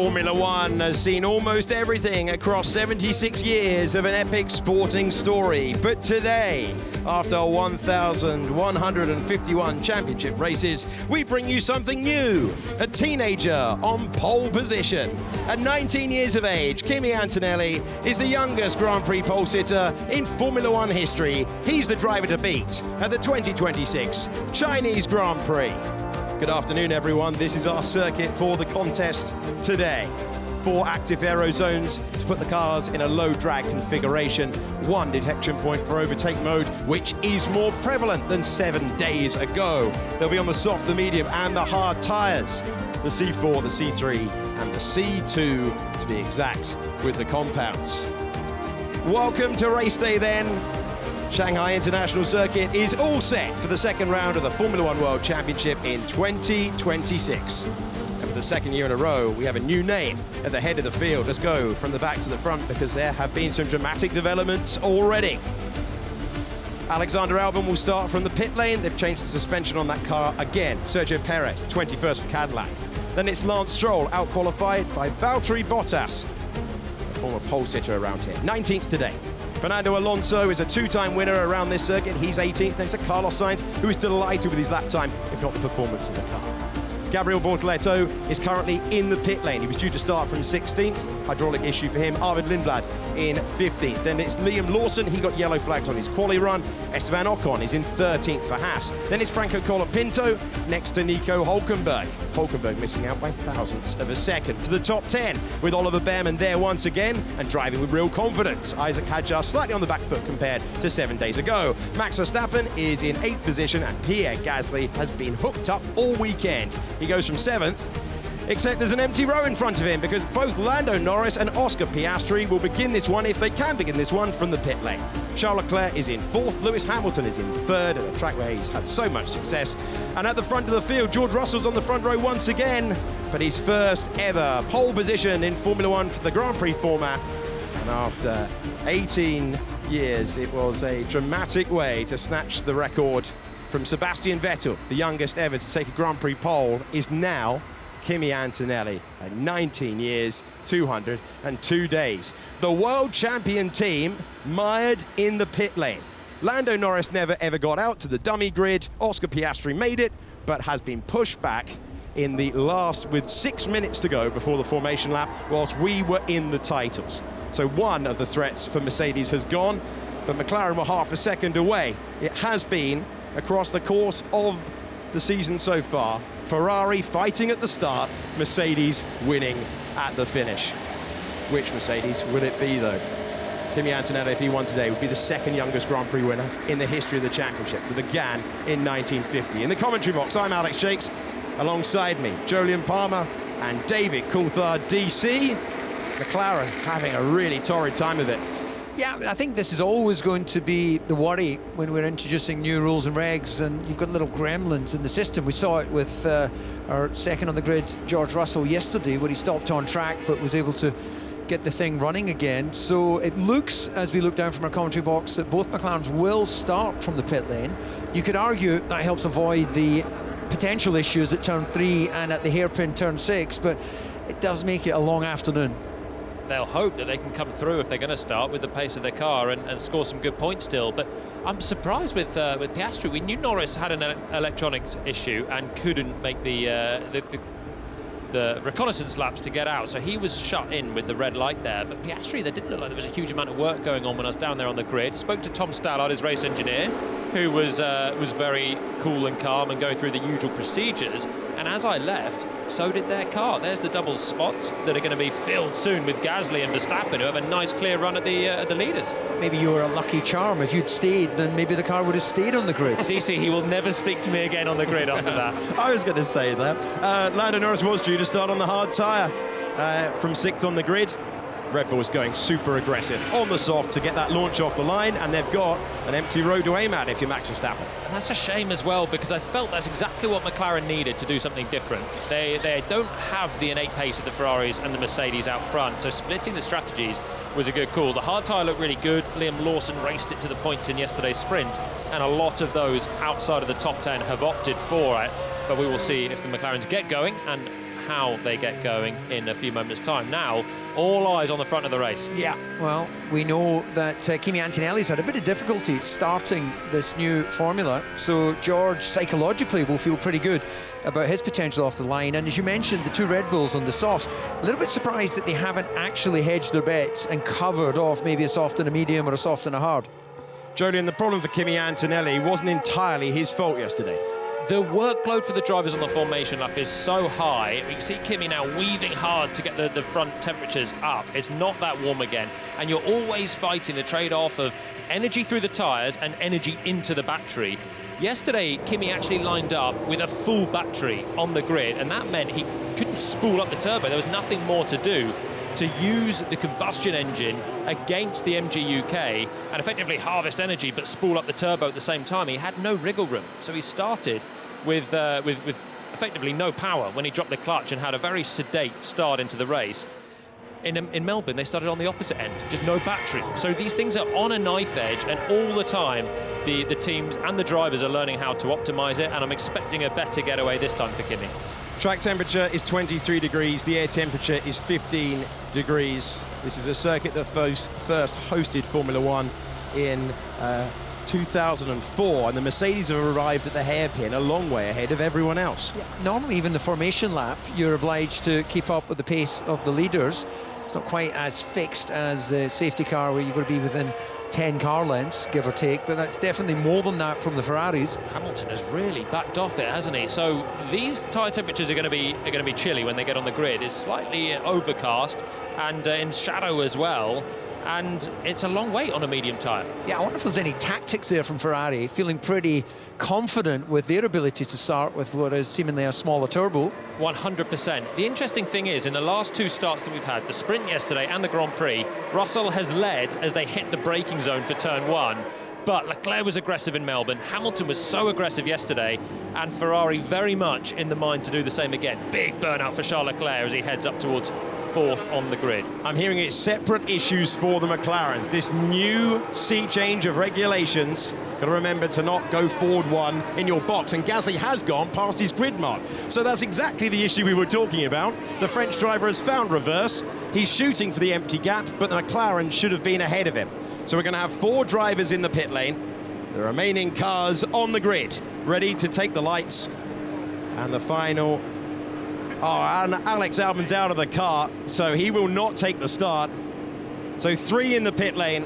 Formula One has seen almost everything across 76 years of an epic sporting story. But today, after 1,151 championship races, we bring you something new. A teenager on pole position. At 19 years of age, Kimi Antonelli is the youngest Grand Prix pole sitter in Formula One history. He's the driver to beat at the 2026 Chinese Grand Prix. Good afternoon, everyone. This is our circuit for the contest today. 4 active aero zones to put the cars in a low drag configuration. 1 detection point for overtake mode, which is more prevalent than 7 days ago. They'll be on the soft, the medium, and the hard tyres. The C4, the C3, and the C2, to be exact, with the compounds. Welcome to race day then. Shanghai International Circuit is all set for the second round of the Formula One World Championship in 2026. And for the second year in a row, we have a new name at the head of the field. Let's go from the back to the front because there have been some dramatic developments already. Alexander Albon will start from the pit lane. They've changed the suspension on that car again. Sergio Perez, 21st for Cadillac. Then it's Lance Stroll, out-qualified by Valtteri Bottas, a former pole sitter around here. 19th today. Fernando Alonso is a 2-time winner around this circuit. He's 18th next to Carlos Sainz, who is delighted with his lap time, if not the performance of the car. Gabriel Bortoleto is currently in the pit lane. He was due to start from 16th. Hydraulic issue for him. Arvid Lindblad in 15th. Then it's Liam Lawson. He got yellow flags on his quali run. Esteban Ocon is in 13th for Haas. Then it's Franco Colapinto next to Nico Hülkenberg. Hülkenberg missing out by thousandths of a second. To the top 10 with Oliver Behrman there once again and driving with real confidence. Isaac Hadjar slightly on the back foot compared to 7 days ago. Max Verstappen is in 8th position and Pierre Gasly has been hooked up all weekend. He goes from 7th, except there's an empty row in front of him because both Lando Norris and Oscar Piastri will begin this one, if they can begin this one, from the pit lane. Charles Leclerc is in 4th, Lewis Hamilton is in 3rd at a track where he's had so much success. And at the front of the field, George Russell's on the front row once again, but his first ever pole position in Formula One for the Grand Prix format. And after 18 years, it was a dramatic way to snatch the record from Sebastian Vettel. The youngest ever to take a Grand Prix pole is now Kimi Antonelli at 19 years, 202 days. The world champion team mired in the pit lane. Lando Norris never ever got out to the dummy grid. Oscar Piastri made it, but has been pushed back in the last with 6 minutes to go before the formation lap, whilst we were in the titles. So one of the threats for Mercedes has gone, but McLaren were half a second away. It has been, across the course of the season so far, Ferrari fighting at the start, Mercedes winning at the finish. Which Mercedes will it be, though? Kimi Antonelli, if he won today, would be the second youngest Grand Prix winner in the history of the championship. It began in 1950. In the commentary box, I'm Alex Shakes. Alongside me, Jolyon Palmer and David Coulthard, DC. McLaren having a really torrid time of it. Yeah, I think this is always going to be the worry when we're introducing new rules and regs, and you've got little gremlins in the system. We saw it with our second on the grid, George Russell, yesterday, where he stopped on track but was able to get the thing running again. So it looks, as we look down from our commentary box, that both McLarens will start from the pit lane. You could argue that helps avoid the potential issues at turn 3 and at the hairpin turn 6, but it does make it a long afternoon. They'll hope that they can come through if they're going to start with the pace of their car and score some good points still. But I'm surprised with Piastri. We knew Norris had an electronics issue and couldn't make the reconnaissance laps to get out, so he was shut in with the red light there. But Piastri, there didn't look like there was a huge amount of work going on when I was down there on the grid. Spoke to Tom Stallard, his race engineer, who was very cool and calm and going through the usual procedures. And as I left, so did their car. There's the double spots that are going to be filled soon with Gasly and Verstappen, who have a nice clear run at the leaders. Maybe you were a lucky charm. If you'd stayed, then maybe the car would have stayed on the grid. DC, he will never speak to me again on the grid after that. I was going to say that. Lando Norris was due to start on the hard tyre from 6th on the grid. Red Bull's going super aggressive on the soft to get that launch off the line, and they've got an empty road to aim at if you're Max Verstappen. And that's a shame as well, because I felt that's exactly what McLaren needed to do something different. They don't have the innate pace of the Ferraris and the Mercedes out front, so splitting the strategies was a good call. The hard tyre looked really good. Liam Lawson raced it to the points in yesterday's sprint, and a lot of those outside of the top 10 have opted for it. But we will see if the McLarens get going and how they get going in a few moments' time. Now, all eyes on the front of the race. Yeah, well, we know that Kimi Antonelli's had a bit of difficulty starting this new formula, so George psychologically will feel pretty good about his potential off the line. And as you mentioned, the two Red Bulls on the softs, a little bit surprised that they haven't actually hedged their bets and covered off maybe a soft and a medium or a soft and a hard. Jolyon, the problem for Kimi Antonelli wasn't entirely his fault yesterday. The workload for the drivers on the formation lap is so high. You see Kimi now weaving hard to get the front temperatures up. It's not that warm again. And you're always fighting the trade-off of energy through the tyres and energy into the battery. Yesterday, Kimi actually lined up with a full battery on the grid, and that meant he couldn't spool up the turbo. There was nothing more to do to use the combustion engine against the MG UK and effectively harvest energy but spool up the turbo at the same time. He had no wriggle room, so he started with effectively no power when he dropped the clutch and had a very sedate start into the race. In Melbourne, they started on the opposite end, just no battery. So these things are on a knife edge, and all the time the teams and the drivers are learning how to optimise it, and I'm expecting a better getaway this time for Kimi. Track temperature is 23 degrees, the air temperature is 15 degrees. This is a circuit that first hosted Formula One in 2004, and the Mercedes have arrived at the hairpin a long way ahead of everyone else. Yeah, normally, even the formation lap, you're obliged to keep up with the pace of the leaders. It's not quite as fixed as the safety car where you've got to be within 10 car lengths, give or take, but that's definitely more than that from the Ferraris. Hamilton has really backed off it, hasn't he? So these tyre temperatures are going to be chilly when they get on the grid. It's slightly overcast and in shadow as well, and it's a long wait on a medium tyre. Yeah, I wonder if there's any tactics there from Ferrari, feeling pretty confident with their ability to start with what is seemingly a smaller turbo. 100%. The interesting thing is, in the last two starts that we've had, the sprint yesterday and the Grand Prix, Russell has led as they hit the braking zone for turn one. But Leclerc was aggressive in Melbourne, Hamilton was so aggressive yesterday, and Ferrari very much in the mind to do the same again. Big burnout for Charles Leclerc as he heads up towards fourth on the grid. I'm hearing it's separate issues for the McLarens. This new sea change of regulations, got to remember to not go forward one in your box, and Gasly has gone past his grid mark. So that's exactly the issue we were talking about. The French driver has found reverse. He's shooting for the empty gap, but the McLaren should have been ahead of him. So we're going to have four drivers in the pit lane. The remaining cars on the grid, ready to take the lights. And the final... Oh, and Alex Albon's out of the car, so he will not take the start. So three in the pit lane,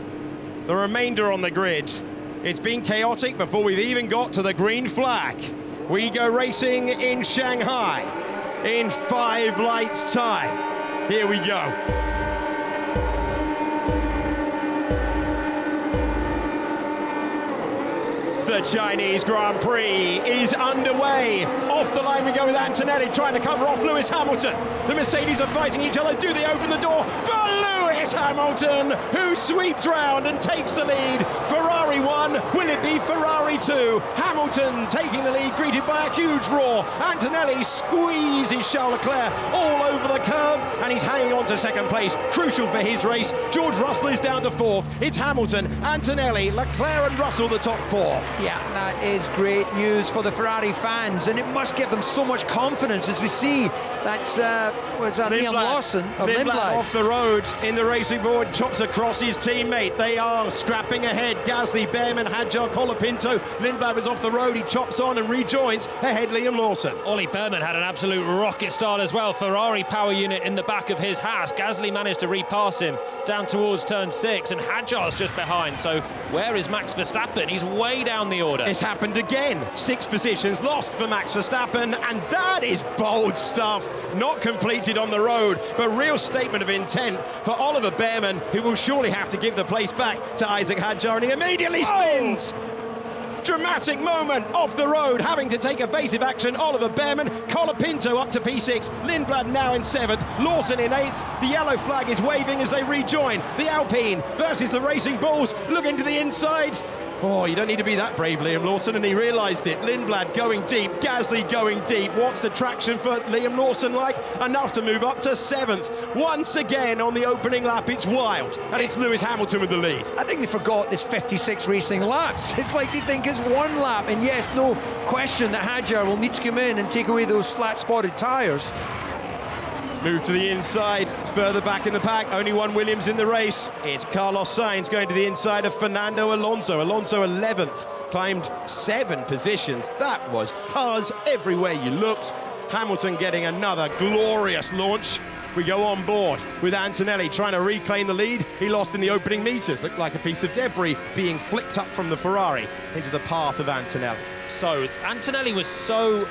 the remainder on the grid. It's been chaotic before we've even got to the green flag. We go racing in Shanghai in 5 lights time. Here we go. The Chinese Grand Prix is underway. Off the line we go with Antonelli trying to cover off Lewis Hamilton. The Mercedes are fighting each other. Do they open the door for Lewis Hamilton, who sweeps round and takes the lead? Ferrari 1, will it be Ferrari 2? Hamilton taking the lead, greeted by a huge roar. Antonelli squeezes Charles Leclerc all over the curb, and he's hanging on to second place. Crucial for his race. George Russell is down to fourth. It's Hamilton, Antonelli, Leclerc and Russell, the top four. Yeah, that is great news for the Ferrari fans, and it must give them so much confidence as we see that's Liam Lawson of Lindblad off the road in the racing board, chops across his teammate. They are scrapping ahead. Gasly, Behrman, Hadjar, Colapinto. Lindblad was off the road. He chops on and rejoins ahead Liam Lawson. Ollie Behrman had an absolute rocket start as well. Ferrari power unit in the back of his Haas. Gasly managed to repass him down towards turn 6, and Hadjar's just behind. So where is Max Verstappen? He's way down the order. It's happened again. 6 positions lost for Max Verstappen, and that is bold stuff. Not completed on the road, but real statement of intent for Oliver Behrman, who will surely have to give the place back to Isaac Hadjar, and he immediately spins. Dramatic moment off the road, having to take evasive action. Oliver Behrman, Colapinto up to P6, Lindblad now in 7th, Lawson in 8th. The yellow flag is waving as they rejoin. The Alpine versus the Racing Bulls. Look into the inside. Oh, you don't need to be that brave, Liam Lawson, and he realised it. Lindblad going deep, Gasly going deep. What's the traction for Liam Lawson like? Enough to move up to 7th. Once again on the opening lap, it's wild, and it's Lewis Hamilton with the lead. I think they forgot this 56 racing laps. It's like they think it's one lap, and yes, no question that Hadjar will need to come in and take away those flat-spotted tyres. Move to the inside, further back in the pack, only one Williams in the race. It's Carlos Sainz going to the inside of Fernando Alonso. Alonso 11th, climbed 7 positions. That was cars everywhere you looked. Hamilton getting another glorious launch. We go on board with Antonelli trying to reclaim the lead. He lost in the opening meters, looked like a piece of debris being flicked up from the Ferrari into the path of Antonelli. So Antonelli was so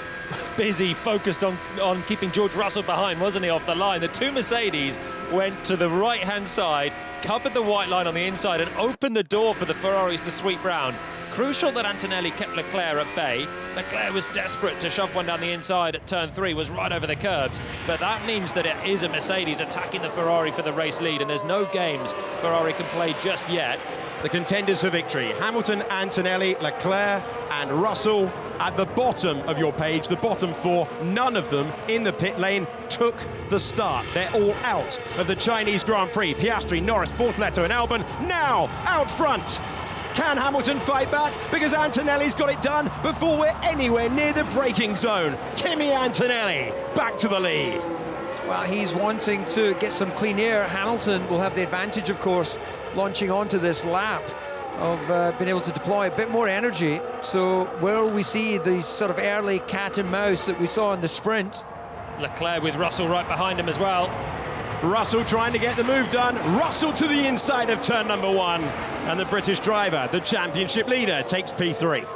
busy, focused on keeping George Russell behind, wasn't he, off the line? The two Mercedes went to the right-hand side, covered the white line on the inside and opened the door for the Ferraris to sweep round. Crucial that Antonelli kept Leclerc at bay. Leclerc was desperate to shove one down the inside at turn 3, was right over the curbs, but that means that it is a Mercedes attacking the Ferrari for the race lead, and there's no games Ferrari can play just yet. The contenders for victory, Hamilton, Antonelli, Leclerc and Russell. At the bottom of your page, the bottom 4, none of them in the pit lane took the start. They're all out of the Chinese Grand Prix. Piastri, Norris, Bortoleto and Albon now out front. Can Hamilton fight back? Because Antonelli's got it done before we're anywhere near the braking zone. Kimi Antonelli back to the lead. Well, he's wanting to get some clean air. Hamilton will have the advantage, of course, launching onto this lap of being able to deploy a bit more energy. So where we see these sort of early cat and mouse that we saw in the sprint. Leclerc with Russell right behind him as well. Russell trying to get the move done. Russell to the inside of turn number 1. And the British driver, the championship leader, takes P3.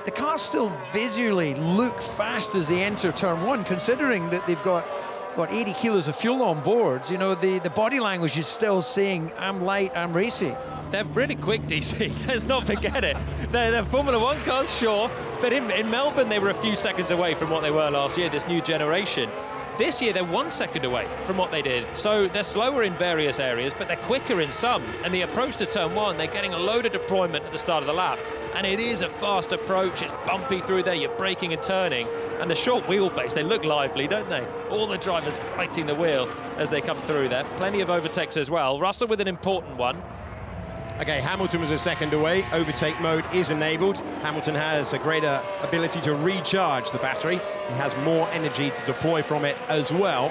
The cars still visually look fast as they enter turn 1, considering that they've got 80 kilos of fuel on board. You know, the body language is still saying, I'm light, I'm racy. They're really quick, DC. Let's not forget it. They're Formula 1 cars, sure, but in Melbourne they were a few seconds away from what they were last year, this new generation. This year they're 1 second away from what they did. So they're slower in various areas, but they're quicker in some. And the approach to turn 1, they're getting a load of deployment at the start of the lap. And it is a fast approach. It's bumpy through there. You're braking and turning. And the short wheelbase, they look lively, don't they? All the drivers fighting the wheel as they come through there. Plenty of overtakes as well. Russell with an important one. Okay, Hamilton was a second away. Overtake mode is enabled. Hamilton has a greater ability to recharge the battery. He has more energy to deploy from it as well.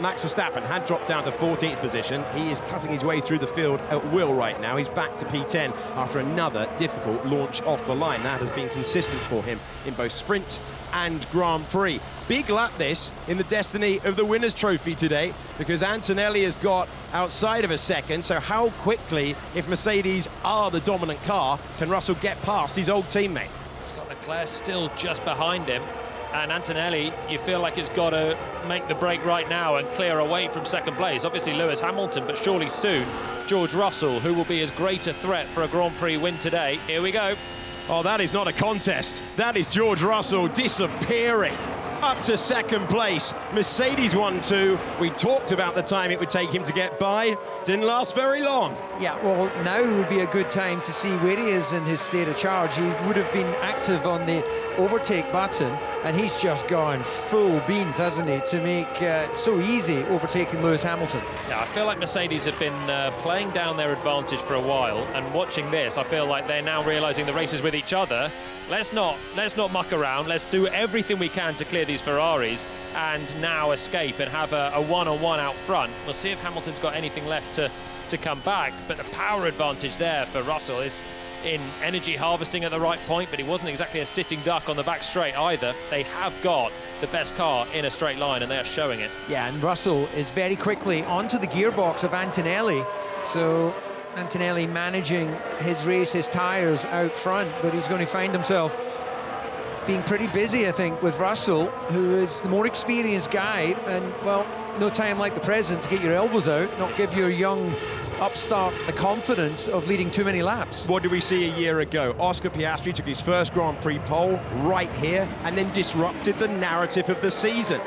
Max Verstappen had dropped down to 14th position. He is cutting his way through the field at will right now. He's back to P10 after another difficult launch off the line. That has been consistent for him in both sprint and Grand Prix. Big lap this in the destiny of the Winners' Trophy today, because Antonelli has got outside of a second. So how quickly, if Mercedes are the dominant car, can Russell get past his old teammate? He's got Leclerc still just behind him. And Antonelli, you feel like he's got to make the break right now and clear away from second place. Obviously Lewis Hamilton, but surely soon George Russell, who will be his greater threat for a Grand Prix win today. Here we go. Oh, that is not a contest. That is George Russell disappearing up to second place. Mercedes 1-2. We talked about the time it would take him to get by. Didn't last very long. Yeah, well, now would be a good time to see where he is in his state of charge. He would have been active on the overtake button, and he's just gone full beans, hasn't he, to make so easy overtaking Lewis Hamilton. Yeah, I feel like Mercedes have been playing down their advantage for a while, and watching this, I feel like they're now realising the race is with each other. Let's not muck around. Let's do everything we can to clear these Ferraris and now escape and have a one-on-one out front. We'll see if Hamilton's got anything left to come back, but the power advantage there for Russell is in energy harvesting at the right point, but he wasn't exactly a sitting duck on the back straight either. They have got the best car in a straight line, and they are showing it. Yeah, and Russell is very quickly onto the gearbox of Antonelli. So Antonelli managing his race, his tyres out front, but he's going to find himself being pretty busy, I think, with Russell, who is the more experienced guy, and, well, no time like the present to get your elbows out, not give your young upstart the confidence of leading too many laps. What did we see a year ago? Oscar Piastri took his first Grand Prix pole right here and then disrupted the narrative of the season.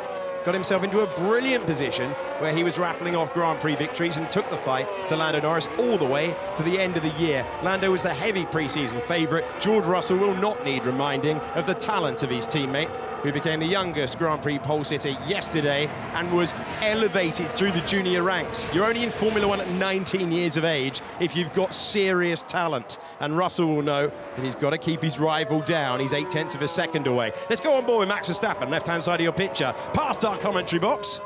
Got himself into a brilliant position where he was rattling off Grand Prix victories and took the fight to Lando Norris all the way to the end of the year. Lando was the heavy pre-season favourite. George Russell will not need reminding of the talent of his teammate, who became the youngest Grand Prix pole sitter yesterday and was elevated through the junior ranks. You're only in Formula 1 at 19 years of age if you've got serious talent. And Russell will know that he's got to keep his rival down. He's 0.8 of a second away. Let's go on board with Max Verstappen, left-hand side of your picture, past our commentary box.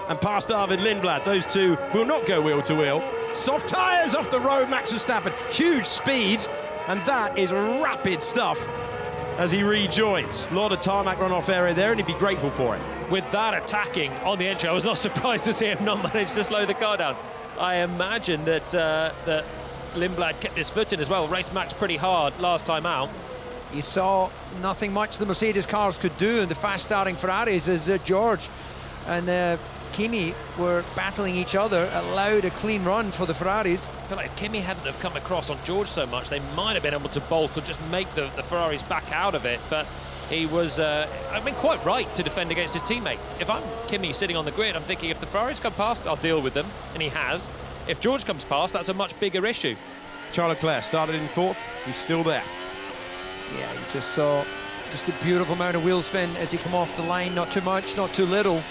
and past Arvid Lindblad. Those two will not go wheel to wheel. Soft tyres off the road, Max Verstappen. Huge speed, and that is rapid stuff as he rejoins. A lot of tarmac runoff area there, and he'd be grateful for it. With that attacking on the entry, I was not surprised to see him not manage to slow the car down. I imagine that that Lindblad kept his foot in as well. Raced Max pretty hard last time out. You saw nothing much the Mercedes cars could do, and the fast-starting Ferraris as George and Kimi were battling each other, allowed a clean run for the Ferraris. I feel like if Kimi hadn't have come across on George so much, they might have been able to bulk or just make the Ferraris back out of it. But he was, quite right to defend against his teammate. If I'm Kimi sitting on the grid, I'm thinking if the Ferraris come past, I'll deal with them, and he has. If George comes past, that's a much bigger issue. Charles Leclerc started in 4th, he's still there. Yeah, you just saw just a beautiful amount of wheel spin as he come off the line, not too much, not too little.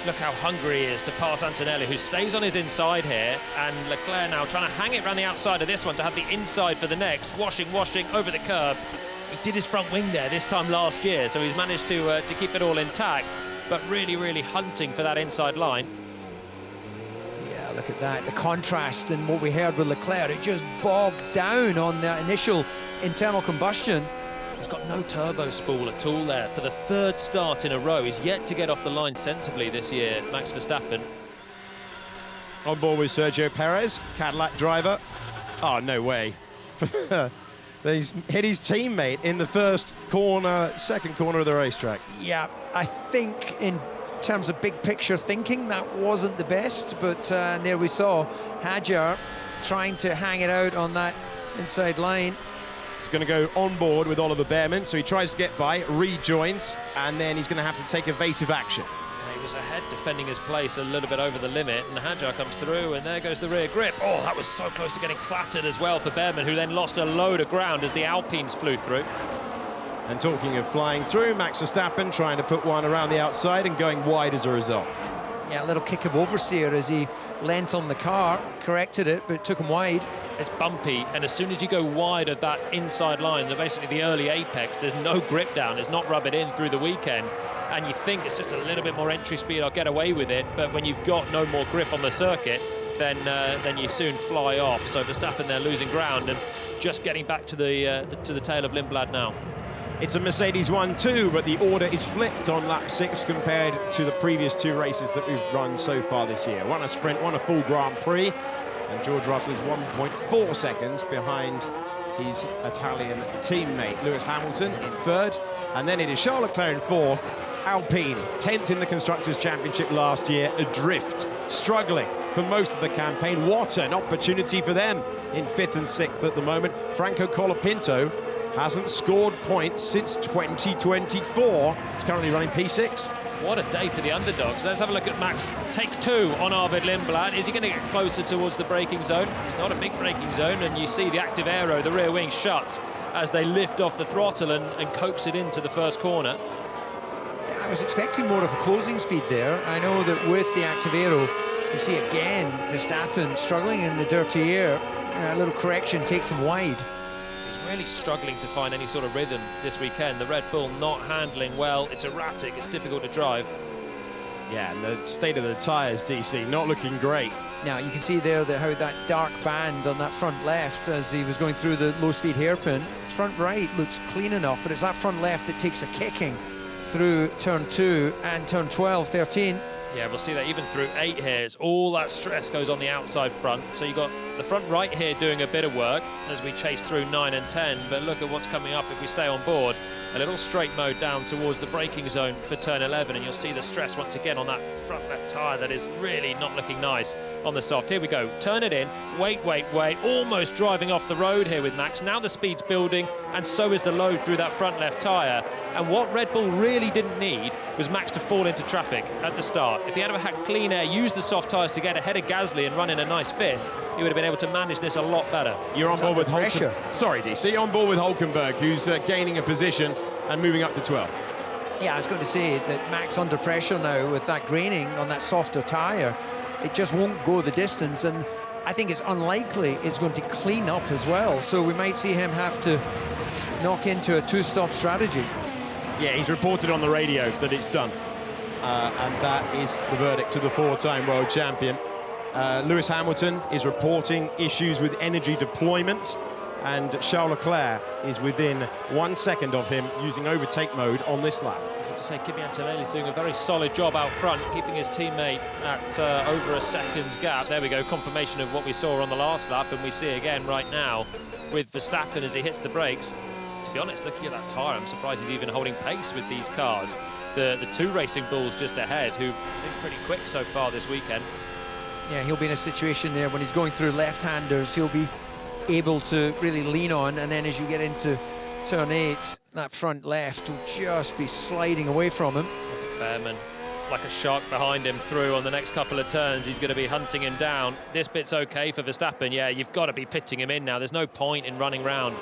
Look how hungry he is to pass Antonelli, who stays on his inside here, and Leclerc now trying to hang it around the outside of this one to have the inside for the next. Washing over the curb. He did his front wing there this time last year, so he's managed to keep it all intact, but really hunting for that inside line. Yeah, look at that, the contrast in what we heard with Leclerc. It just bogged down on that initial internal combustion. He's got no turbo spool at all there for the 3rd start in a row. He's yet to get off the line sensibly this year, Max Verstappen. On board with Sergio Perez, Cadillac driver. Oh, no way. He's hit his teammate in the second corner of the racetrack. Yeah, I think in terms of big picture thinking, that wasn't the best, but there we saw Hadjar trying to hang it out on that inside line. He's going to go on board with Oliver Behrman, so he tries to get by, rejoins, and then he's going to have to take evasive action. He was ahead defending his place a little bit over the limit, and Hadjar comes through, and there goes the rear grip. Oh, that was so close to getting clattered as well for Behrman, who then lost a load of ground as the Alpines flew through. And talking of flying through, Max Verstappen trying to put one around the outside and going wide as a result. Yeah, a little kick of oversteer as he leant on the car, corrected it, but it took him wide. It's bumpy, and as soon as you go wide of that inside line, basically the early apex, there's no grip down, it's not rubbing in through the weekend, and you think it's just a little bit more entry speed, I'll get away with it, but when you've got no more grip on the circuit, then you soon fly off. So Verstappen there losing ground and just getting back to the tail of Lindblad now. It's a Mercedes 1-2, but the order is flipped on lap 6 compared to the previous 2 races that we've run so far this year. One a sprint, one a full Grand Prix, and George Russell is 1.4 seconds behind his Italian teammate Lewis Hamilton in 3rd, and then it is Charles Leclerc in 4th. Alpine 10th in the Constructors' Championship last year, adrift, struggling for most of the campaign. What an opportunity for them in 5th and 6th at the moment. Franco Colapinto hasn't scored points since 2024. He's currently running P6. What a day for the underdogs. Let's have a look at Max. Take 2 on Arvid Lindblad. Is he going to get closer towards the braking zone? It's not a big braking zone, and you see the active aero, the rear wing shuts as they lift off the throttle and coax it into the first corner. I was expecting more of a closing speed there. I know that with the active aero, you see again Verstappen struggling in the dirty air. A little correction takes him wide. Really struggling to find any sort of rhythm this weekend. The Red Bull not handling well. It's erratic, it's difficult to drive. Yeah, and the state of the tyres, DC, not looking great. Now you can see there how that dark band on that front left as he was going through the low-speed hairpin. Front right looks clean enough, but it's that front left that takes a kicking through turn 2 and turn 12, 13. Yeah, we'll see that even through 8 here. It's all that stress goes on the outside front. So you've got the front right here doing a bit of work as we chase through 9 and 10. But look at what's coming up if we stay on board. A little straight mode down towards the braking zone for turn 11. And you'll see the stress once again on that front left tyre that is really not looking nice on the soft. Here we go. Turn it in. Wait. Almost driving off the road here with Max. Now the speed's building, and so is the load through that front left tyre. And what Red Bull really didn't need was Max to fall into traffic at the start. If he had had clean air, used the soft tyres to get ahead of Gasly and run in a nice 5th, he would have been able to manage this a lot better. You're on board with pressure. Sorry, DC, on board with Hülkenberg, who's gaining a position and moving up to 12th. Yeah, I was going to say that Max under pressure now with that graining on that softer tyre, it just won't go the distance, and I think it's unlikely it's going to clean up as well. So we might see him have to knock into a 2-stop strategy. Yeah, he's reported on the radio that it's done. and that is the verdict to the four-time world champion. Lewis Hamilton is reporting issues with energy deployment, and Charles Leclerc is within 1 second of him using overtake mode on this lap. To say Kimi Antonelli's doing a very solid job out front, keeping his teammate at over a second's gap. There we go, confirmation of what we saw on the last lap, and we see again right now with Verstappen as he hits the brakes. To be honest, looking at that tyre, I'm surprised he's even holding pace with these cars. The two racing bulls just ahead, who've been pretty quick so far this weekend. Yeah, he'll be in a situation there when he's going through left-handers, he'll be able to really lean on, and then as you get into turn 8, that front left will just be sliding away from him. Behrman, like a shark behind him through on the next couple of turns. He's going to be hunting him down. This bit's okay for Verstappen. Yeah, you've got to be pitting him in now. There's no point in running round.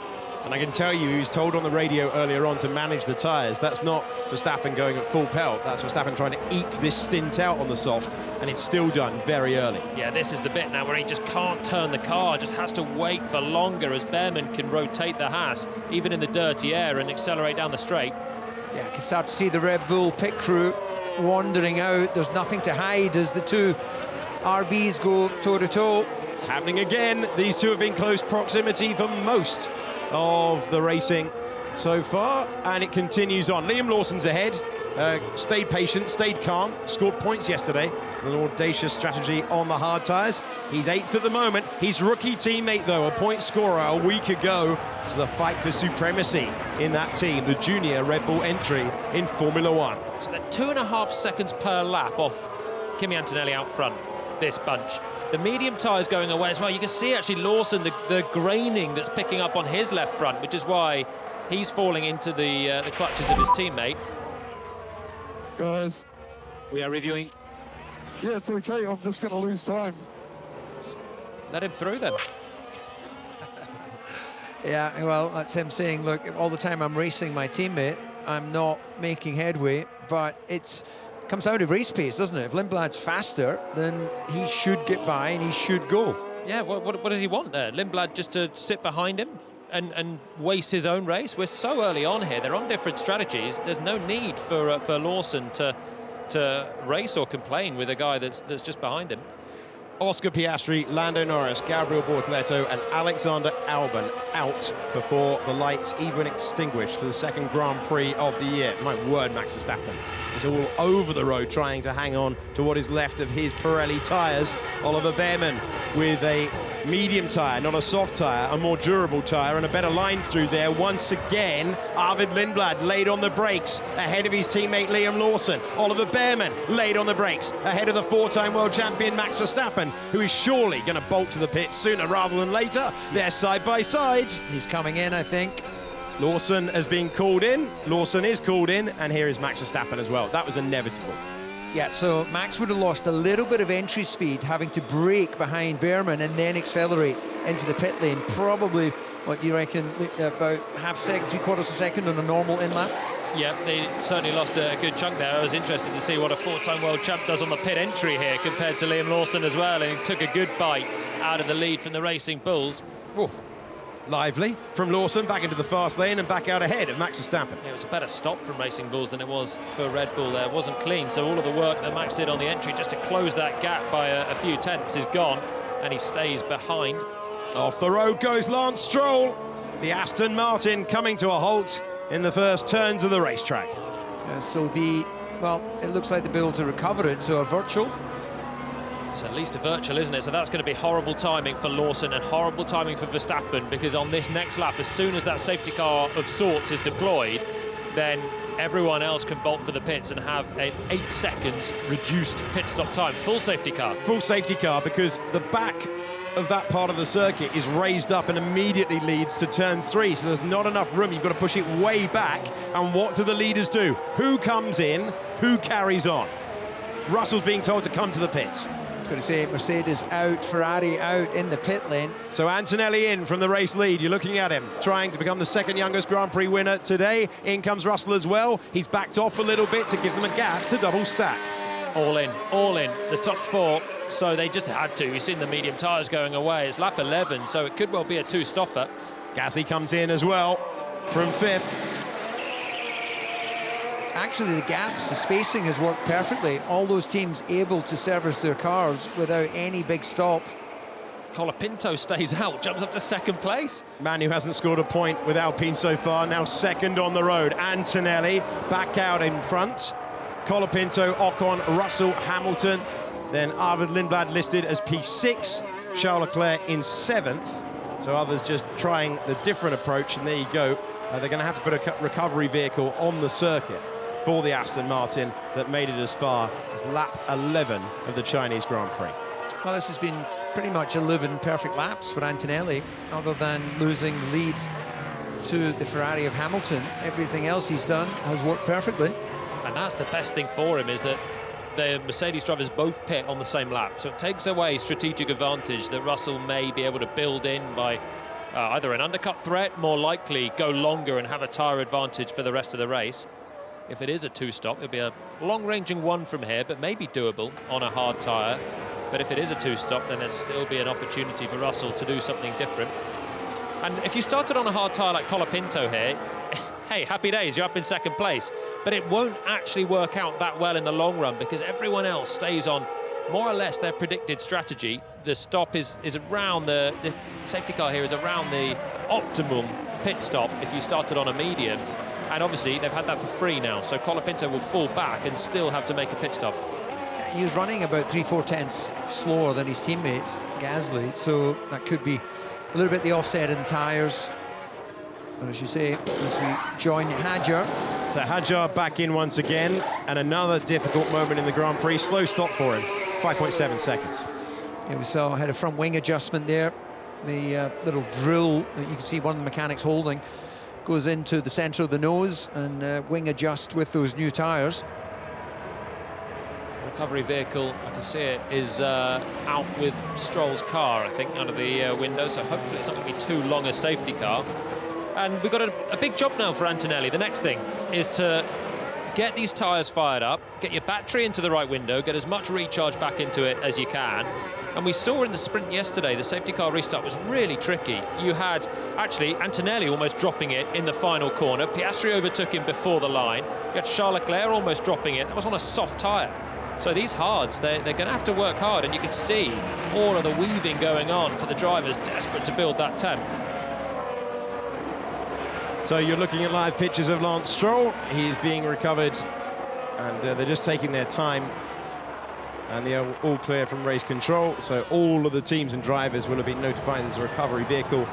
And I can tell you, he was told on the radio earlier on to manage the tyres. That's not Verstappen going at full pelt. That's Verstappen trying to eke this stint out on the soft, and it's still done very early. Yeah, this is the bit now where he just can't turn the car, just has to wait for longer as Behrman can rotate the Haas, even in the dirty air, and accelerate down the straight. Yeah, I can start to see the Red Bull pit crew wandering out. There's nothing to hide as the two RBs go toe-to-toe. It's happening again. These two have been close proximity for most of the racing so far, and it continues on. Liam Lawson's ahead, stayed patient, stayed calm, scored points yesterday. An audacious strategy on the hard tyres. He's 8th at the moment. His rookie teammate, though, a point scorer a week ago. This is a fight for supremacy in that team, the junior Red Bull entry in Formula One. So they're 2.5 seconds per lap off Kimi Antonelli out front, this bunch. The medium tyre's going away as well. You can see actually Lawson, the graining that's picking up on his left front, which is why he's falling into the clutches of his teammate. Guys, We are reviewing. yeah, it's okay. I'm just going to lose time. Let him through then. Yeah, well, that's him saying, look, all the time I'm racing my teammate, I'm not making headway, but it comes down to race pace, doesn't it? If Lindblad's faster, then he should get by and he should go. Yeah, what does he want there? Lindblad just to sit behind him and waste his own race? We're so early on here. They're on different strategies. There's no need for Lawson to race or complain with a guy that's just behind him. Oscar Piastri, Lando Norris, Gabriel Bortoleto and Alexander Albon out before the lights even extinguished for the second Grand Prix of the year. My word, Max Verstappen is all over the road trying to hang on to what is left of his Pirelli tyres. Oliver Behrman with a medium tyre, not a soft tyre, a more durable tyre and a better line through there. Once again, Arvid Lindblad laid on the brakes ahead of his teammate Liam Lawson. Oliver Behrman laid on the brakes ahead of the four-time world champion Max Verstappen, who is surely going to bolt to the pits sooner rather than later. They're side by side. He's coming in, I think. Lawson has been called in. Lawson is called in, and here is Max Verstappen as well. That was inevitable. Yeah, so Max would have lost a little bit of entry speed, having to brake behind Behrman and then accelerate into the pit lane. Probably, what do you reckon, about half second, 3/4 of a second on a normal in-lap? Yeah, they certainly lost a good chunk there. I was interested to see what a four-time world champ does on the pit entry here compared to Liam Lawson as well, and he took a good bite out of the lead from the Racing Bulls. Ooh, lively from Lawson back into the fast lane and back out ahead of Max Verstappen. It was a better stop from Racing Bulls than it was for Red Bull there. It wasn't clean, so all of the work that Max did on the entry just to close that gap by a few tenths is gone, and he stays behind. Off the road goes Lance Stroll. The Aston Martin coming to a halt in the first turns of the racetrack. So it looks like they'll be able to recover it, so a virtual. It's at least a virtual, isn't it? So that's going to be horrible timing for Lawson and horrible timing for Verstappen, because on this next lap, as soon as that safety car of sorts is deployed, then everyone else can bolt for the pits and have an 8 seconds reduced pit stop time. Full safety car. Full safety car, because the back of that part of the circuit is raised up and immediately leads to turn 3, so there's not enough room. You've got to push it way back. And what do the leaders do? Who comes in? Who carries on? Russell's being told to come to the pits. Got to say, Mercedes out, Ferrari out in the pit lane. So Antonelli in from the race lead. You're looking at him trying to become the second youngest Grand Prix winner today. In comes Russell as well. He's backed off a little bit to give them a gap to double stack. All in, the top 4. So they just had to. You've seen the medium tyres going away. It's lap 11, so it could well be a 2-stopper. Gasly comes in as well from 5th. actually the gaps, the spacing has worked perfectly. All those teams able to service their cars without any big stop. Colapinto stays out, jumps up to second place. Man who hasn't scored a point with Alpine so far, now second on the road. Antonelli back out in front. Colapinto, Ocon, Russell, Hamilton. Then Arvid Lindblad listed as P6. Charles Leclerc in 7th. So others just trying the different approach, and there you go. They're going to have to put a recovery vehicle on the circuit for the Aston Martin that made it as far as lap 11 of the Chinese Grand Prix. Well, this has been pretty much 11 perfect laps for Antonelli, other than losing the lead to the Ferrari of Hamilton. Everything else he's done has worked perfectly. And that's the best thing for him, is that the Mercedes drivers both pit on the same lap. So it takes away strategic advantage that Russell may be able to build in by either an undercut threat, more likely go longer and have a tyre advantage for the rest of the race. If it is a two-stop, it'll be a long-ranging one from here, but maybe doable on a hard tyre. But if it is a two-stop, then there'll still be an opportunity for Russell to do something different. And if you started on a hard tyre like Colapinto here, hey, happy days, you're up in second place. But it won't actually work out that well in the long run, because everyone else stays on more or less their predicted strategy. The stop is around the safety car here is around the optimum pit stop if you started on a medium. And obviously they've had that for free now, so Colapinto will fall back and still have to make a pit stop. He was running about 3/4 tenths slower than his teammate Gasly, so that could be a little bit the offset in tyres. And as you say, as we join Hadjar. So Hadjar back in once again, and another difficult moment in the Grand Prix. Slow stop for him, 5.7 seconds. Yeah, we saw had a front wing adjustment there. The little drill that you can see one of the mechanics holding goes into the centre of the nose, and wing adjust with those new tyres. Recovery vehicle, I can see it, is out with Stroll's car, I think, out of the window, so hopefully it's not going to be too long a safety car. And we've got a big job now for Antonelli. The next thing is to get these tyres fired up, get your battery into the right window, get as much recharge back into it as you can. And we saw in the sprint yesterday, the safety car restart was really tricky. You had, actually, Antonelli almost dropping it in the final corner. Piastri overtook him before the line. You had Charles Leclerc almost dropping it. That was on a soft tyre. So these hards, they're going to have to work hard, and you can see all of the weaving going on for the drivers desperate to build that temp. So you're looking at live pictures of Lance Stroll. He's being recovered, and they're just taking their time. And they're all clear from race control. So all of the teams and drivers will have been notified there's a recovery vehicle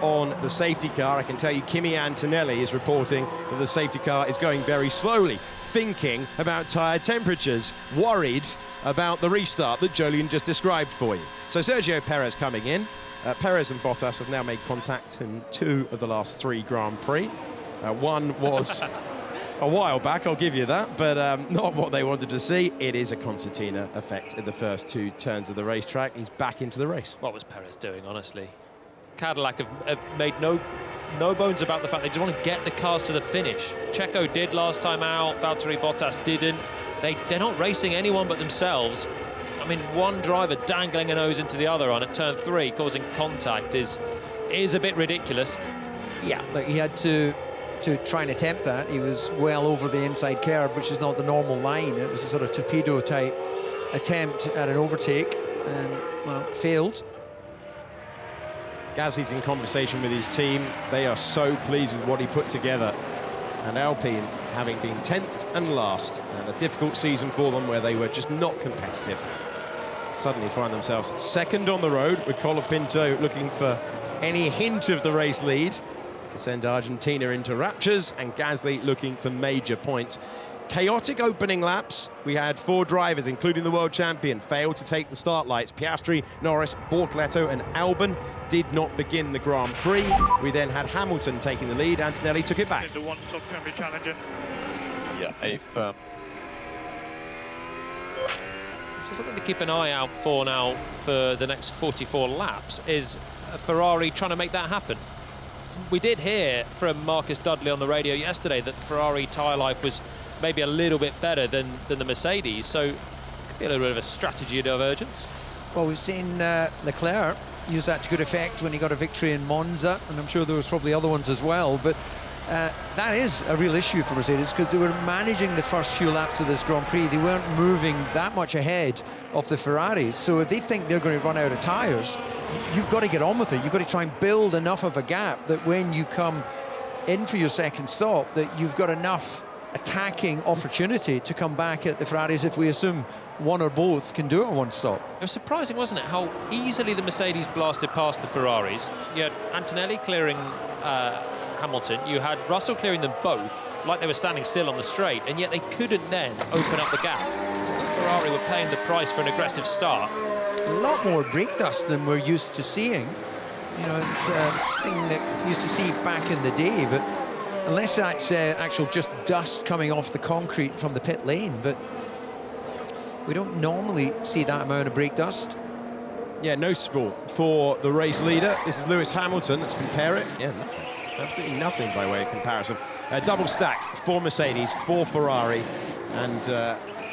on the safety car. I can tell you Kimi Antonelli is reporting that the safety car is going very slowly, thinking about tyre temperatures, worried about the restart that Jolyon just described for you. So Sergio Perez coming in. Perez and Bottas have now made contact in 2 of the last 3 Grand Prix. One was a while back, I'll give you that, but not what they wanted to see. It is a concertina effect in the first 2 turns of the racetrack. He's back into the race. What was Perez doing, honestly? Cadillac have made no bones about the fact they just want to get the cars to the finish. Checo did last time out, Valtteri Bottas didn't. They're not racing anyone but themselves. I mean, one driver dangling a nose into the other on at turn 3, causing contact is a bit ridiculous. Yeah, but he had to try and attempt that. He was well over the inside curve, which is not the normal line. It was a sort of torpedo type attempt at an overtake, and well, failed. Gasly's in conversation with his team. They are so pleased with what he put together. And Alpine, having been 10th and last, and a difficult season for them where they were just not competitive, suddenly find themselves second on the road, with Colapinto looking for any hint of the race lead to send Argentina into raptures, and Gasly looking for major points. Chaotic opening laps. We had 4 drivers, including the world champion, fail to take the start lights. Piastri, Norris, Bortoleto and Albon did not begin the Grand Prix. We then had Hamilton taking the lead. Antonelli took it back. The one stop can be challenging. Yeah, if So something to keep an eye out for now for the next 44 laps is Ferrari trying to make that happen. We did hear from Marcus Dudley on the radio yesterday that Ferrari tyre life was maybe a little bit better than the Mercedes, so it could be a little bit of a strategy divergence. Well, we've seen Leclerc use that to good effect when he got a victory in Monza, and I'm sure there was probably other ones as well, but that is a real issue for Mercedes, because they were managing the first few laps of this Grand Prix. They weren't moving that much ahead of the Ferraris. So if they think they're going to run out of tyres, you've got to get on with it. You've got to try and build enough of a gap that when you come in for your second stop, that you've got enough attacking opportunity to come back at the Ferraris, if we assume one or both can do it on one stop. It was surprising, wasn't it, how easily the Mercedes blasted past the Ferraris. You had Antonelli clearing Hamilton, you had Russell clearing them both, like they were standing still on the straight, and yet they couldn't then open up the gap. So Ferrari were paying the price for an aggressive start. A lot more brake dust than we're used to seeing. You know, it's a thing that we used to see back in the day, but unless that's actual just dust coming off the concrete from the pit lane, but we don't normally see that amount of brake dust. Yeah, noticeable for the race leader. This is Lewis Hamilton. Let's compare it. Yeah, nothing. Absolutely nothing by way of comparison. Double stack for Mercedes, for Ferrari, and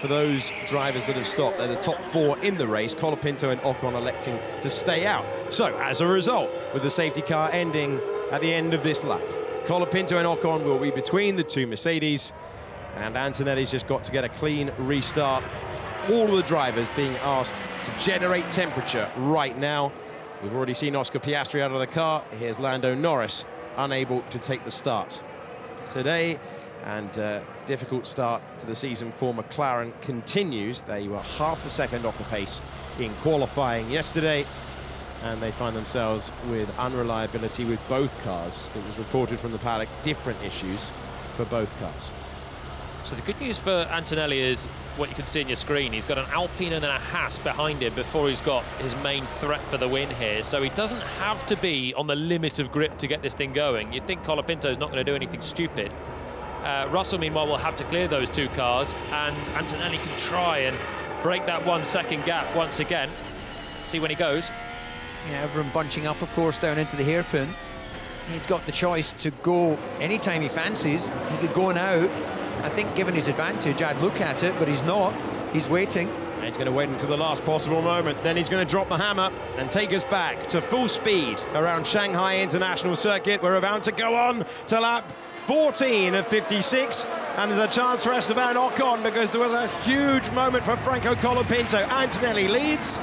for those drivers that have stopped, they're the top 4 in the race. Colapinto and Ocon electing to stay out. So, as a result, with the safety car ending at the end of this lap, Colapinto and Ocon will be between the 2 Mercedes, and Antonelli's just got to get a clean restart. All of the drivers being asked to generate temperature right now. We've already seen Oscar Piastri out of the car. Here's Lando Norris, unable to take the start today, and difficult start to the season for McLaren continues. They were half a second off the pace in qualifying yesterday, and they find themselves with unreliability with both cars. It was reported from the paddock, different issues for both cars. So the good news for Antonelli is what you can see on your screen. He's got an Alpine and then a Haas behind him before he's got his main threat for the win here. So he doesn't have to be on the limit of grip to get this thing going. You'd think Colapinto's not going to do anything stupid. Russell, meanwhile, will have to clear those 2 cars, and Antonelli can try and break that 1 second gap once again. See when he goes. Yeah, everyone bunching up, of course, down into the hairpin. He's got the choice to go anytime he fancies. He could go now. I think, given his advantage, I'd look at it, but he's not. He's waiting. And he's going to wait until the last possible moment. Then he's going to drop the hammer and take us back to full speed around Shanghai International Circuit. We're about to go on to lap 14 of 56, and there's a chance for Esteban Ocon, because there was a huge moment for Franco Colapinto. Antonelli leads,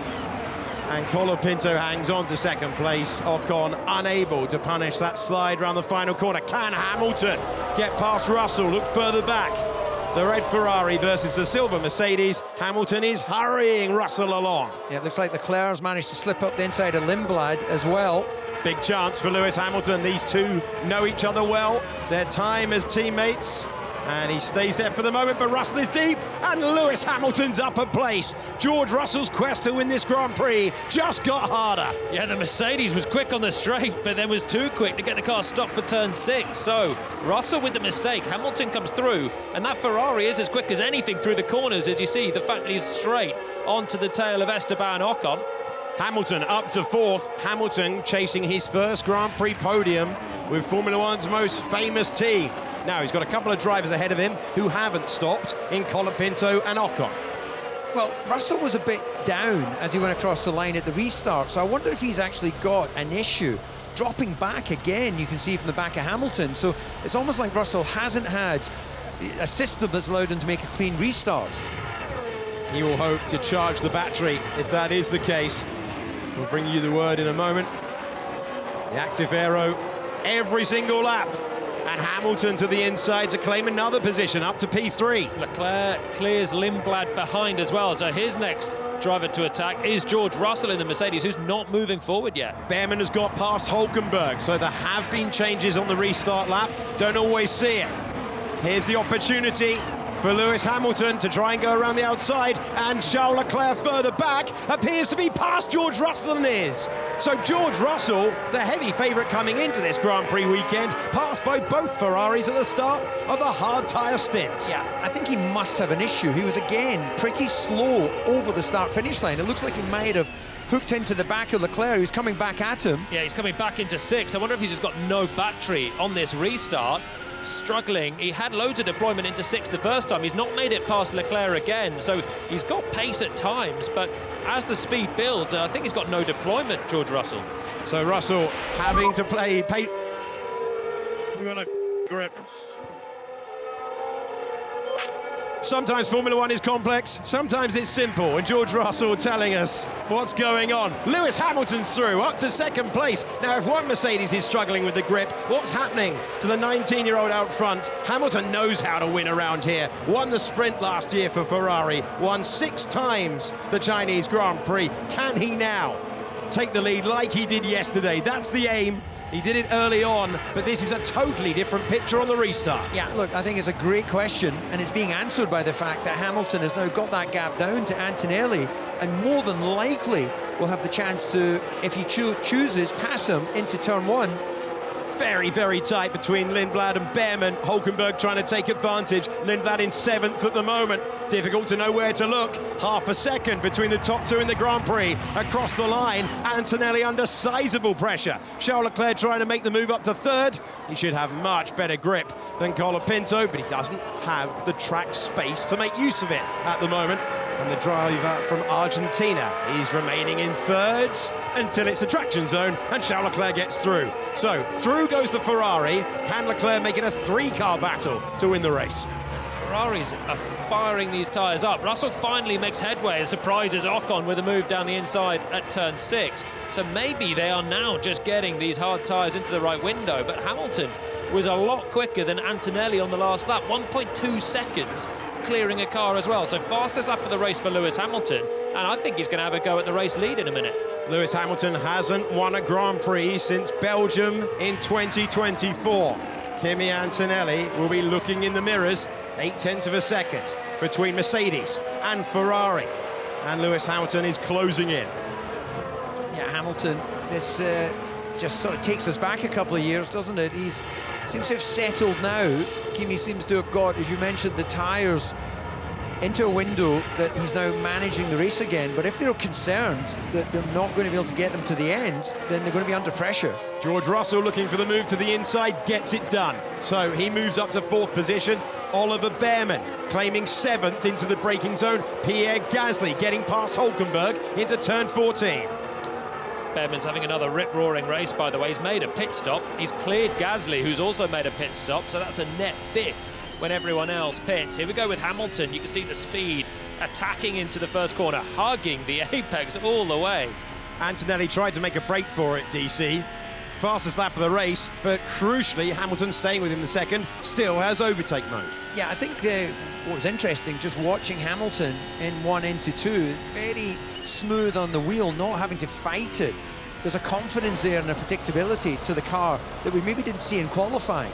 and Colapinto hangs on to second place. Ocon unable to punish that slide around the final corner. Can Hamilton get past Russell? Look further back. The red Ferrari versus the silver Mercedes. Hamilton is hurrying Russell along. Yeah, it looks like Leclerc's managed to slip up the inside of Lindblad as well. Big chance for Lewis Hamilton. These 2 know each other well. Their time as teammates. And he stays there for the moment, but Russell is deep, and Lewis Hamilton's up a place. George Russell's quest to win this Grand Prix just got harder. Yeah, the Mercedes was quick on the straight, but then was too quick to get the car stopped for turn 6. So Russell with the mistake. Hamilton comes through, and that Ferrari is as quick as anything through the corners, as you see. The fact that he's straight onto the tail of Esteban Ocon. Hamilton up to 4th. Hamilton chasing his first Grand Prix podium with Formula One's most famous team. Now he's got a couple of drivers ahead of him who haven't stopped in Colapinto and Ocon. Well, Russell was a bit down as he went across the line at the restart, so I wonder if he's actually got an issue. Dropping back again, you can see from the back of Hamilton, so it's almost like Russell hasn't had a system that's allowed him to make a clean restart. He will hope to charge the battery if that is the case. We'll bring you the word in a moment. The active aero every single lap. And Hamilton to the inside to claim another position, up to P3. Leclerc clears Lindblad behind as well, so his next driver to attack is George Russell in the Mercedes, who's not moving forward yet. Behrman has got past Hulkenberg, so there have been changes on the restart lap. Don't always see it. Here's the opportunity for Lewis Hamilton to try and go around the outside, and Charles Leclerc further back appears to be past George Russell and is. So George Russell, the heavy favourite coming into this Grand Prix weekend, passed by both Ferraris at the start of the hard tyre stint. Yeah, I think he must have an issue. He was, again, pretty slow over the start-finish line. It looks like he might have hooked into the back of Leclerc, who's coming back at him. Yeah, he's coming back into 6th. I wonder if he's just got no battery on this restart. Struggling. He had loads of deployment into 6th the first time. He's not made it past Leclerc again, so he's got pace at times, but as the speed builds, I think he's got no deployment, George Russell. So Russell having to play... Grip. Sometimes Formula One is complex, sometimes it's simple, and George Russell telling us what's going on. Lewis Hamilton's through, up to second place. Now, if one Mercedes is struggling with the grip, what's happening to the 19-year-old out front? Hamilton knows how to win around here. Won the sprint last year for Ferrari, won 6 times the Chinese Grand Prix. Can he now take the lead like he did yesterday? That's the aim. He did it early on, but this is a totally different picture on the restart. Yeah, look, I think it's a great question, and it's being answered by the fact that Hamilton has now got that gap down to Antonelli, and more than likely will have the chance to, if he chooses, pass him into turn 1. Very, very tight between Lindblad and Behrman. Hulkenberg trying to take advantage. Lindblad in 7th at the moment. Difficult to know where to look. Half a second between the top 2 in the Grand Prix. Across the line, Antonelli under sizable pressure. Charles Leclerc trying to make the move up to 3rd. He should have much better grip than Colapinto, but he doesn't have the track space to make use of it at the moment. And the driver from Argentina is remaining in 3rd until it's the traction zone and Charles Leclerc gets through. So through goes the Ferrari. Can Leclerc make it a 3-car battle to win the race? Ferraris are firing these tyres up. Russell finally makes headway and surprises Ocon with a move down the inside at turn 6. So maybe they are now just getting these hard tyres into the right window, but Hamilton was a lot quicker than Antonelli on the last lap, 1.2 seconds clearing a car as well. So fastest lap of the race for Lewis Hamilton, and I think he's going to have a go at the race lead in a minute. Lewis Hamilton hasn't won a Grand Prix since Belgium in 2024. Kimi Antonelli will be looking in the mirrors, 0.8 of a second between Mercedes and Ferrari, and Lewis Hamilton is closing in. Yeah, Hamilton, this just sort of takes us back a couple of years, doesn't it? He seems to have settled now. Kimi seems to have got, as you mentioned, the tyres into a window that he's now managing the race again. But if they're concerned that they're not going to be able to get them to the end, then they're going to be under pressure. George Russell looking for the move to the inside, gets it done. So he moves up to 4th position. Oliver Behrman claiming 7th into the braking zone. Pierre Gasly getting past Hulkenberg into turn 14. Behrman's having another rip-roaring race, by the way. He's made a pit stop. He's cleared Gasly, who's also made a pit stop, so that's a net 5th when everyone else pits. Here we go with Hamilton. You can see the speed attacking into the first corner, hugging the apex all the way. Antonelli tried to make a break for it, DC. Fastest lap of the race, but crucially, Hamilton staying within the second, still has overtake mode. Yeah, I think what was interesting, just watching Hamilton in 1 into 2, very smooth on the wheel, not having to fight it. There's a confidence there and a predictability to the car that we maybe didn't see in qualifying.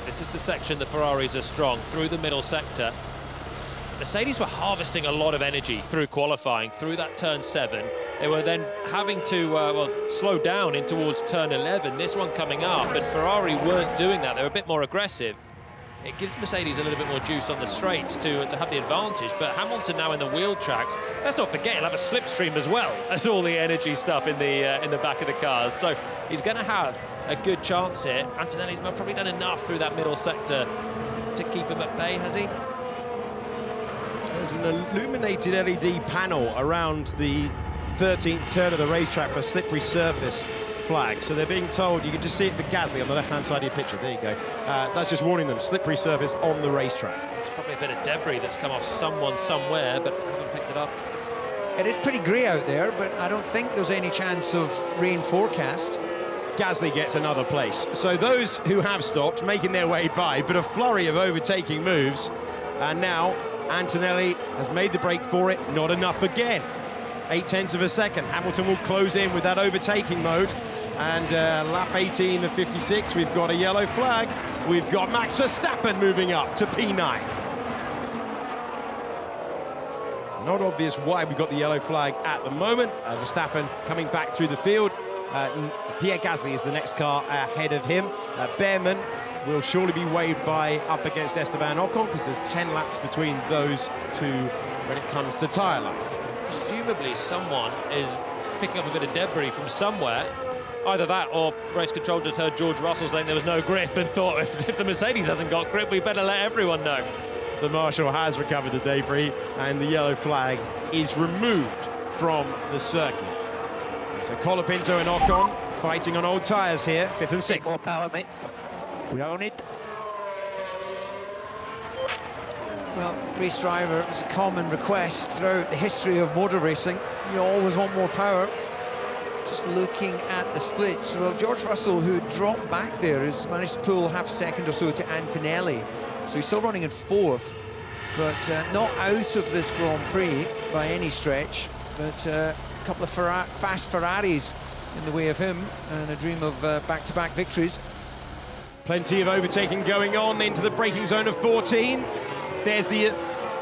This is the section the Ferraris are strong, through the middle sector. Mercedes were harvesting a lot of energy through qualifying, through that turn 7. They were then having to slow down in towards turn 11, this one coming up, and Ferrari weren't doing that. They were a bit more aggressive. It gives Mercedes a little bit more juice on the straights to have the advantage, but Hamilton now in the wheel tracks. Let's not forget, he'll have a slipstream as well as all the energy stuff in the back of the cars. So he's going to have a good chance here. Antonelli's probably done enough through that middle sector to keep him at bay, has he? There's an illuminated LED panel around the 13th turn of the racetrack for slippery surface flag. So they're being told, you can just see it for Gasly on the left-hand side of your picture. There you go. That's just warning them, slippery surface on the racetrack. There's probably a bit of debris that's come off someone somewhere, but I haven't picked it up. It is pretty grey out there, but I don't think there's any chance of rain forecast. Gasly gets another place. So those who have stopped making their way by, but a flurry of overtaking moves. And now Antonelli has made the break for it, not enough again. 0.8 of a second. Hamilton will close in with that overtaking mode. And lap 18 of 56, we've got a yellow flag. We've got Max Verstappen moving up to P9. Not obvious why we've got the yellow flag at the moment. Verstappen coming back through the field. Pierre Gasly is the next car ahead of him. Behrman will surely be waved by up against Esteban Ocon because there's 10 laps between those two when it comes to tyre life. Presumably someone is picking up a bit of debris from somewhere. Either that or race control just heard George Russell saying there was no grip and thought if the Mercedes hasn't got grip, we better let everyone know. The marshal has recovered the debris and the yellow flag is removed from the circuit. So Colapinto and Ocon fighting on old tyres here, 5th and 6th. More power, mate. We own it. Well, race driver, it was a common request throughout the history of motor racing. You always want more power. Just looking at the splits, well, George Russell, who dropped back there, has managed to pull half a second or so to Antonelli. So he's still running in 4th, but not out of this Grand Prix by any stretch. But a couple of fast Ferraris in the way of him, and a dream of back-to-back victories. Plenty of overtaking going on into the braking zone of 14. There's the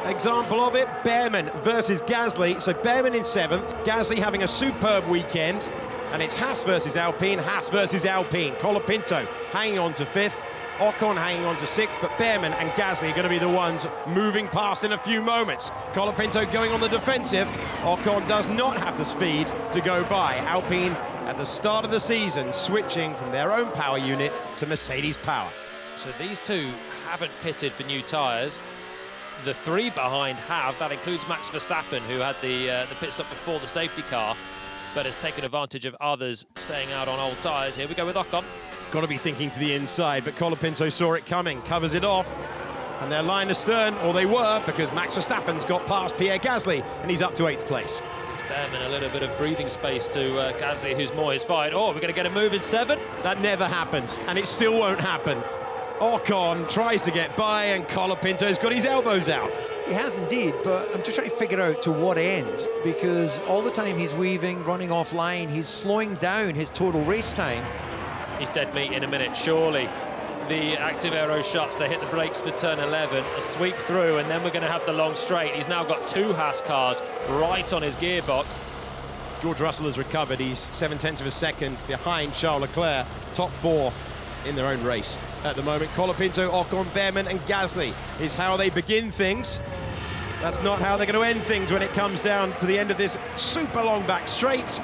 example of it, Behrman versus Gasly. So Behrman in 7th, Gasly having a superb weekend, and it's Haas versus Alpine, Haas versus Alpine. Colapinto hanging on to 5th, Ocon hanging on to 6th, but Behrman and Gasly are going to be the ones moving past in a few moments. Colapinto going on the defensive. Ocon does not have the speed to go by. Alpine at the start of the season switching from their own power unit to Mercedes power. So these two haven't pitted for new tyres. The 3 behind have. That includes Max Verstappen, who had the pit stop before the safety car, but has taken advantage of others staying out on old tyres. Here we go with Ocon. Got to be thinking to the inside, but Colapinto saw it coming, covers it off, and they're line astern, or they were, because Max Verstappen's got past Pierre Gasly, and he's up to 8th place. Gives Behrman a little bit of breathing space to Gasly, who's more his fight. Oh, we're going to get a move in 7. That never happens, and it still won't happen. Ocon tries to get by, and Colapinto's got his elbows out. He has indeed, but I'm just trying to figure out to what end, because all the time he's weaving, running offline, he's slowing down his total race time. He's dead meat in a minute, surely. The active aero shuts, they hit the brakes for turn 11, a sweep through, and then we're going to have the long straight. He's now got 2 Haas cars right on his gearbox. George Russell has recovered. He's 0.7 of a second behind Charles Leclerc, top 4 in their own race at the moment. Colapinto, Ocon, Behrman and Gasly is how they begin things. That's not how they're going to end things when it comes down to the end of this super long back straight.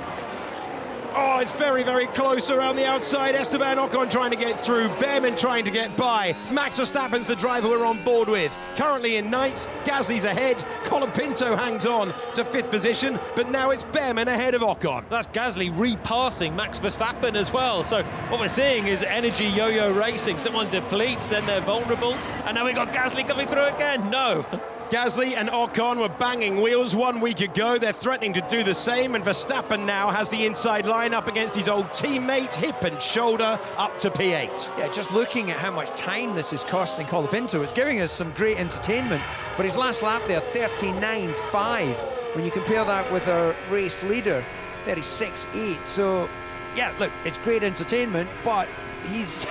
Oh, it's very, very close around the outside. Esteban Ocon trying to get through. Behrman trying to get by. Max Verstappen's the driver we're on board with. Currently in 9th. Gasly's ahead. Colapinto hangs on to 5th position, but now it's Behrman ahead of Ocon. That's Gasly repassing Max Verstappen as well. So what we're seeing is energy yo-yo racing. Someone depletes, then they're vulnerable. And now we've got Gasly coming through again. No. Gasly and Ocon were banging wheels 1 week ago. They're threatening to do the same, and Verstappen now has the inside line up against his old teammate, hip and shoulder, up to P8. Yeah, just looking at how much time this is costing Colapinto, it's giving us some great entertainment, but his last lap there, 39.5. When you compare that with our race leader, 36.8. So, yeah, look, it's great entertainment, but he's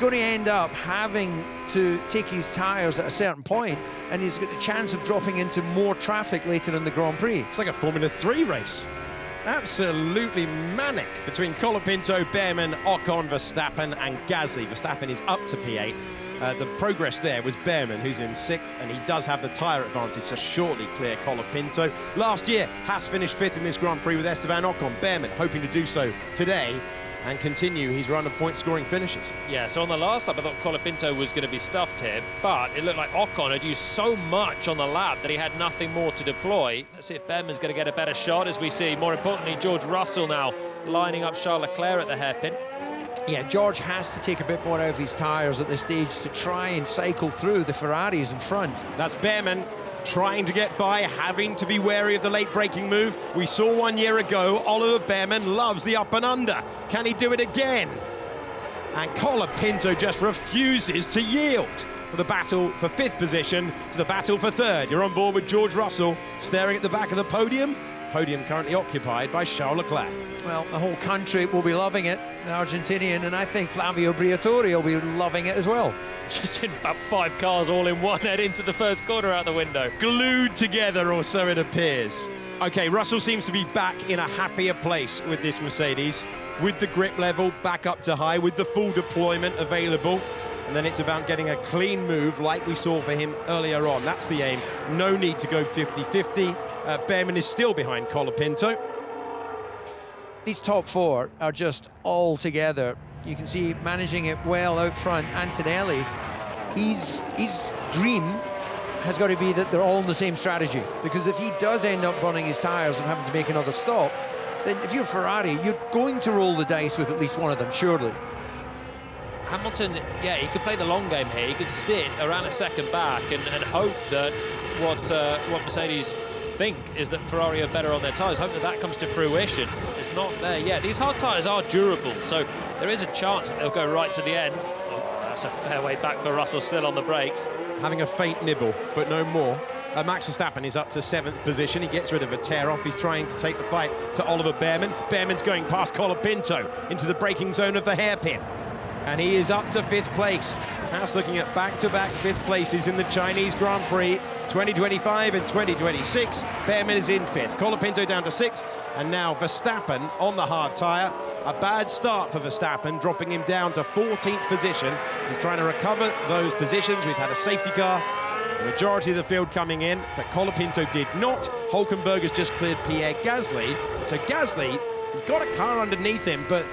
going to end up having to take his tyres at a certain point, and he's got a chance of dropping into more traffic later in the Grand Prix. It's like a Formula 3 race. Absolutely manic between Colapinto, Behrman, Ocon, Verstappen and Gasly. Verstappen is up to P8. The progress there was Behrman, who's in 6th, and he does have the tyre advantage to shortly clear Colapinto. Last year, Haas finished 5th in this Grand Prix with Esteban Ocon. Behrman hoping to do so today and continue his run of point-scoring finishes. Yeah, so on the last lap, I thought Colapinto was going to be stuffed here, but it looked like Ocon had used so much on the lap that he had nothing more to deploy. Let's see if Behrman's going to get a better shot, as we see, more importantly, George Russell now lining up Charles Leclerc at the hairpin. Yeah, George has to take a bit more out of his tyres at this stage to try and cycle through the Ferraris in front. That's Behrman trying to get by, having to be wary of the late braking move. We saw 1 year ago, Oliver Behrman loves the up and under. Can he do it again? And Colapinto just refuses to yield for the battle for 5th position to the battle for 3rd. You're on board with George Russell staring at the back of the podium. Podium currently occupied by Charles Leclerc. Well, the whole country will be loving it, the Argentinian, and I think Flavio Briatore will be loving it as well. Just in about 5 cars all in one, head into the first corner out the window. Glued together, or so it appears. Okay, Russell seems to be back in a happier place with this Mercedes, with the grip level back up to high, with the full deployment available. And then it's about getting a clean move like we saw for him earlier on. That's the aim. No need to go 50-50. Behrman is still behind Colapinto. These top 4 are just all together. You can see managing it well out front. Antonelli, his dream has got to be that they're all on the same strategy, because if he does end up running his tyres and having to make another stop, then if you're Ferrari, you're going to roll the dice with at least one of them, surely. Hamilton, yeah, he could play the long game here. He could sit around a second back and hope that what Mercedes think is that Ferrari are better on their tyres. Hope that comes to fruition. It's not there yet. These hard tyres are durable, so there is a chance that they'll go right to the end. Oh, that's a fair way back for Russell, still on the brakes. Having a faint nibble, but no more. Max Verstappen is up to 7th position. He gets rid of a tear-off. He's trying to take the fight to Oliver Behrman. Behrman's going past Colapinto into the braking zone of the hairpin. And he is up to 5th place. Haas looking at back-to-back 5th places in the Chinese Grand Prix 2025 and 2026. Behrman is in 5th. Colapinto down to 6th. And now Verstappen on the hard tyre. A bad start for Verstappen, dropping him down to 14th position. He's trying to recover those positions. We've had a safety car. The majority of the field coming in, but Colapinto did not. Hulkenberg has just cleared Pierre Gasly. So Gasly has got a car underneath him, but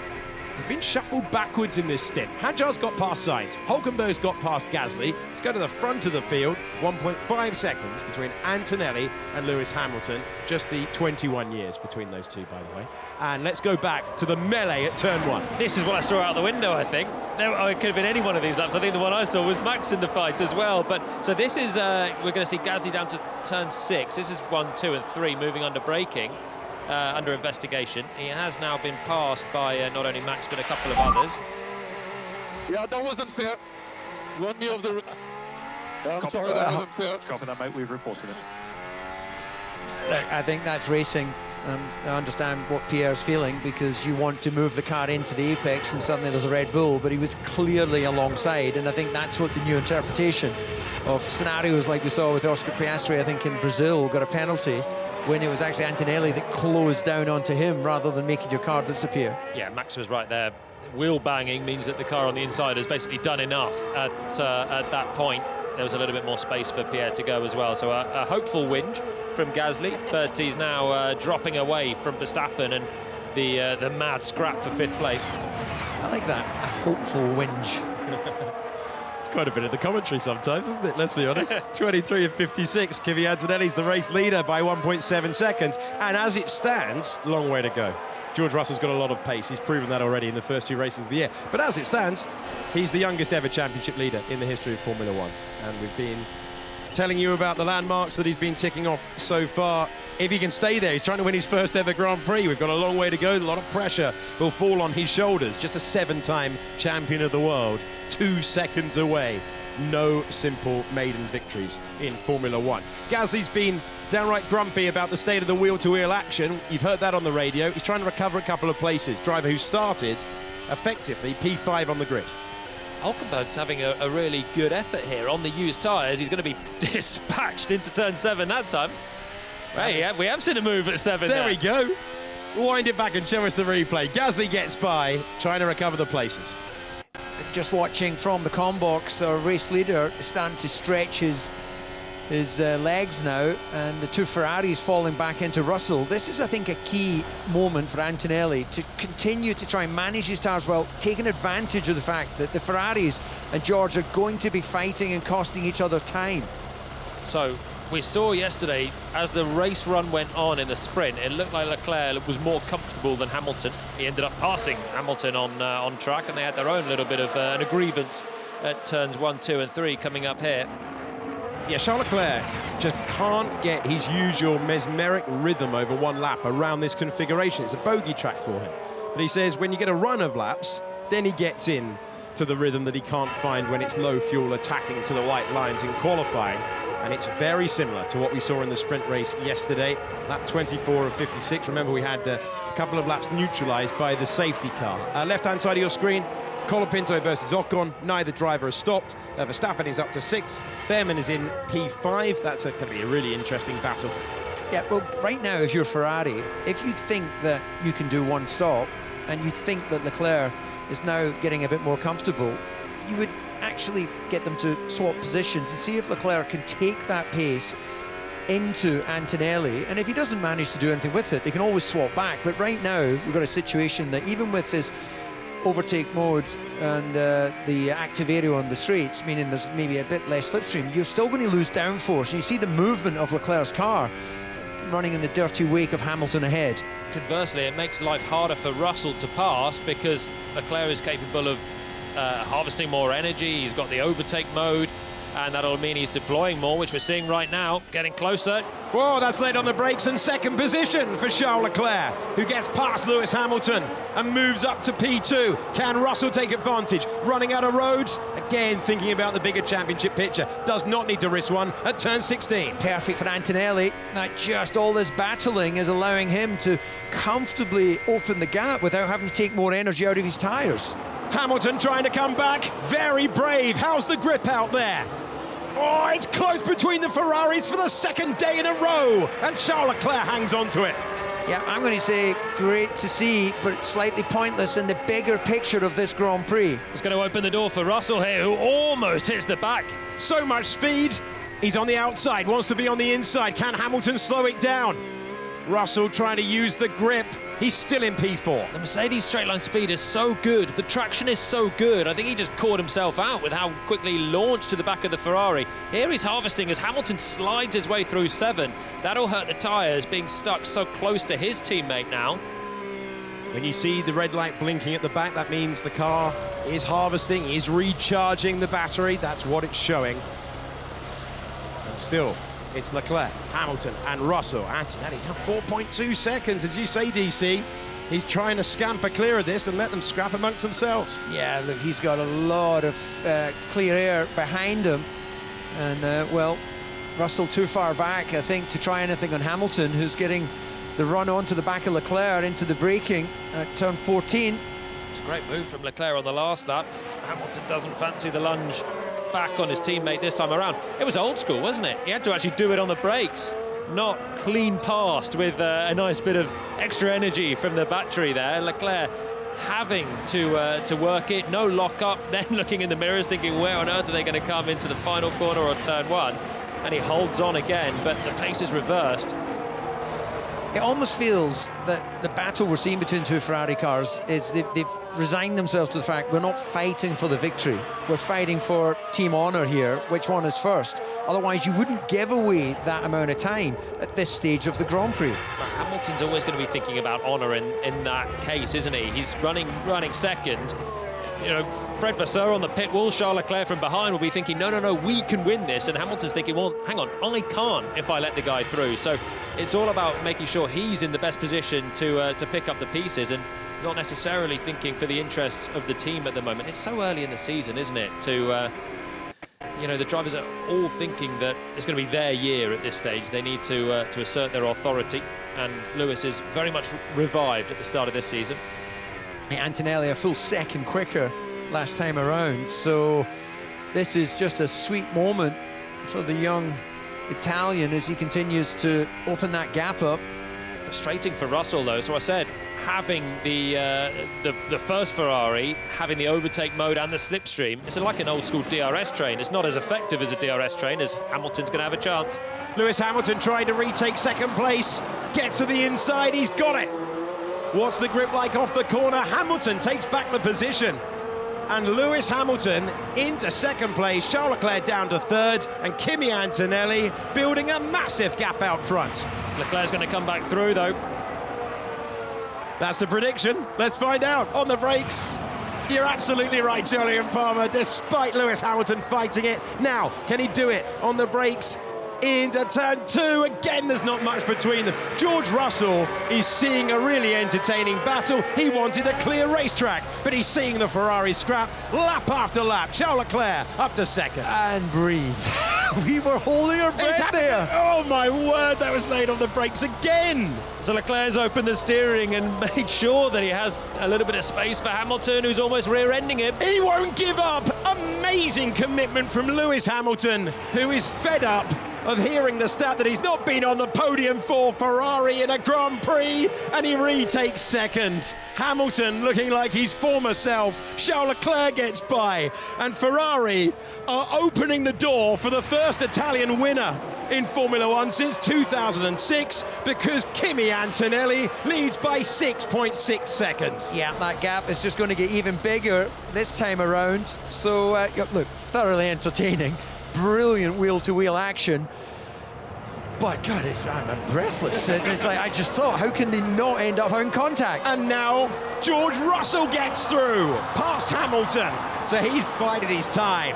he's been shuffled backwards in this stint. Hadjar's got past Sainz. Hulkenberg's got past Gasly. Let's go to the front of the field. 1.5 seconds between Antonelli and Lewis Hamilton. Just the 21 years between those two, by the way. And let's go back to the melee at turn 1. This is what I saw out the window, I think. It could have been any one of these laps. I think the one I saw was Max in the fight as well. But so this is, we're going to see Gasly down to turn 6. This is 1, 2 and 3 moving under braking. Under investigation. He has now been passed by not only Max but a couple of others. Yeah, that wasn't fair. 1 year of the... I'm sorry, that wasn't fair. Copy that, mate. We've reported it. Look, I think that's racing. I understand what Pierre's feeling, because you want to move the car into the apex and suddenly there's a Red Bull, but he was clearly alongside, and I think that's what the new interpretation of scenarios like we saw with Oscar Piastri, I think in Brazil, got a penalty when it was actually Antonelli that closed down onto him rather than making your car disappear. Yeah, Max was right there. Wheel banging means that the car on the inside has basically done enough at that point. There was a little bit more space for Pierre to go as well. So a hopeful whinge from Gasly, but he's now dropping away from Verstappen and the mad scrap for 5th place. I like that, a hopeful whinge. It's quite a bit of the commentary sometimes, isn't it? Let's be honest. 23 of 56. Kimi Antonelli's the race leader by 1.7 seconds. And as it stands, long way to go. George Russell's got a lot of pace. He's proven that already in the first 2 races of the year. But as it stands, he's the youngest ever championship leader in the history of Formula One. And we've been telling you about the landmarks that he's been ticking off so far. If he can stay there, he's trying to win his first ever Grand Prix. We've got a long way to go. A lot of pressure will fall on his shoulders. Just a 7-time champion of the world, 2 seconds away. No simple maiden victories in Formula One. Gasly's been downright grumpy about the state of the wheel-to-wheel action. You've heard that on the radio. He's trying to recover a couple of places. Driver who started effectively P5 on the grid. Hulkenberg's having a really good effort here on the used tyres. He's going to be dispatched into turn 7 that time. Hey, yeah, we have seen a move at 7 there. We go. Wind it back and show us the replay. Gasly gets by, trying to recover the places. Just watching from the comm box, our race leader is starting to stretch his legs now, and the 2 Ferraris falling back into Russell. This is, I think, a key moment for Antonelli to continue to try and manage his tires well, taking advantage of the fact that the Ferraris and George are going to be fighting and costing each other time. So we saw yesterday, as the race run went on in the sprint, it looked like Leclerc was more comfortable than Hamilton. He ended up passing Hamilton on track, and they had their own little bit of an grievance at turns 1, 2 and 3 coming up here. Yeah, Charles Leclerc just can't get his usual mesmeric rhythm over 1 lap around this configuration. It's a bogey track for him. But he says when you get a run of laps, then he gets in to the rhythm that he can't find when it's low fuel attacking to the white lines in qualifying. And it's very similar to what we saw in the sprint race yesterday. Lap 24 of 56. Remember, we had a couple of laps neutralised by the safety car. Left-hand side of your screen, Colapinto versus Ocon. Neither driver has stopped. Verstappen is up to 6th. Behrman is in P5. That's going to be a really interesting battle. Yeah, well, right now, if you're Ferrari, if you think that you can do 1 stop and you think that Leclerc is now getting a bit more comfortable, you would actually get them to swap positions and see if Leclerc can take that pace into Antonelli, and if he doesn't manage to do anything with it, they can always swap back. But right now, we've got a situation that even with this overtake mode and the active area on the straights, meaning there's maybe a bit less slipstream, you're still going to lose downforce. And you see the movement of Leclerc's car. running in the dirty wake of Hamilton ahead. Conversely, it makes life harder for Russell to pass because Leclerc is capable of harvesting more energy. He's got the overtake mode, and that'll mean he's deploying more, which we're seeing right now, getting closer. Whoa, that's laid on the brakes, and second position for Charles Leclerc, who gets past Lewis Hamilton and moves up to P2. Can Russell take advantage? Running out of roads? Again, thinking about the bigger championship picture. Does not need to risk one at turn 16. Perfect for Antonelli. Not just all this battling is allowing him to comfortably open the gap without having to take more energy out of his tyres. Hamilton trying to come back, very brave. How's the grip out there? Oh, it's close between the Ferraris for the second day in a row, and Charles Leclerc hangs on to it. Yeah, I'm going to say great to see, but slightly pointless in the bigger picture of this Grand Prix. It's going to open the door for Russell here, who almost hits the back. So much speed. He's on the outside, wants to be on the inside. Can Hamilton slow it down? Russell trying to use the grip. He's still in P4. The Mercedes straight line speed is so good, the traction is so good. I think he just caught himself out with how quickly he launched to the back of the Ferrari. Here he's harvesting as Hamilton slides his way through 7. That'll hurt the tyres, being stuck so close to his teammate now. When you see the red light blinking at the back, that means the car is harvesting, is recharging the battery. That's what it's showing. And still, it's Leclerc, Hamilton and Russell. Antonelli now 4.2 seconds, as you say, DC. He's trying to scamper clear of this and let them scrap amongst themselves. Yeah, look, he's got a lot of clear air behind him. And, well, Russell too far back, I think, to try anything on Hamilton, who's getting the run onto the back of Leclerc into the braking at turn 14. It's a great move from Leclerc on the last lap. Hamilton doesn't fancy the lunge back on his teammate this time around. It was old school, wasn't it? He had to actually do it on the brakes, not clean past with a nice bit of extra energy from the battery there. Leclerc having to work it, no lock up, then looking in the mirrors thinking where on earth are they going to come into the final corner or turn 1, and he holds on again, but the pace is reversed. It almost feels that the battle we're seeing between two Ferrari cars is they've resigned themselves to the fact we're not fighting for the victory. We're fighting for team honour here. Which one is first? Otherwise, you wouldn't give away that amount of time at this stage of the Grand Prix. Hamilton's always going to be thinking about honour in that case, isn't he? He's running second. You know, Fred Vasseur on the pit wall, Charles Leclerc from behind will be thinking, no, we can win this. And Hamilton's thinking, well, hang on, I can't if I let the guy through. So it's all about making sure he's in the best position to pick up the pieces and not necessarily thinking for the interests of the team at the moment. It's so early in the season, isn't it, to, you know, the drivers are all thinking that it's going to be their year at this stage. They need to assert their authority, and Lewis is very much revived at the start of this season. Antonelli a full second quicker last time around, so this is just a sweet moment for the young Italian as he continues to open that gap up. Frustrating for Russell though, so I said having the first Ferrari, having the overtake mode and the slipstream, it's like an old school DRS train. It's not as effective as a DRS train, as Hamilton's going to have a chance. Lewis Hamilton trying to retake second place, gets to the inside, he's got it. What's the grip like off the corner? Hamilton takes back the position. And Lewis Hamilton into second place, Charles Leclerc down to third, and Kimi Antonelli building a massive gap out front. Leclerc's going to come back through though. That's the prediction. Let's find out on the brakes. You're absolutely right, Jolyon Palmer, despite Lewis Hamilton fighting it. Now, can he do it on the brakes? Into turn 2, again there's not much between them. George Russell is seeing a really entertaining battle. He wanted a clear racetrack, but he's seeing the Ferrari scrap lap after lap. Charles Leclerc up to second. And breathe. We were holding our breath there. Oh my word, that was laid on the brakes again. So Leclerc's opened the steering and made sure that he has a little bit of space for Hamilton, who's almost rear-ending him. He won't give up. Amazing commitment from Lewis Hamilton, who is fed up of hearing the stat that he's not been on the podium for Ferrari in a Grand Prix, and he retakes second. Hamilton looking like his former self. Charles Leclerc gets by, and Ferrari are opening the door for the first Italian winner in Formula One since 2006, because Kimi Antonelli leads by 6.6 seconds. Yeah, that gap is just going to get even bigger this time around. So, look, thoroughly entertaining. Brilliant wheel-to-wheel action. But God, I'm breathless. It's like, I just thought, how can they not end up having contact? And now George Russell gets through, past Hamilton. So he's bided his time,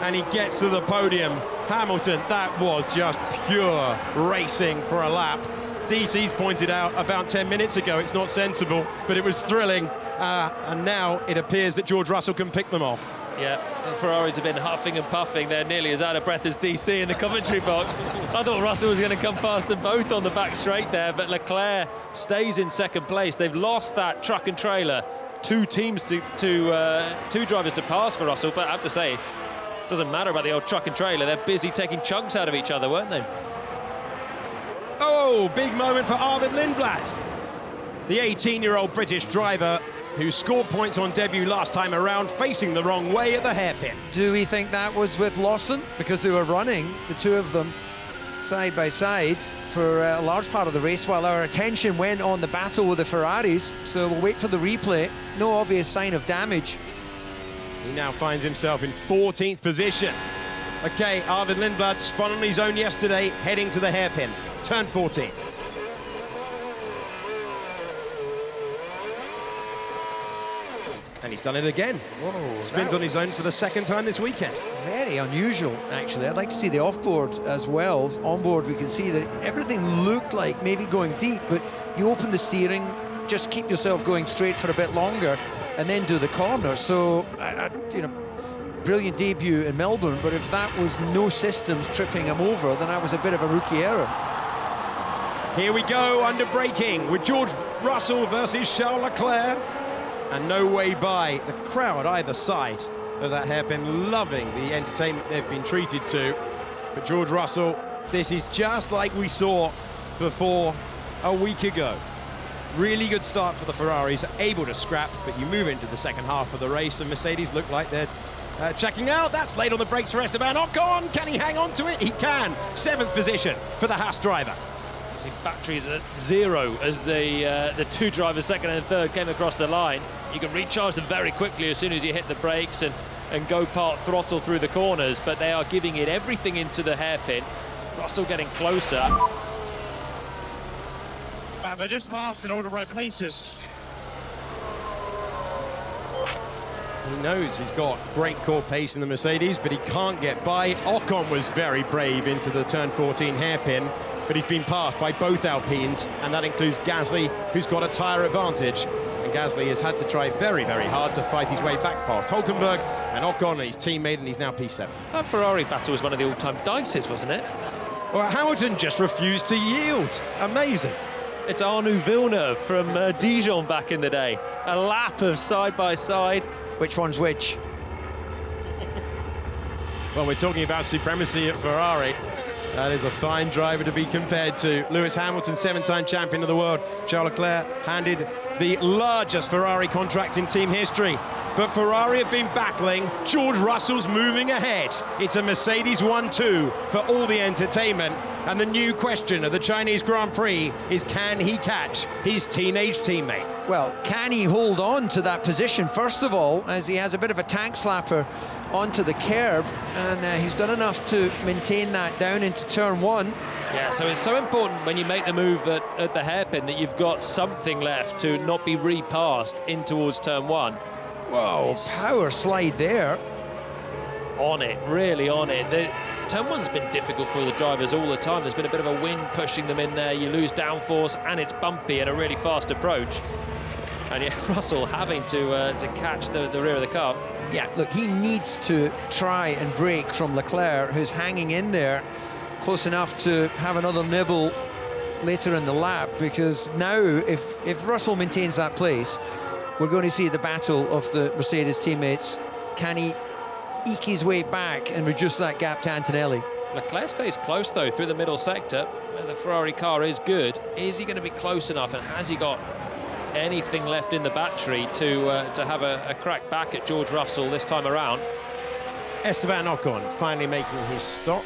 and he gets to the podium. Hamilton, that was just pure racing for a lap. DC's pointed out about 10 minutes ago, it's not sensible, but it was thrilling. And now it appears that George Russell can pick them off. Yeah, the Ferraris have been huffing and puffing. They're nearly as out of breath as DC in the commentary box. I thought Russell was going to come past them both on the back straight there, but Leclerc stays in second place. They've lost that truck and trailer. Two drivers to pass for Russell, but I have to say, it doesn't matter about the old truck and trailer. They're busy taking chunks out of each other, weren't they? Oh, big moment for Arvid Lindblad. The 18-year-old British driver who scored points on debut last time around, facing the wrong way at the hairpin. Do we think that was with Lawson? Because they were running, the two of them, side by side for a large part of the race, while our attention went on the battle with the Ferraris. So we'll wait for the replay. No obvious sign of damage. He now finds himself in 14th position. Okay, Arvid Lindblad spun on his own yesterday, heading to the hairpin. Turn 14. And he's done it again. Whoa, Spins on his own for the second time this weekend. Very unusual, actually. I'd like to see the off-board as well. On-board, we can see that everything looked like maybe going deep, but you open the steering, just keep yourself going straight for a bit longer, and then do the corner. So, you know, brilliant debut in Melbourne, but if that was no systems tripping him over, then that was a bit of a rookie error. Here we go, under braking with George Russell versus Charles Leclerc. And no way by. The crowd either side of that hairpin loving the entertainment they've been treated to. But George Russell, this is just like we saw before a week ago. Really good start for the Ferraris, able to scrap, but you move into the second half of the race and Mercedes look like they're checking out. That's late on the brakes for Esteban Ocon. Can he hang on to it? He can. 7th position for the Haas driver. See, batteries at 0 as the two drivers, second and third, came across the line. You can recharge them very quickly as soon as you hit the brakes and go part throttle through the corners, but they are giving it everything into the hairpin. Russell getting closer. They're just fast in all the right places. He knows he's got great core pace in the Mercedes, but he can't get by. Ocon was very brave into the turn 14 hairpin, but he's been passed by both Alpines, and that includes Gasly, who's got a tyre advantage. And Gasly has had to try very, very hard to fight his way back past Hulkenberg and Ocon and his teammate, and he's now P7. That Ferrari battle was one of the all-time dices, wasn't it? Well, Hamilton just refused to yield. Amazing. It's Arnaud Villeneuve from Dijon back in the day. A lap of side-by-side. Which one's which? Well, we're talking about supremacy at Ferrari. That is a fine driver to be compared to. Lewis Hamilton, 7-time champion of the world. Charles Leclerc handed the largest Ferrari contract in team history. But Ferrari have been battling. George Russell's moving ahead. It's a Mercedes 1-2 for all the entertainment. And the new question of the Chinese Grand Prix is, can he catch his teenage teammate? Well, can he hold on to that position, first of all, as he has a bit of a tank slapper onto the curb, and he's done enough to maintain that down into turn 1. Yeah, so it's so important when you make the move at the hairpin that you've got something left to not be repassed in towards turn 1. Whoa, power slide there. On it, really on it. Turn 1's been difficult for the drivers all the time. There's been a bit of a wind pushing them in there. You lose downforce, and it's bumpy and a really fast approach. And yeah, Russell having to catch the rear of the car. Yeah, look, he needs to try and break from Leclerc, who's hanging in there close enough to have another nibble later in the lap, because now if Russell maintains that place, we're going to see the battle of the Mercedes teammates. Can he eke his way back and reduce that gap to Antonelli? Leclerc stays close though through the middle sector where the Ferrari car is good. Is he going to be close enough, and has he got anything left in the battery to have a crack back at George Russell this time around? Esteban Ocon finally making his stop.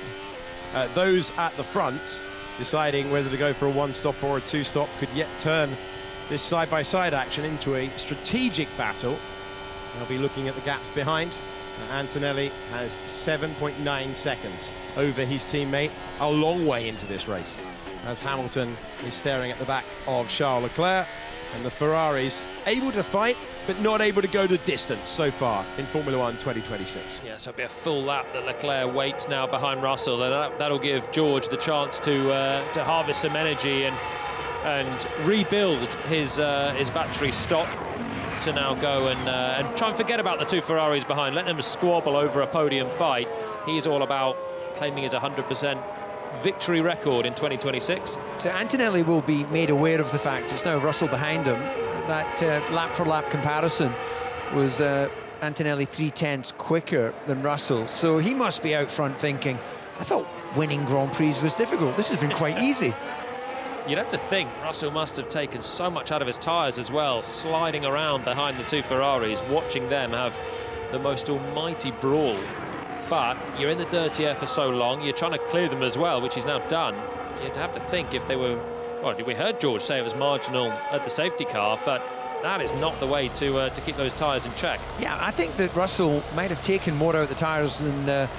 Those at the front deciding whether to go for a 1-stop or a 2-stop could yet turn this side-by-side action into a strategic battle. They'll be looking at the gaps behind. Antonelli has 7.9 seconds over his teammate, a long way into this race, as Hamilton is staring at the back of Charles Leclerc, and the Ferraris able to fight but not able to go the distance so far in Formula 1 2026. Yeah, so it'll be a full lap that Leclerc waits now behind Russell. That'll give George the chance to harvest some energy and rebuild his battery stock, to now go and try and forget about the two Ferraris behind, let them squabble over a podium fight. He's all about claiming his 100% victory record in 2026. So Antonelli will be made aware of the fact it's now Russell behind him. That lap-for-lap comparison was Antonelli 3/10 quicker than Russell, so he must be out front thinking, I thought winning Grand Prix was difficult. This has been quite easy. You'd have to think Russell must have taken so much out of his tyres as well, sliding around behind the two Ferraris, watching them have the most almighty brawl. But you're in the dirty air for so long, you're trying to clear them as well, which he's now done. You'd have to think if they were... Well, we heard George say it was marginal at the safety car, but that is not the way to keep those tyres in check. Yeah, I think that Russell might have taken more out of the tyres than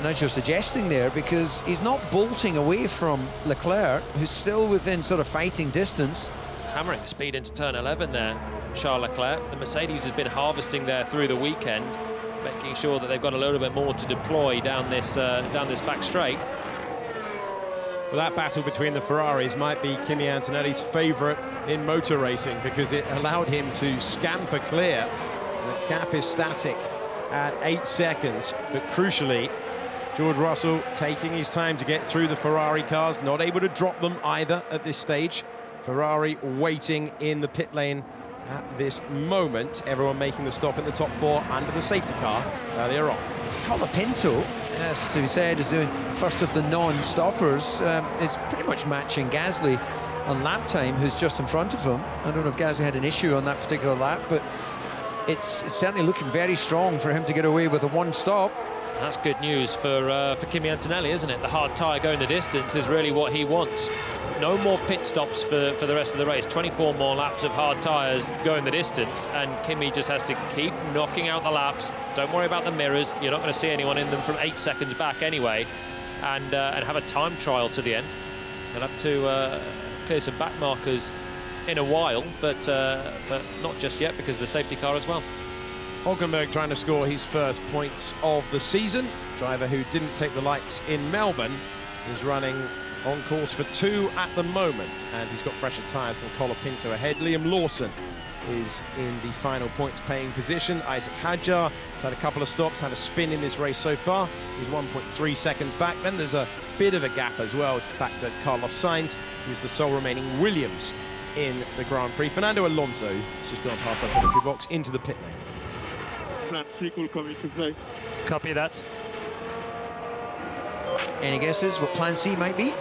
as you're suggesting there, because he's not bolting away from Leclerc, who's still within sort of fighting distance. Hammering the speed into turn 11 there, Charles Leclerc. The Mercedes has been harvesting there through the weekend, making sure that they've got a little bit more to deploy down this back straight. Well, that battle between the Ferraris might be Kimi Antonelli's favourite in motor racing, because it allowed him to scamper clear. The gap is static at 8 seconds, but crucially, George Russell taking his time to get through the Ferrari cars, not able to drop them either at this stage. Ferrari waiting in the pit lane at this moment. Everyone making the stop in the top four under the safety car earlier on. Colapinto, as to be said, is doing first of the non-stoppers, is pretty much matching Gasly on lap time, who's just in front of him. I don't know if Gasly had an issue on that particular lap, but it's certainly looking very strong for him to get away with a one stop. That's good news for Kimi Antonelli, isn't it? The hard tyre going the distance is really what he wants. No more pit stops for the rest of the race. 24 more laps of hard tyres going the distance, and Kimi just has to keep knocking out the laps. Don't worry about the mirrors. You're not going to see anyone in them from 8 seconds back anyway, and have a time trial to the end. They'll have to clear some back markers in a while, but not just yet because of the safety car as well. Hulkenberg trying to score his first points of the season. Driver who didn't take the lights in Melbourne is running on course for 2 at the moment, and he's got fresher tyres than Colapinto ahead. Liam Lawson is in the final points paying position. Isaac Hadjar has had a couple of stops, had a spin in this race so far. He's 1.3 seconds back. Then there's a bit of a gap as well back to Carlos Sainz, who's the sole remaining Williams in the Grand Prix. Fernando Alonso has just gone past our commentary box into the pit lane. Plan 3 could come into play. Copy that. Any guesses what plan C might be?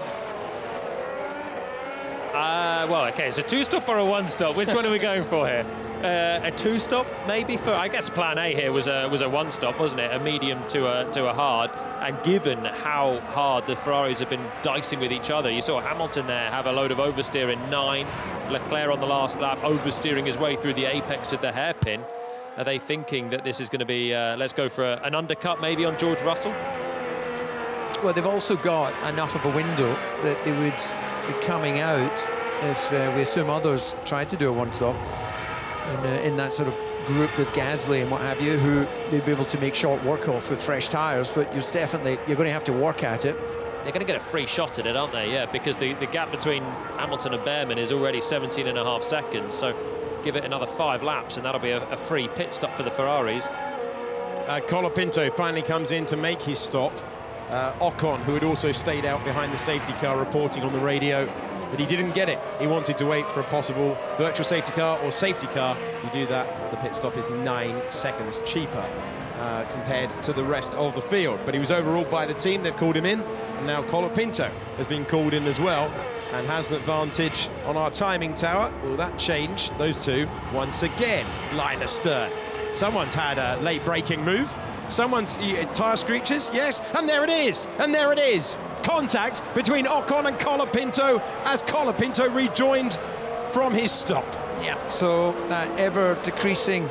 Well, okay, it's a 2-stop or a 1-stop. Which one are we going for here? A 2-stop, maybe for. I guess plan A here was a 1-stop, wasn't it? A medium to a hard. And given how hard the Ferraris have been dicing with each other, you saw Hamilton there have a load of oversteer in 9. Leclerc on the last lap oversteering his way through the apex of the hairpin. Are they thinking that this is going to be, let's go for an undercut maybe on George Russell? Well, they've also got enough of a window that they would be coming out if we assume others tried to do a one-stop in that sort of group with Gasly and what have you, who they'd be able to make short work of with fresh tyres, but you're going to have to work at it. They're going to get a free shot at it, aren't they? Yeah, because the gap between Hamilton and Behrman is already 17.5 seconds, so give it another 5 laps and that'll be a free pit stop for the Ferraris. Colapinto finally comes in to make his stop. Ocon, who had also stayed out behind the safety car, reporting on the radio that he didn't get it. He wanted to wait for a possible virtual safety car or safety car. If you do that, the pit stop is 9 seconds cheaper compared to the rest of the field. But he was overruled by the team. They've called him in, and now Colapinto has been called in as well and has an advantage on our timing tower. Will that change those two once again? Line astern. Someone's had a late braking move. Someone's tyre screeches, yes, and there it is, and there it is. Contact between Ocon and Colapinto as Colapinto rejoined from his stop. Yeah, so that ever-decreasing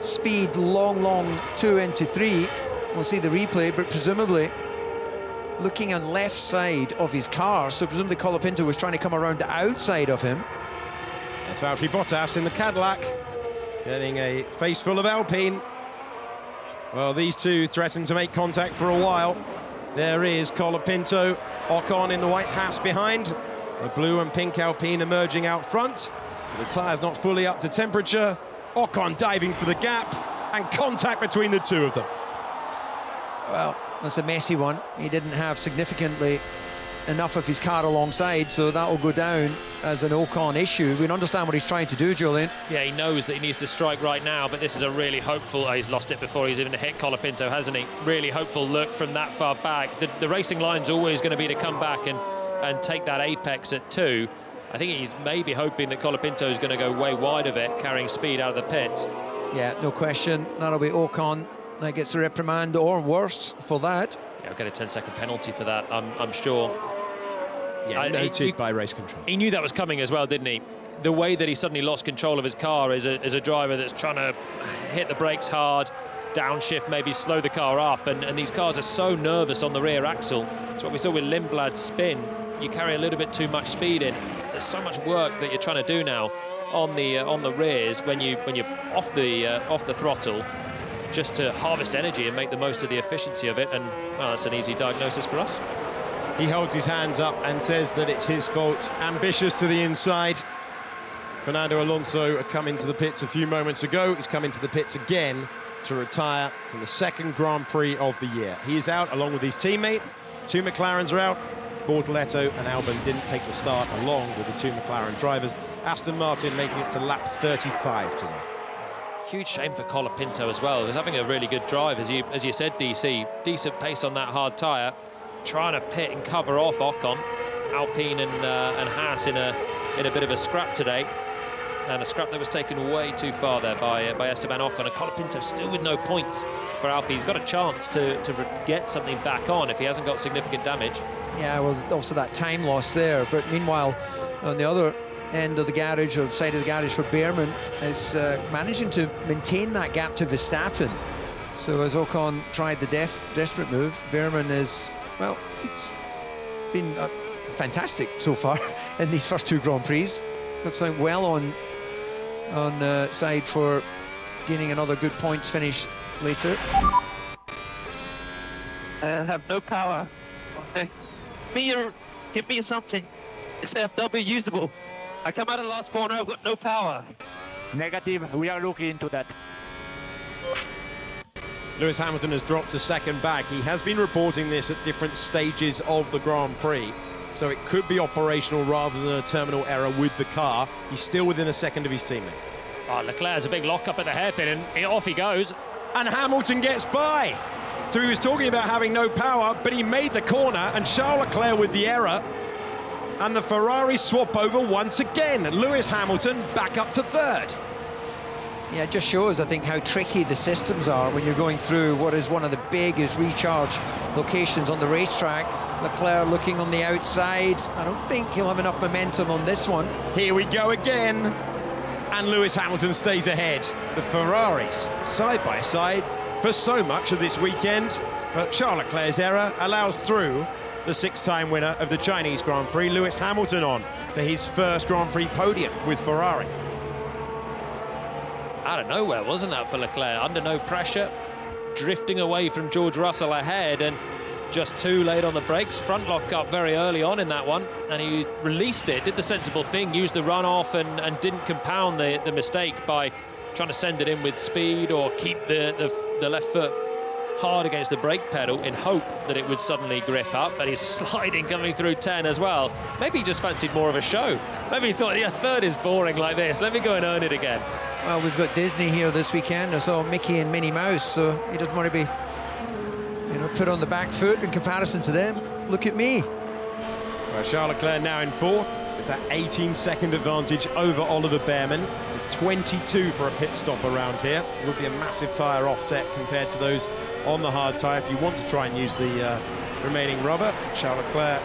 speed long two into three. We'll see the replay, but presumably looking on left side of his car, so presumably Colapinto was trying to come around the outside of him. That's Valtteri Bottas in the Cadillac, getting a face full of Alpine. Well, these two threatened to make contact for a while. There is Colapinto, Ocon in the white Haas behind, the blue and pink Alpine emerging out front. The tyres not fully up to temperature. Ocon diving for the gap, and contact between the two of them. Well, that's a messy one. He didn't have significantly enough of his car alongside, so that will go down as an Ocon issue. We can understand what he's trying to do, Julian. Yeah, he knows that he needs to strike right now, but this is a really hopeful... he's lost it before he's even hit Colapinto, hasn't he? Really hopeful look from that far back. The racing line's always going to be to come back and take that apex at 2. I think he's maybe hoping that Colapinto is going to go way wide of it, carrying speed out of the pits. Yeah, no question. That'll be Ocon that gets a reprimand or worse for that. Yeah, I'll get a 10-second penalty for that, I'm sure. Yeah, noted by race control. He knew that was coming as well, didn't he? The way that he suddenly lost control of his car as a driver that's trying to hit the brakes hard, downshift, maybe slow the car up, and these cars are so nervous on the rear axle. It's what we saw with Lindblad's spin. You carry a little bit too much speed in. There's so much work that you're trying to do now on the rears when you're off the throttle, just to harvest energy and make the most of the efficiency of it. And well, that's an easy diagnosis for us. He holds his hands up and says that it's his fault. Ambitious to the inside. Fernando Alonso had come into the pits a few moments ago. He's come into the pits again to retire from the second Grand Prix of the year. He is out along with his teammate. 2 McLarens are out. Bortoleto and Albon didn't take the start along with the 2 McLaren drivers. Aston Martin making it to lap 35 today. Huge shame for Colapinto as well. He was having a really good drive, as you said, DC. Decent pace on that hard tyre. Trying to pit and cover off Ocon. Alpine and Haas in a bit of a scrap today, and a scrap that was taken way too far there by Esteban Ocon. And Colapinto still with no points for Alpine. He's got a chance to get something back on if he hasn't got significant damage. Yeah, well, also that time loss there. But meanwhile, on the other end of the garage, or the side of the garage for Behrman, is managing to maintain that gap to Verstappen. So as Ocon tried the desperate move, Behrman is, well, it's been fantastic so far in these first 2 Grand Prix. Looks like well on side for gaining another good points finish later. I have no power. Okay. Give me something. It's FW usable. I come out of the last corner, I've got no power. Negative, we are looking into that. Lewis Hamilton has dropped to second back. He has been reporting this at different stages of the Grand Prix, so it could be operational rather than a terminal error with the car. He's still within a second of his teammate. Oh, Leclerc's a big lock-up at the hairpin, and off he goes. And Hamilton gets by. So he was talking about having no power, but he made the corner, and Charles Leclerc with the error. And the Ferrari swap over once again. Lewis Hamilton back up to third. Yeah, it just shows, I think, how tricky the systems are when you're going through what is one of the biggest recharge locations on the racetrack. Leclerc looking on the outside. I don't think he'll have enough momentum on this one. Here we go again. And Lewis Hamilton stays ahead. The Ferraris side by side for so much of this weekend. But Charles Leclerc's error allows through the 6-time winner of the Chinese Grand Prix, Lewis Hamilton, on for his first Grand Prix podium with Ferrari. Out of nowhere, wasn't that, for Leclerc? Under no pressure, drifting away from George Russell ahead, and just too late on the brakes. Front lock up very early on in that one, and he released it, did the sensible thing, used the runoff and didn't compound the mistake by trying to send it in with speed or keep the left foot hard against the brake pedal in hope that it would suddenly grip up. And he's sliding coming through 10 as well. Maybe he just fancied more of a show. Maybe he thought, yeah, third is boring like this, let me go and earn it again. Well, we've got Disney here this weekend. I saw Mickey and Minnie Mouse, so he doesn't want to be, put on the back foot in comparison to them. Look at me. Well, Charles Leclerc now in fourth with that 18-second advantage over Oliver Behrman. It's 22 for a pit stop around here. It would be a massive tyre offset compared to those on the hard tyre if you want to try and use the remaining rubber. Charles Leclerc,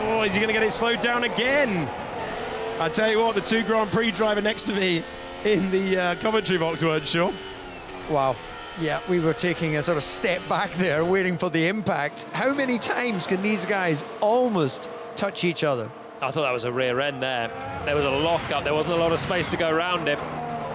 oh, is he going to get it slowed down again? I tell you what, the 2 Grand Prix driver next to me in the commentary box weren't sure. Wow. Yeah, we were taking a sort of step back there, waiting for the impact. How many times can these guys almost touch each other? I thought that was a rear end there. There was a lock-up. There wasn't a lot of space to go around it.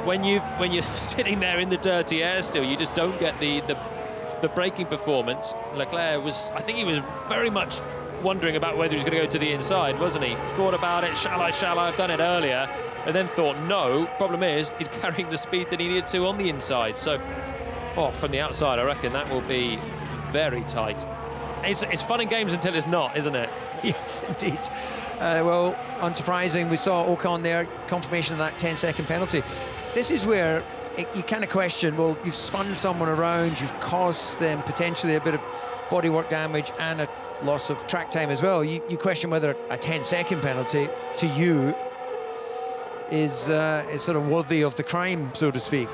When you're sitting there in the dirty air still, you just don't get the braking performance. Leclerc was, I think he was very much wondering about whether he was going to go to the inside, wasn't he? Thought about it, shall I, I've done it earlier, and then thought, no, problem is, he's carrying the speed that he needed to on the inside. So, from the outside, I reckon that will be very tight. It's fun and games until it's not, isn't it? Yes, indeed. Well, unsurprising, we saw Ocon there, confirmation of that 10-second penalty. This is where you kind of question, well, you've spun someone around, you've caused them potentially a bit of bodywork damage and a loss of track time as well. You question whether a 10-second penalty to you is sort of worthy of the crime, so to speak.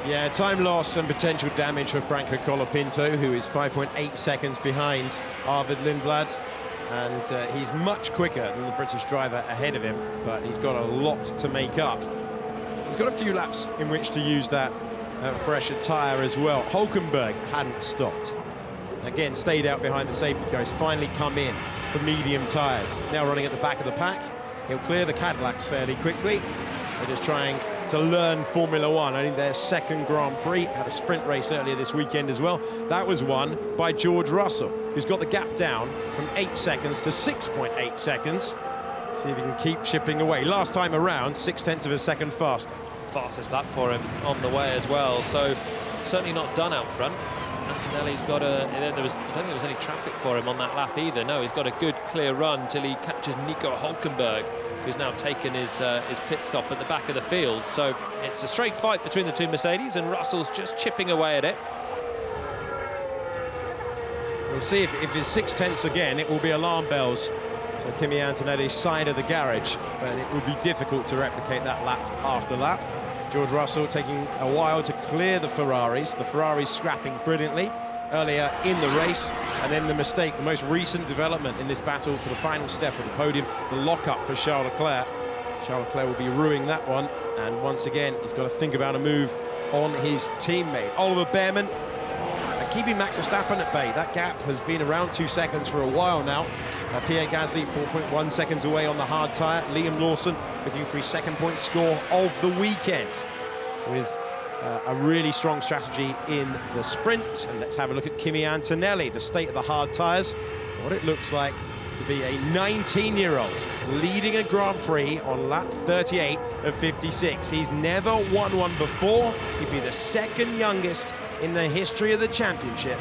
Yeah, time loss and potential damage for Franco Colapinto, who is 5.8 seconds behind Arvid Lindblad. And he's much quicker than the British driver ahead of him, but he's got a lot to make up. He's got a few laps in which to use that fresher tyre as well. Hulkenberg hadn't stopped. Again, stayed out behind the safety car. He's finally come in for medium tyres. Now running at the back of the pack. He'll clear the Cadillacs fairly quickly. They're just trying to learn Formula One. Only their second Grand Prix. Had a sprint race earlier this weekend as well. That was won by George Russell, who's got the gap down from 8 seconds to 6.8 seconds. See if he can keep chipping away. Last time around, 0.6 of a second faster. Fastest lap for him on the way as well. So certainly not done out front. Antonelli's got I don't think there was any traffic for him on that lap either. No, he's got a good clear run till he catches Nico Hulkenberg, who's now taken his pit stop at the back of the field. So it's a straight fight between the two Mercedes, and Russell's just chipping away at it. We'll see if it's 0.6 again, it will be alarm bells for Kimi Antonelli's side of the garage, but it will be difficult to replicate that lap after lap. George Russell taking a while to clear the Ferraris scrapping brilliantly earlier in the race, and then the mistake, the most recent development in this battle for the final step of the podium, the lock-up for Charles Leclerc. Charles Leclerc will be ruining that one, and once again he's got to think about a move on his teammate. Oliver Behrman keeping Max Verstappen at bay. That gap has been around 2 seconds for a while now. Pierre Gasly 4.1 seconds away on the hard tyre. Liam Lawson looking for his second point score of the weekend with a really strong strategy in the sprint. And let's have a look at Kimi Antonelli, the state of the hard tyres, what it looks like to be a 19-year-old leading a Grand Prix on lap 38 of 56. He's never won one before. He'd be the second youngest in the history of the championship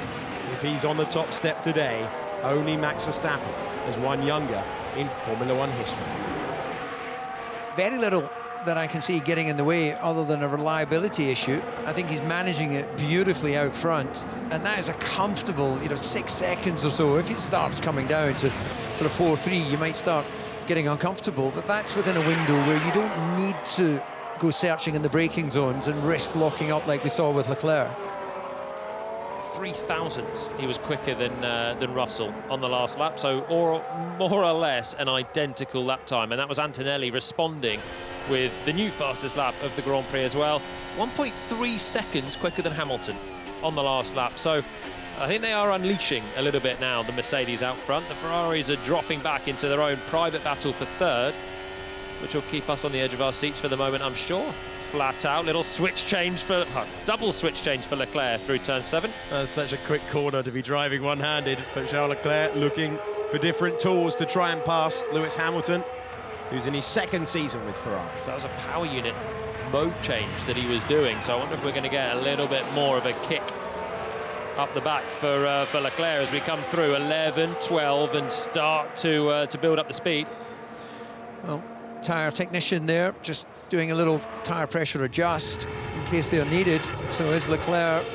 if he's on the top step today. Only Max Verstappen has won younger in Formula One history. Very little that I can see getting in the way other than a reliability issue. I think he's managing it beautifully out front, and that is a comfortable 6 seconds or so. If it starts coming down to sort of 4.3, you might start getting uncomfortable, but that's within a window where you don't need to go searching in the braking zones and risk locking up like we saw with Leclerc. 3 thousandths he was quicker than Russell on the last lap, so more or less an identical lap time, and that was Antonelli responding with the new fastest lap of the Grand Prix as well. 1.3 seconds quicker than Hamilton on the last lap, so I think they are unleashing a little bit now, the Mercedes out front. The Ferraris are dropping back into their own private battle for third, which will keep us on the edge of our seats for the moment, I'm sure. Flat out, little switch change for double switch change for Leclerc through turn 7. Such a quick corner to be driving one-handed, but Charles Leclerc looking for different tools to try and pass Lewis Hamilton, who's in his second season with Ferrari. So that was a power unit mode change that he was doing, so I wonder if we're going to get a little bit more of a kick up the back for Leclerc as we come through 11, 12 and start to build up the speed. Well, tyre technician there just doing a little tyre pressure adjust in case they're needed. So is Leclerc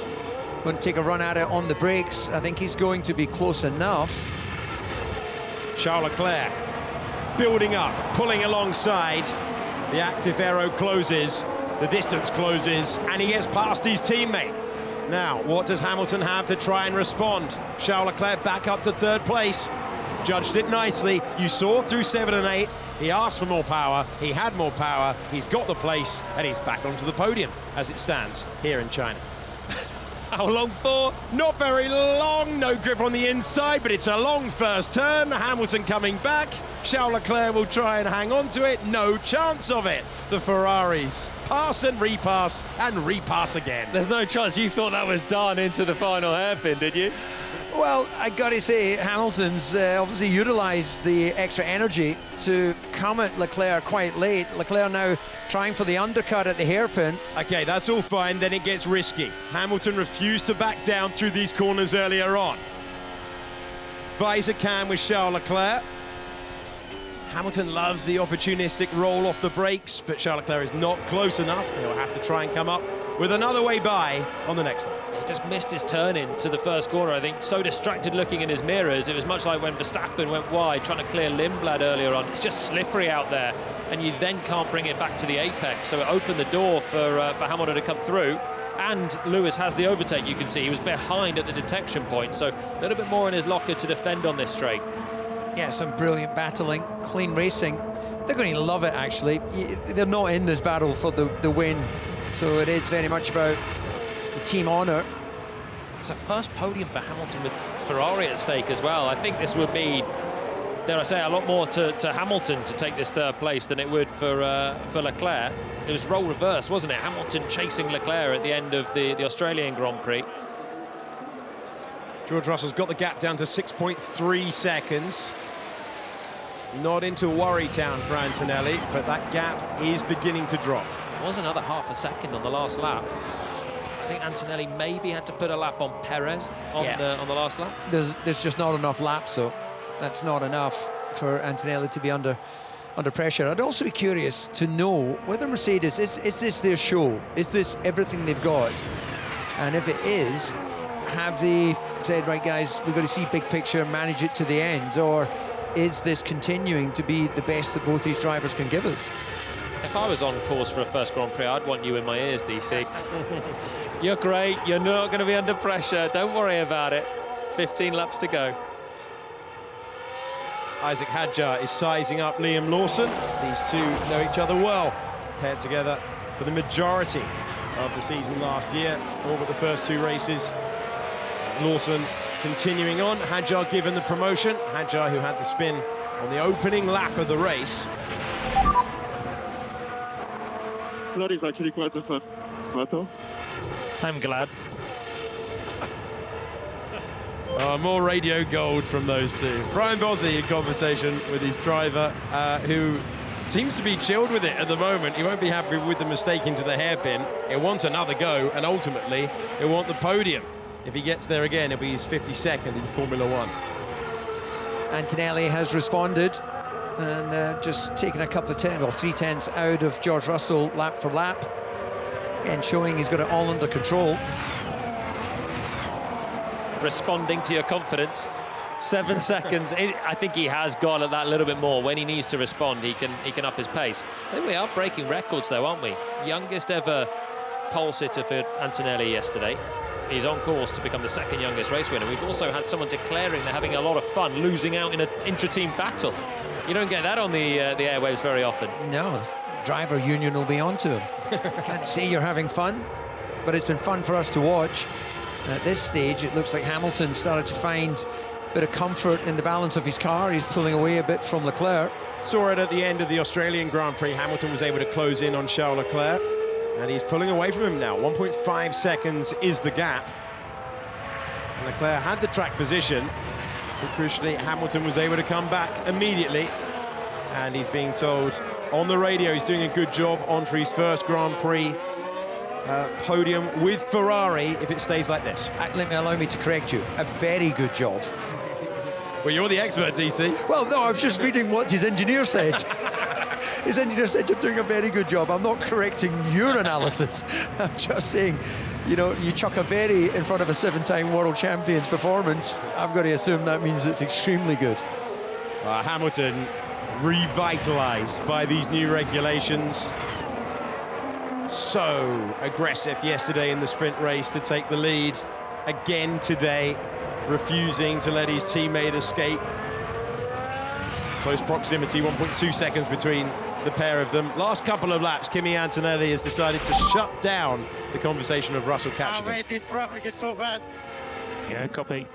going to take a run at it on the brakes? I think he's going to be close enough. Charles Leclerc building up, pulling alongside. The active aero closes, the distance closes, and he gets past his teammate. Now, what does Hamilton have to try and respond? Charles Leclerc back up to third place. Judged it nicely. You saw through 7 and 8 He asked for more power, he had more power, he's got the place, and he's back onto the podium as it stands here in China. How long for? Not very long, no grip on the inside, but it's a long first turn. Hamilton coming back. Charles Leclerc will try and hang on to it. No chance of it. The Ferraris pass and repass again. There's no chance you thought that was done into the final hairpin, did you? Well, I got to say, Hamilton's obviously utilised the extra energy to come at Leclerc quite late. Leclerc now trying for the undercut at the hairpin. Okay, that's all fine, then it gets risky. Hamilton refused to back down through these corners earlier on. Visor cam with Charles Leclerc. Hamilton loves the opportunistic roll off the brakes, but Charles Leclerc is not close enough. He'll have to try and come up with another way by on the next lap. He just missed his turn into the first corner, I think. So distracted looking in his mirrors. It was much like when Verstappen went wide, trying to clear Lindblad earlier on. It's just slippery out there, and you then can't bring it back to the apex. So it opened the door for Hamilton to come through. And Lewis has the overtake, you can see. He was behind at the detection point, so a little bit more in his locker to defend on this straight. Yeah, some brilliant battling, clean racing. They're going to love it, actually. They're not in this battle for the win, so it is very much about the team honour. It's a first podium for Hamilton with Ferrari at stake as well. I think this would be, dare I say, a lot more to Hamilton to take this third place than it would for Leclerc. It was role reverse, wasn't it? Hamilton chasing Leclerc at the end of the Australian Grand Prix. George Russell's got the gap down to 6.3 seconds. Not into worry town for Antonelli, but that gap is beginning to drop. It was another half a second on the last lap. I think Antonelli maybe had to put a lap on Perez on the last lap. There's just not enough laps, so that's not enough for Antonelli to be under pressure. I'd also be curious to know whether Mercedes, is this their show? Is this everything they've got? And if it is, have they said, right guys, we've got to see big picture, manage it to the end, or is this continuing to be the best that both these drivers can give us? If I was on course for a first Grand Prix, I'd want you in my ears, DC. You're great, you're not going to be under pressure, don't worry about it. 15 laps to go. Isaac Hadjar is sizing up Liam Lawson. These two know each other well, paired together for the majority of the season last year, all but the first two races. Lawson continuing on, Hadjar given the promotion. Hadjar, who had the spin on the opening lap of the race. That is actually quite a fun battle. I'm glad. More radio gold from those two. Brian Bozzi in conversation with his driver, who seems to be chilled with it at the moment. He won't be happy with the mistake into the hairpin. He'll want another go, and ultimately, he'll want the podium. If he gets there again, it'll be his 52nd in Formula One. Antonelli has responded and just taken a couple of 3/10 out of George Russell lap for lap, and showing he's got it all under control. Responding to your confidence. 7 seconds. I think he has got at that little bit more. When he needs to respond, he can up his pace. I think we are breaking records though, aren't we? Youngest ever pole sitter for Antonelli yesterday. He's on course to become the second youngest race winner. We've also had someone declaring they're having a lot of fun losing out in an intra-team battle. You don't get that on the airwaves very often. No, driver union will be onto him. Can't say you're having fun, but it's been fun for us to watch. At this stage, it looks like Hamilton started to find a bit of comfort in the balance of his car. He's pulling away a bit from Leclerc. Saw it at the end of the Australian Grand Prix. Hamilton was able to close in on Charles Leclerc, and he's pulling away from him now. 1.5 seconds is the gap. And Leclerc had the track position, but crucially, Hamilton was able to come back immediately. And he's being told on the radio he's doing a good job on for his first Grand Prix podium with Ferrari if it stays like this. Allow me to correct you. A very good job. Well, you're the expert, DC. Well, no, I was just reading what his engineer said. His engineer said you're doing a very good job. I'm not correcting your analysis. I'm just saying, you know, you chuck a very in front of a 7-time world champion's performance, I've got to assume that means it's extremely good. Hamilton revitalized by these new regulations. So aggressive yesterday in the sprint race to take the lead. Again today, refusing to let his teammate escape. Close proximity, 1.2 seconds between the pair of them. Last couple of laps, Kimi Antonelli has decided to shut down the conversation of Russell catching him. This traffic is so bad. Yeah, copy.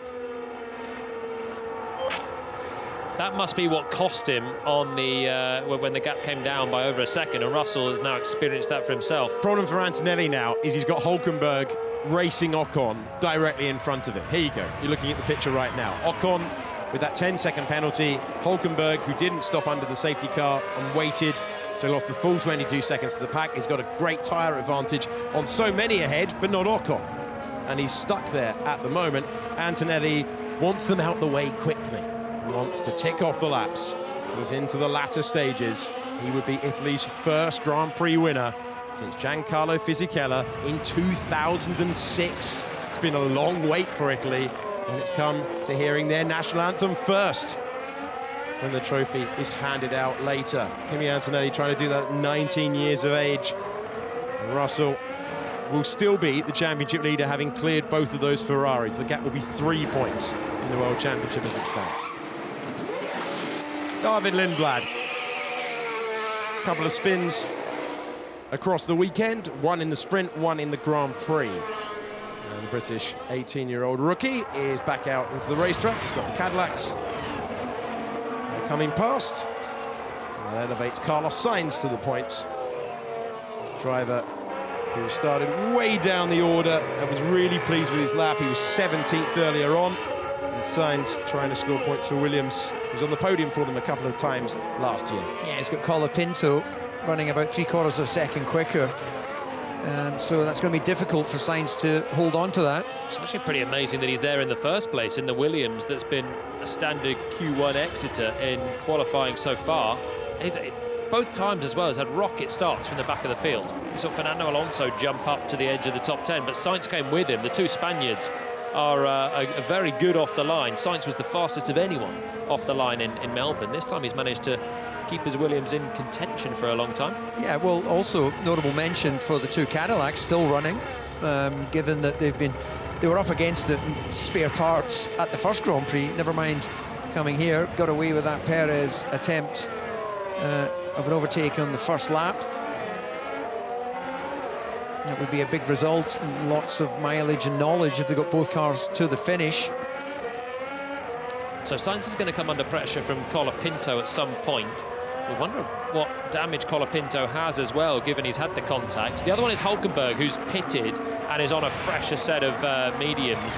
That must be what cost him on the when the gap came down by over a second, and Russell has now experienced that for himself. Problem for Antonelli now is he's got Hülkenberg racing Ocon directly in front of him. Here you go, you're looking at the picture right now. Ocon with that 10-second penalty. Hülkenberg, who didn't stop under the safety car and waited, so he lost the full 22 seconds to the pack. He's got a great tyre advantage on so many ahead, but not Ocon. And he's stuck there at the moment. Antonelli wants them out the way quickly. He wants to tick off the laps. He's into the latter stages. He would be Italy's first Grand Prix winner since Giancarlo Fisichella in 2006. It's been a long wait for Italy, and it's come to hearing their national anthem first when the trophy is handed out later. Kimi Antonelli trying to do that at 19 years of age. And Russell will still be the championship leader, having cleared both of those Ferraris. The gap will be 3 points in the World Championship as it stands. David Lindblad. A couple of spins across the weekend, one in the sprint, one in the Grand Prix. And the British 18-year-old rookie is back out into the racetrack. He's got the Cadillacs. They're coming past. And that elevates Carlos Sainz to the points. Driver who started way down the order and was really pleased with his lap. He was 17th earlier on. And Sainz trying to score points for Williams. He was on the podium for them a couple of times last year. Yeah, he's got Colapinto running about 3/4 of a second quicker. And so that's going to be difficult for Sainz to hold on to that. It's actually pretty amazing that he's there in the first place in the Williams that's been a standard Q1 exiter in qualifying so far. He's, both times as well, has had rocket starts from the back of the field. We saw Fernando Alonso jump up to the edge of the top 10, but Sainz came with him. The two Spaniards are very good off the line. Sainz was the fastest of anyone off the line in Melbourne. This time he's managed to keep his Williams in contention for a long time. Yeah, well, also notable mention for the two Cadillacs still running, given that they were up against the spare parts at the first Grand Prix. Never mind coming here, got away with that Perez attempt of an overtake on the first lap. That would be a big result and lots of mileage and knowledge if they got both cars to the finish. So Sainz is going to come under pressure from Colapinto at some point. We wonder what damage Colapinto has as well, given he's had the contact. The other one is Hülkenberg, who's pitted and is on a fresher set of mediums,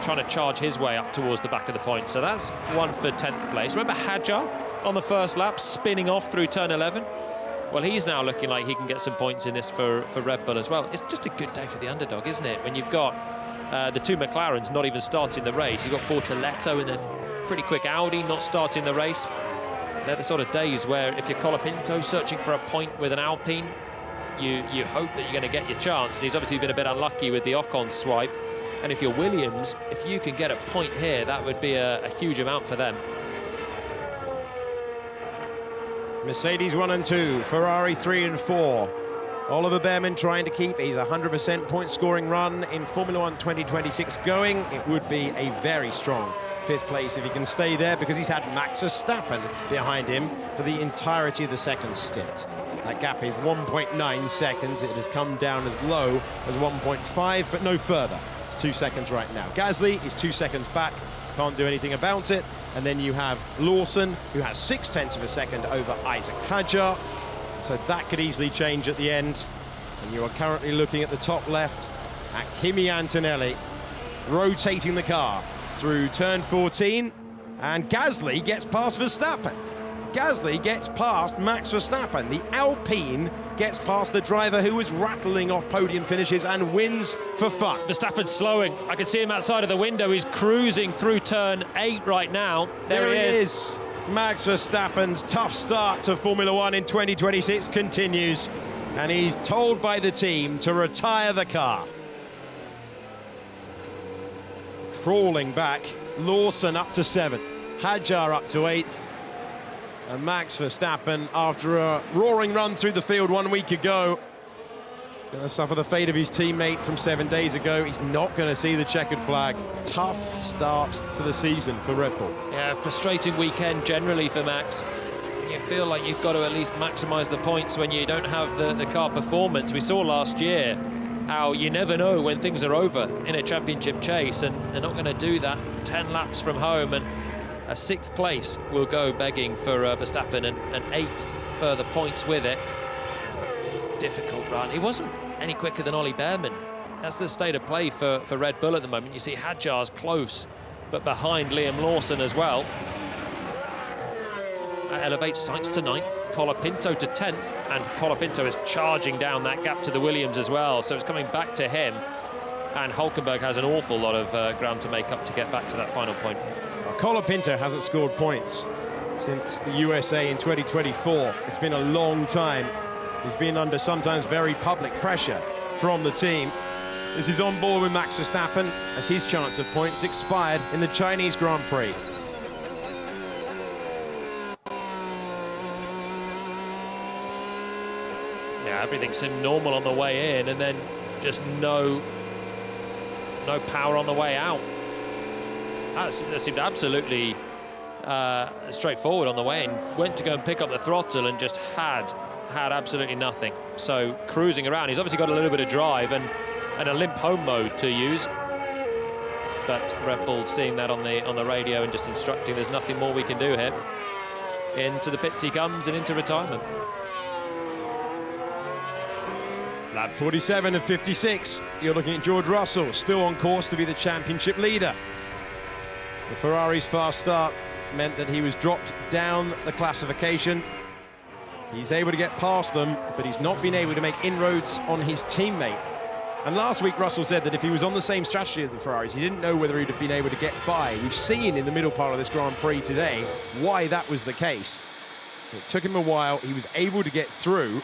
trying to charge his way up towards the back of the point. So that's one for 10th place. Remember Hadjar on the first lap, spinning off through turn 11? Well, he's now looking like he can get some points in this for Red Bull as well. It's just a good day for the underdog, isn't it? When you've got the two McLarens not even starting the race. You've got Bortoletto and then pretty quick Audi not starting the race. They're the sort of days where if you're Colapinto searching for a point with an Alpine, you hope that you're going to get your chance. And he's obviously been a bit unlucky with the Ocon swipe. And if you're Williams, if you can get a point here, that would be a huge amount for them. Mercedes 1 and 2, Ferrari 3 and 4. Oliver Behrman trying to keep his 100% point scoring run in Formula 1 2026 going. It would be a very strong 5th place if he can stay there, because he's had Max Verstappen behind him for the entirety of the second stint. That gap is 1.9 seconds. It has come down as low as 1.5, but no further. It's 2 seconds right now. Gasly is 2 seconds back, can't do anything about it. And then you have Lawson, who has 0.6 of a second over Isaac Hadjar. So that could easily change at the end. And you are currently looking at the top left at Kimi Antonelli rotating the car through turn 14, and Gasly gets past Verstappen. Gasly gets past Max Verstappen. The Alpine gets past the driver who was rattling off podium finishes and wins for fun. Verstappen's slowing. I can see him outside of the window. He's cruising through turn 8 right now. There he is. Max Verstappen's tough start to Formula 1 in 2026 continues, and he's told by the team to retire the car. Crawling back, Lawson up to 7th, Hadjar up to 8th, and Max Verstappen, after a roaring run through the field 1 week ago, Going to suffer the fate of his teammate from 7 days ago. He's not going to see the checkered flag. Tough start to the season for Red Bull. Yeah, frustrating weekend generally for Max. You feel like you've got to at least maximise the points when you don't have the car performance. We saw last year how you never know when things are over in a championship chase, and they're not going to do that 10 laps from home, and a 6th place will go begging for Verstappen, and 8 further points with it. Difficult run. He wasn't any quicker than Ollie Behrman. That's the state of play for Red Bull at the moment. You see Hadjar's close, but behind Liam Lawson as well. That elevates Sainz to 9th, Colapinto to 10th, and Colapinto is charging down that gap to the Williams as well, so it's coming back to him, and Hülkenberg has an awful lot of ground to make up to get back to that final point. Well, Colapinto hasn't scored points since the USA in 2024. It's been a long time. He's been under sometimes very public pressure from the team. This is on board with Max Verstappen as his chance of points expired in the Chinese Grand Prix. Yeah, everything seemed normal on the way in, and then just no power on the way out. That seemed absolutely straightforward on the way in. Went to go and pick up the throttle and just had absolutely nothing. So cruising around, he's obviously got a little bit of drive and a limp home mode to use. But Red Bull seeing that on the radio and just instructing there's nothing more we can do here. Into the pits he comes and into retirement. Lap 47 of 56, you're looking at George Russell, still on course to be the championship leader. The Ferrari's fast start meant that he was dropped down the classification. He's able to get past them, but he's not been able to make inroads on his teammate. And last week, Russell said that if he was on the same strategy as the Ferraris, he didn't know whether he'd have been able to get by. We've seen in the middle part of this Grand Prix today why that was the case. It took him a while. He was able to get through.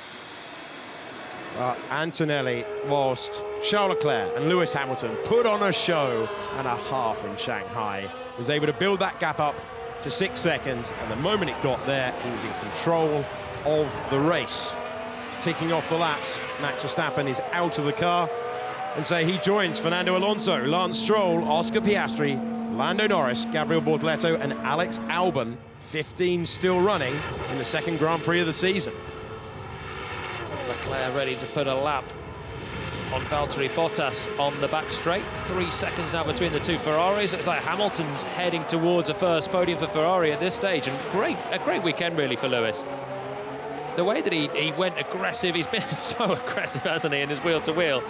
Antonelli, whilst Charles Leclerc and Lewis Hamilton put on a show and a half in Shanghai, was able to build that gap up to 6 seconds, and the moment it got there, he was in control of the race. He's ticking off the laps. Max Verstappen is out of the car, and so he joins Fernando Alonso, Lance Stroll, Oscar Piastri, Lando Norris, Gabriel Bortoleto and Alex Albon. 15 still running in the second Grand Prix of the season. Leclerc ready to put a lap on Valtteri Bottas on the back straight. 3 seconds now between the two Ferraris. It's like Hamilton's heading towards a first podium for Ferrari at this stage, and a great weekend really for Lewis. The way that he went aggressive, he's been so aggressive, hasn't he, in his wheel-to-wheel.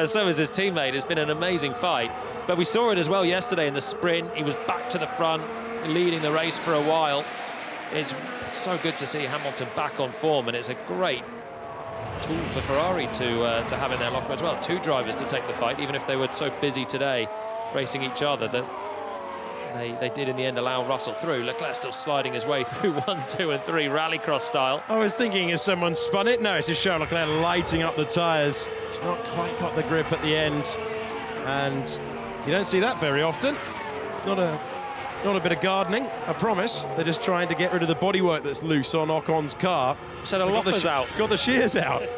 So has his teammate. It's been an amazing fight. But we saw it as well yesterday in the sprint. He was back to the front, leading the race for a while. It's so good to see Hamilton back on form, and it's a great tool for Ferrari to have in their locker as well. 2 drivers to take the fight, even if they were so busy today racing each other that they did in the end allow Russell through. Leclerc still sliding his way through 1, 2 and 3 rallycross style. I was thinking, has someone spun it? No, it's just Charles Leclerc lighting up the tyres. It's not quite got the grip at the end, and you don't see that very often. Not a bit of gardening, I promise. They're just trying to get rid of the bodywork that's loose on Ocon's car. So the lockers out. Got the shears out.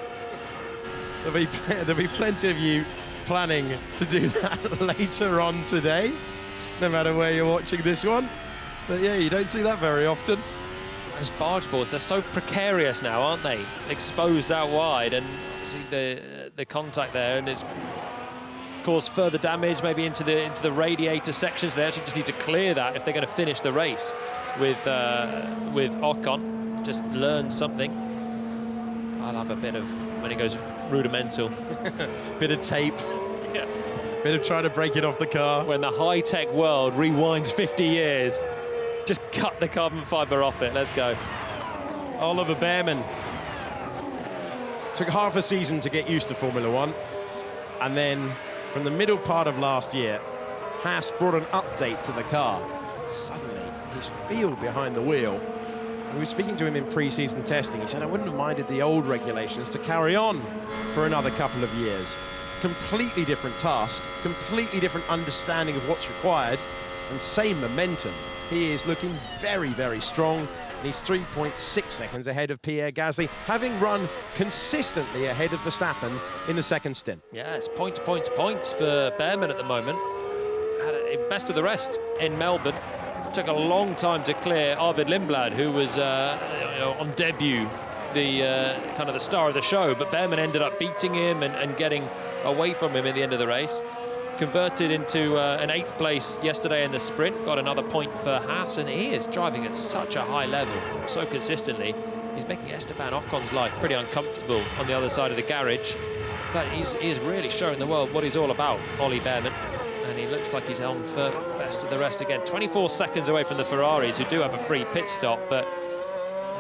There'll be plenty of you planning to do that later on today, no matter where you're watching this one. But yeah, you don't see that very often. Those barge boards, they're so precarious now, aren't they? Exposed out wide, and see the contact there, and it's caused further damage maybe into the radiator sections. They actually just need to clear that if they're going to finish the race with Ocon. Just learn something. I'll have a bit of, when it goes rudimental, bit of tape. Yeah. Bit of trying to break it off the car. When the high-tech world rewinds 50 years, just cut the carbon fibre off it. Let's go. Oliver Behrman took half a season to get used to Formula One, and then from the middle part of last year, Haas brought an update to the car. Suddenly, his feel behind the wheel. And we were speaking to him in pre-season testing. He said, I wouldn't have minded the old regulations to carry on for another couple of years. Completely different task, completely different understanding of what's required, and same momentum. He is looking very, very strong. And he's 3.6 seconds ahead of Pierre Gasly, having run consistently ahead of Verstappen in the second stint. Yeah, it's points for Behrman at the moment. Had a best of the rest in Melbourne. Took a long time to clear Arvid Lindblad, who was on debut, the kind of the star of the show, but Behrman ended up beating him and getting away from him in the end of the race. Converted into an 8th place yesterday in the sprint, got another point for Haas, and he is driving at such a high level, so consistently. He's making Esteban Ocon's life pretty uncomfortable on the other side of the garage, but he is really showing the world what he's all about, Ollie Behrman, and he looks like he's on for best of the rest again. 24 seconds away from the Ferraris, who do have a free pit stop, but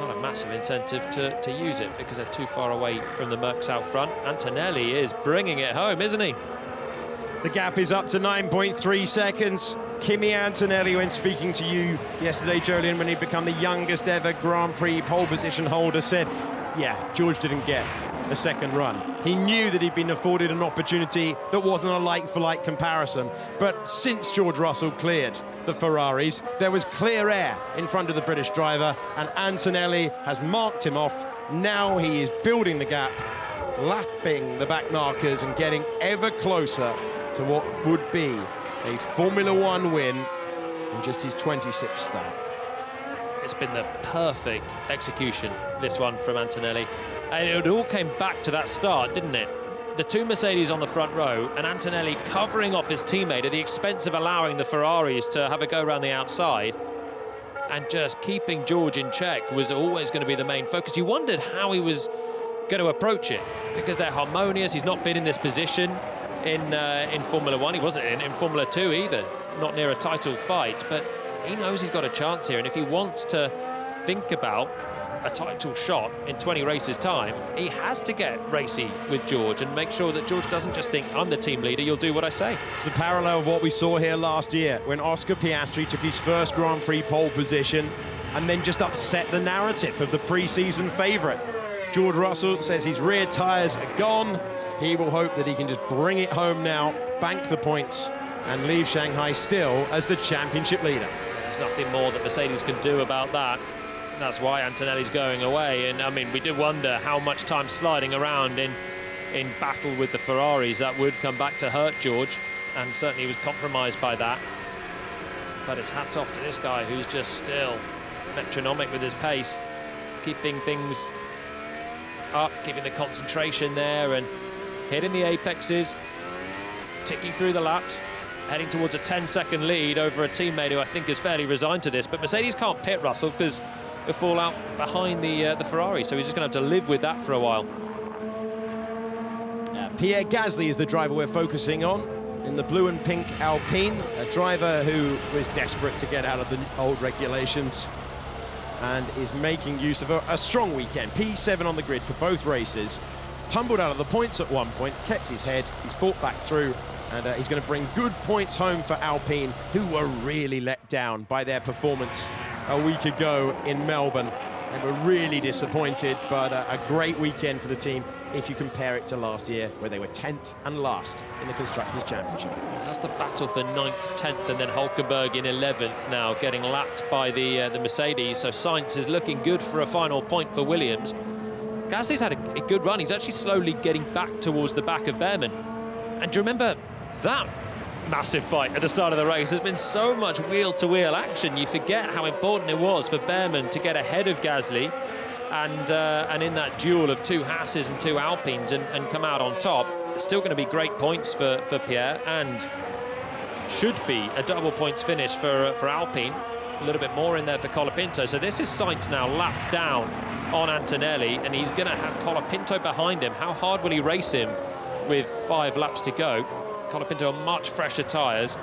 not a massive incentive to use it because they're too far away from the Mercs out front. Antonelli is bringing it home, isn't he? The gap is up to 9.3 seconds. Kimi Antonelli, when speaking to you yesterday, Jolien, when he'd become the youngest ever Grand Prix pole position holder, said, yeah, George didn't get a second run. He knew that he'd been afforded an opportunity that wasn't a like-for-like comparison. But since George Russell cleared the Ferraris, there was clear air in front of the British driver, and Antonelli has marked him off. Now he is building the gap, lapping the back markers and getting ever closer to what would be a Formula One win in just his 26th start. It's been the perfect execution, this one from Antonelli. And it all came back to that start, didn't it? The two Mercedes on the front row and Antonelli covering off his teammate at the expense of allowing the Ferraris to have a go around the outside. And just keeping George in check was always going to be the main focus. You wondered how he was going to approach it, because they're harmonious. He's not been in this position in Formula One. He wasn't in Formula 2 either, not near a title fight, but he knows he's got a chance here, and if he wants to think about a title shot in 20 races time, he has to get racy with George and make sure that George doesn't just think, I'm the team leader, you'll do what I say. It's the parallel of what we saw here last year when Oscar Piastri took his first Grand Prix pole position and then just upset the narrative of the pre-season favourite. George Russell says his rear tyres are gone. He will hope that he can just bring it home now, bank the points, and leave Shanghai still as the championship leader. There's nothing more that Mercedes can do about that. That's why Antonelli's going away. And I mean, we did wonder how much time sliding around in battle with the Ferraris that would come back to hurt George, and certainly he was compromised by that. But it's hats off to this guy who's just still metronomic with his pace, keeping things up, keeping the concentration there and hitting the apexes, ticking through the laps, heading towards a 10-second lead over a teammate who I think is fairly resigned to this. But Mercedes can't pit Russell because he'll fall out behind the Ferrari, so he's just going to have to live with that for a while. Pierre Gasly is the driver we're focusing on in the blue and pink Alpine, a driver who was desperate to get out of the old regulations and is making use of a strong weekend. P7 on the grid for both races. Tumbled out of the points at one point, kept his head, he's fought back through, and he's going to bring good points home for Alpine, who were really let down by their performance a week ago in Melbourne. They were really disappointed, but a great weekend for the team if you compare it to last year, where they were 10th and last in the Constructors' Championship. That's the battle for 9th, 10th, and then Hulkenberg in 11th now, getting lapped by the Mercedes. So Sainz is looking good for a final point for Williams. Gasly's had a good run. He's actually slowly getting back towards the back of Behrman. And do you remember that massive fight at the start of the race? There's been so much wheel-to-wheel action, you forget how important it was for Behrman to get ahead of Gasly and in that duel of two Haas's and two Alpines and come out on top. It's still going to be great points for Pierre, and should be a double points finish for Alpine. A little bit more in there for Colapinto. So this is Sainz now lapped down on Antonelli, and he's going to have Colapinto behind him. How hard will he race him with 5 laps to go? Colapinto on much fresher tyres.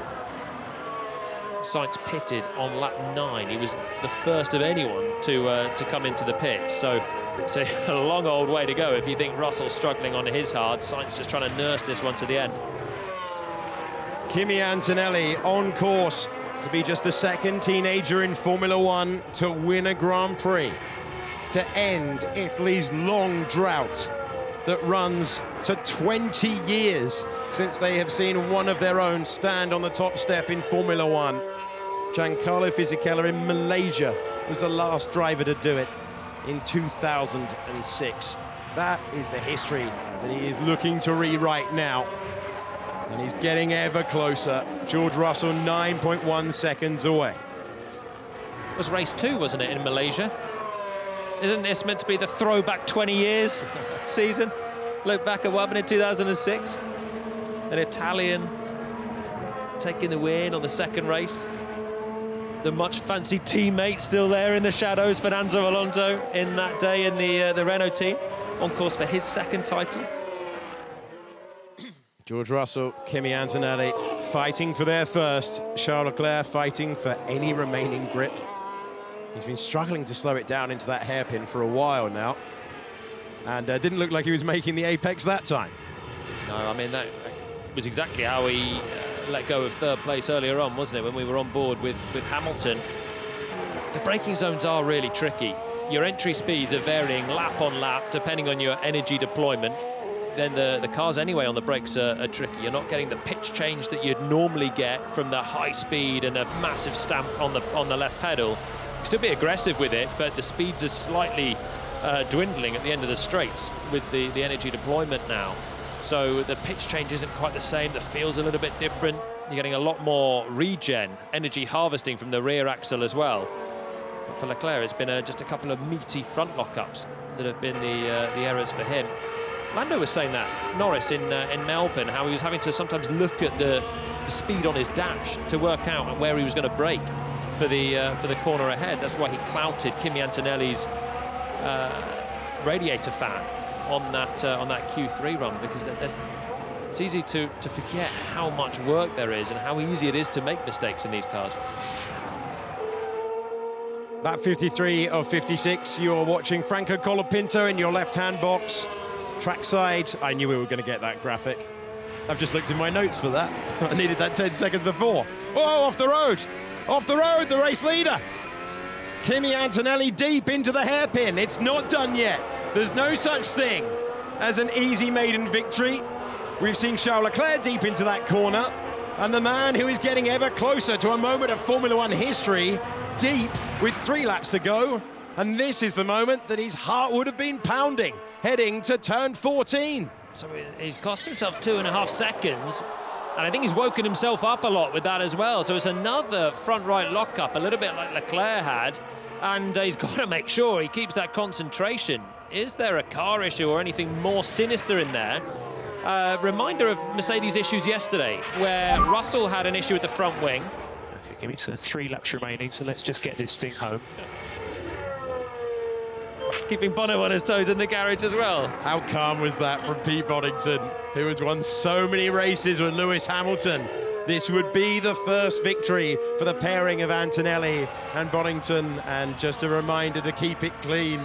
Sainz pitted on lap 9. He was the first of anyone to come into the pits. So it's a long old way to go if you think Russell's struggling on his hard. Sainz just trying to nurse this one to the end. Kimi Antonelli on course to be just the second teenager in Formula One to win a Grand Prix, to end Italy's long drought that runs to 20 years since they have seen one of their own stand on the top step in Formula One. Giancarlo Fisichella in Malaysia was the last driver to do it in 2006. That is the history that he is looking to rewrite now. And he's getting ever closer. George Russell 9.1 seconds away. It was race 2, wasn't it, in Malaysia? Isn't this meant to be the throwback 20 years season? Look back at what happened in 2006. An Italian taking the win on the second race. The much fancied teammate still there in the shadows, Fernando Alonso, in that day in the Renault team, on course for his second title. George Russell, Kimi Antonelli fighting for their first. Charles Leclerc fighting for any remaining grip. He's been struggling to slow it down into that hairpin for a while now. And didn't look like he was making the apex that time. No, I mean, that was exactly how he let go of third place earlier on, wasn't it, when we were on board with Hamilton. The braking zones are really tricky. Your entry speeds are varying lap on lap, depending on your energy deployment. Then the cars anyway on the brakes are tricky. You're not getting the pitch change that you'd normally get from the high speed and a massive stamp on the left pedal. Still be aggressive with it, but the speeds are slightly dwindling at the end of the straights with the energy deployment now. So the pitch change isn't quite the same. The feel's a little bit different. You're getting a lot more regen, energy harvesting from the rear axle as well. But for Leclerc, it's been just a couple of meaty front lockups that have been the errors for him. Lando was saying that, Norris in Melbourne, how he was having to sometimes look at the speed on his dash to work out where he was going to brake for the corner ahead. That's why he clouted Kimi Antonelli's radiator fan on that Q3 run, because it's easy to forget how much work there is and how easy it is to make mistakes in these cars. Lap 53 of 56, you're watching Franco Colapinto in your left-hand box. Trackside, I knew we were going to get that graphic. I've just looked in my notes for that. I needed that 10 seconds before. Oh, off the road! Off the road, the race leader! Kimi Antonelli deep into the hairpin. It's not done yet. There's no such thing as an easy maiden victory. We've seen Charles Leclerc deep into that corner, and the man who is getting ever closer to a moment of Formula One history, deep with 3 laps to go. And this is the moment that his heart would have been pounding, heading to turn 14. So he's cost himself 2.5 seconds, and I think he's woken himself up a lot with that as well. So it's another front right lockup, a little bit like Leclerc had, and he's got to make sure he keeps that concentration. Is there a car issue or anything more sinister in there? Reminder of Mercedes' issues yesterday, where Russell had an issue with the front wing. Okay, give me 3 laps remaining, so let's just get this thing home. Keeping Bono on his toes in the garage as well. How calm was that from Pete Boddington, who has won so many races with Lewis Hamilton. This would be the first victory for the pairing of Antonelli and Boddington, and just a reminder to keep it clean.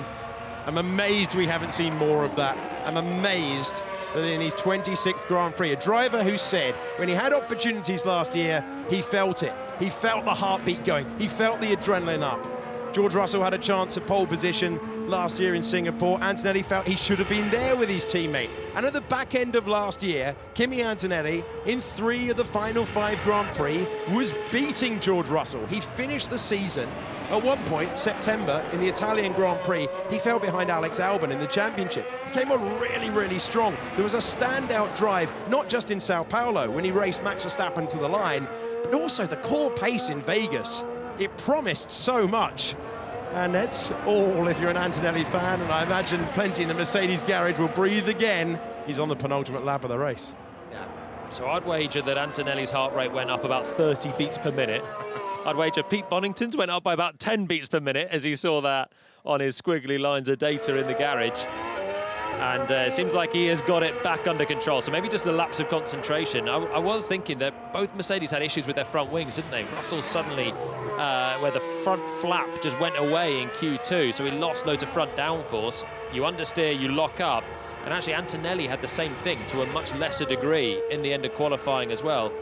I'm amazed we haven't seen more of that. I'm amazed that in his 26th Grand Prix, a driver who said when he had opportunities last year, he felt it. He felt the heartbeat going. He felt the adrenaline up. George Russell had a chance at pole position last year in Singapore. Antonelli felt he should have been there with his teammate. And at the back end of last year, Kimi Antonelli, in 3 of the final 5 Grand Prix, was beating George Russell. He finished the season at one point, September, in the Italian Grand Prix. He fell behind Alex Albon in the championship. He came on really, really strong. There was a standout drive, not just in Sao Paulo, when he raced Max Verstappen to the line, but also the core pace in Vegas. It promised so much. And that's all if you're an Antonelli fan, and I imagine plenty in the Mercedes garage will breathe again. He's on the penultimate lap of the race. Yeah. So I'd wager that Antonelli's heart rate went up about 30 beats per minute. I'd wager Pete Boddington's went up by about 10 beats per minute as he saw that on his squiggly lines of data in the garage. And it seems like he has got it back under control. So maybe just a lapse of concentration. I was thinking that both Mercedes had issues with their front wings, didn't they? Russell suddenly, where the front flap just went away in Q2, so he lost loads of front downforce. You understeer, you lock up. And actually Antonelli had the same thing to a much lesser degree in the end of qualifying as well.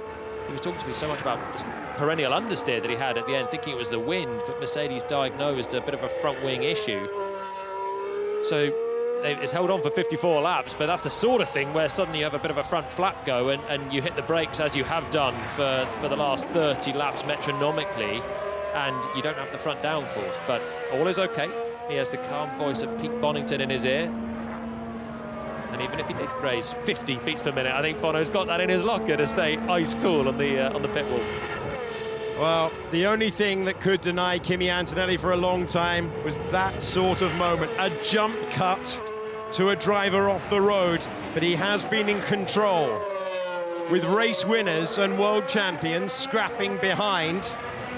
He was talking to me so much about this perennial understeer that he had at the end, thinking it was the wind, but Mercedes diagnosed a bit of a front wing issue. So it's held on for 54 laps, but that's the sort of thing where suddenly you have a bit of a front flap go and you hit the brakes as you have done for the last 30 laps metronomically, and you don't have the front downforce. But all is okay. He has the calm voice of Pete Bonington in his ear. And even if he did raise 50 beats per minute, I think Bono's got that in his locker to stay ice cool on the pit wall. Well, the only thing that could deny Kimi Antonelli for a long time was that sort of moment, a jump cut to a driver off the road, but he has been in control. With race winners and world champions scrapping behind,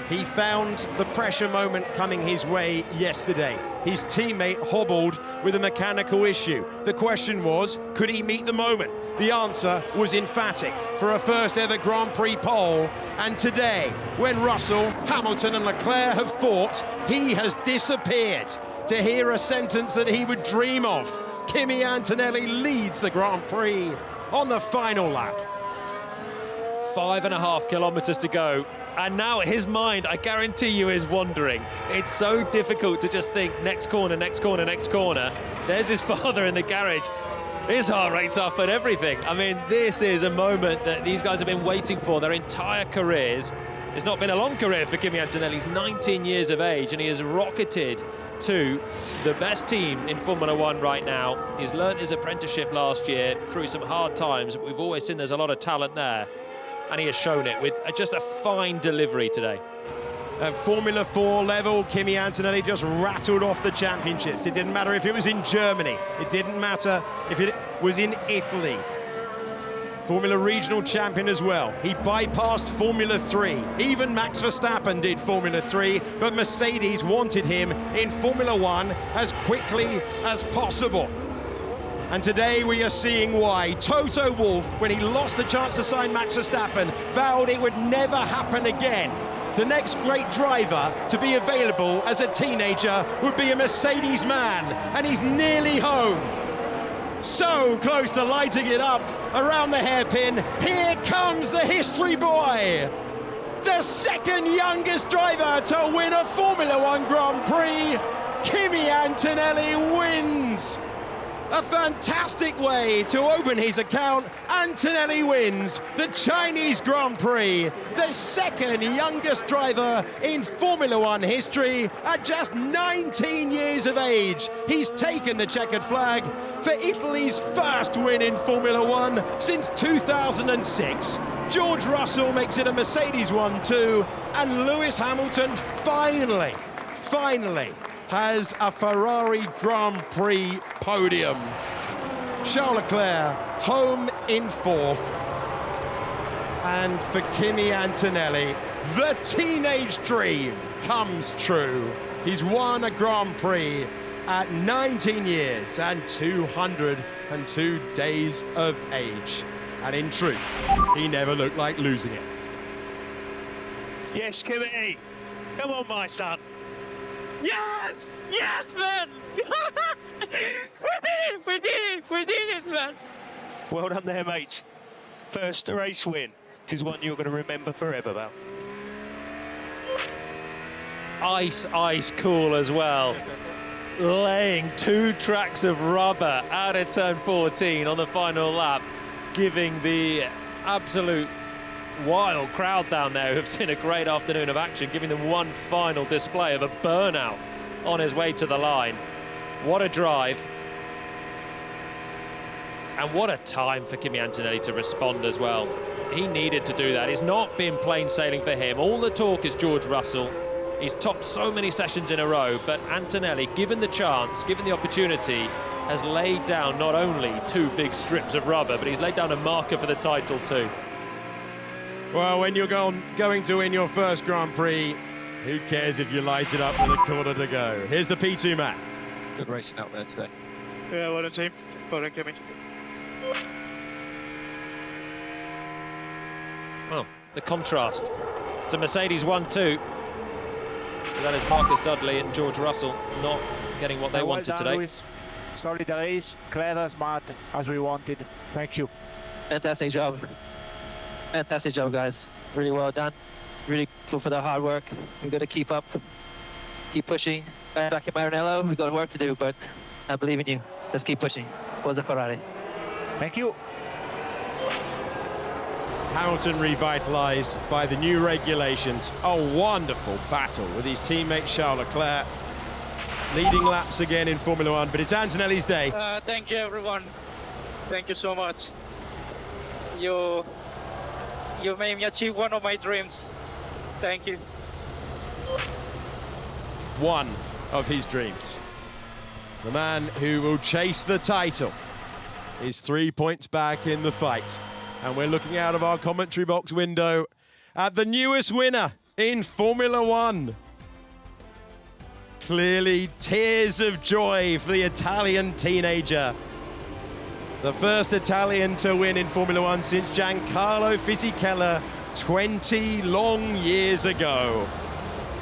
he found the pressure moment coming his way yesterday. His teammate hobbled with a mechanical issue. The question was, could he meet the moment? The answer was emphatic for a first ever Grand Prix pole. And today, when Russell, Hamilton and Leclerc have fought, he has disappeared. To hear a sentence that he would dream of, Kimi Antonelli leads the Grand Prix on the final lap. 5.5 kilometers to go. And now his mind, I guarantee you, is wandering. It's so difficult to just think next corner, next corner, next corner. There's his father in the garage. His heart rate's up and everything. I mean, this is a moment that these guys have been waiting for their entire careers. It's not been a long career for Kimi Antonelli. He's 19 years of age and he has rocketed to the best team in Formula One right now. He's learnt his apprenticeship last year through some hard times. We've always seen there's a lot of talent there. And he has shown it with just a fine delivery today. At Formula 4 level, Kimi Antonelli just rattled off the championships. It didn't matter if it was in Germany. It didn't matter if it was in Italy. Formula Regional champion as well. He bypassed Formula 3. Even Max Verstappen did Formula 3, but Mercedes wanted him in Formula 1 as quickly as possible. And today we are seeing why. Toto Wolff, when he lost the chance to sign Max Verstappen, vowed it would never happen again. The next great driver to be available as a teenager would be a Mercedes man, and he's nearly home. So close to lighting it up around the hairpin. Here comes the history boy. The second youngest driver to win a Formula One Grand Prix. Kimi Antonelli wins. A fantastic way to open his account. Antonelli wins the Chinese Grand Prix, the second youngest driver in Formula One history at just 19 years of age. He's taken the checkered flag for Italy's first win in Formula One since 2006. George Russell makes it a Mercedes 1-2, and Lewis Hamilton finally has a Ferrari Grand Prix podium. Charles Leclerc home in fourth. And for Kimi Antonelli, the teenage dream comes true. He's won a Grand Prix at 19 years and 202 days of age. And in truth, he never looked like losing it. Yes, Kimi. Come on, my son. Yes! Yes, man! We did it, man! Well done there, mate. First race win. This is one you're going to remember forever, Val. Ice cool as well. Laying 2 tracks of rubber out of turn 14 on the final lap, giving the absolute wild crowd down there who've seen a great afternoon of action, giving them one final display of a burnout on his way to the line. What a drive. And what a time for Kimi Antonelli to respond as well. He needed to do that. It's not been plain sailing for him. All the talk is George Russell. He's topped so many sessions in a row, but Antonelli, given the chance, given the opportunity, has laid down not only 2 big strips of rubber, but he's laid down a marker for the title too. Well, when you're going to win your first Grand Prix, who cares if you light it up with a quarter to go? Here's the P2 man. Good racing out there today. Yeah, well done, team. Well done, Kimi. Well, the contrast. It's a Mercedes 1-2. That is Marcus Dudley and George Russell not getting what they wanted today. Lewis. Solid race, clever, smart, as we wanted. Thank you. Fantastic job. Fantastic job, guys. Really well done. Really cool for the hard work. We've got to keep up, keep pushing. Back at Maranello, we've got work to do, but I believe in you. Let's keep pushing. Forza Ferrari. Thank you. Hamilton revitalised by the new regulations. A wonderful battle with his teammate Charles Leclerc. Leading laps again in Formula One, but it's Antonelli's day. Thank you, everyone. Thank you so much. You made me achieve one of my dreams. Thank you. One of his dreams. The man who will chase the title is 3 points back in the fight. And we're looking out of our commentary box window at the newest winner in Formula One. Clearly tears of joy for the Italian teenager. The first Italian to win in Formula One since Giancarlo Fisichella 20 long years ago.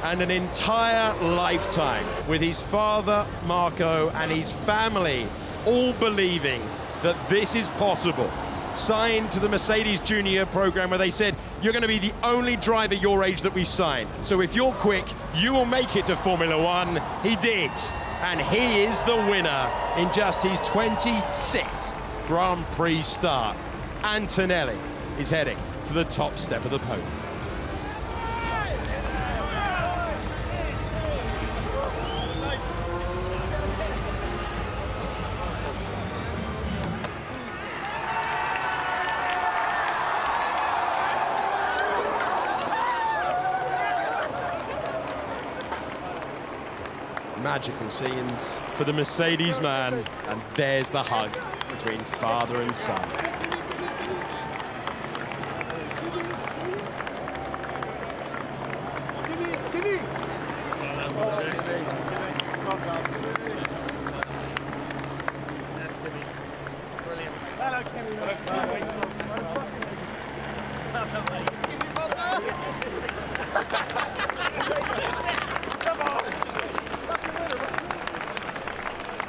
And an entire lifetime with his father, Marco, and his family all believing that this is possible. Signed to the Mercedes Junior program where they said, you're going to be the only driver your age that we sign. So if you're quick, you will make it to Formula One. He did. And he is the winner in just his 26th Grand Prix start. Antonelli is heading to the top step of the podium. Magical scenes for the Mercedes man, and there's the hug between father and son.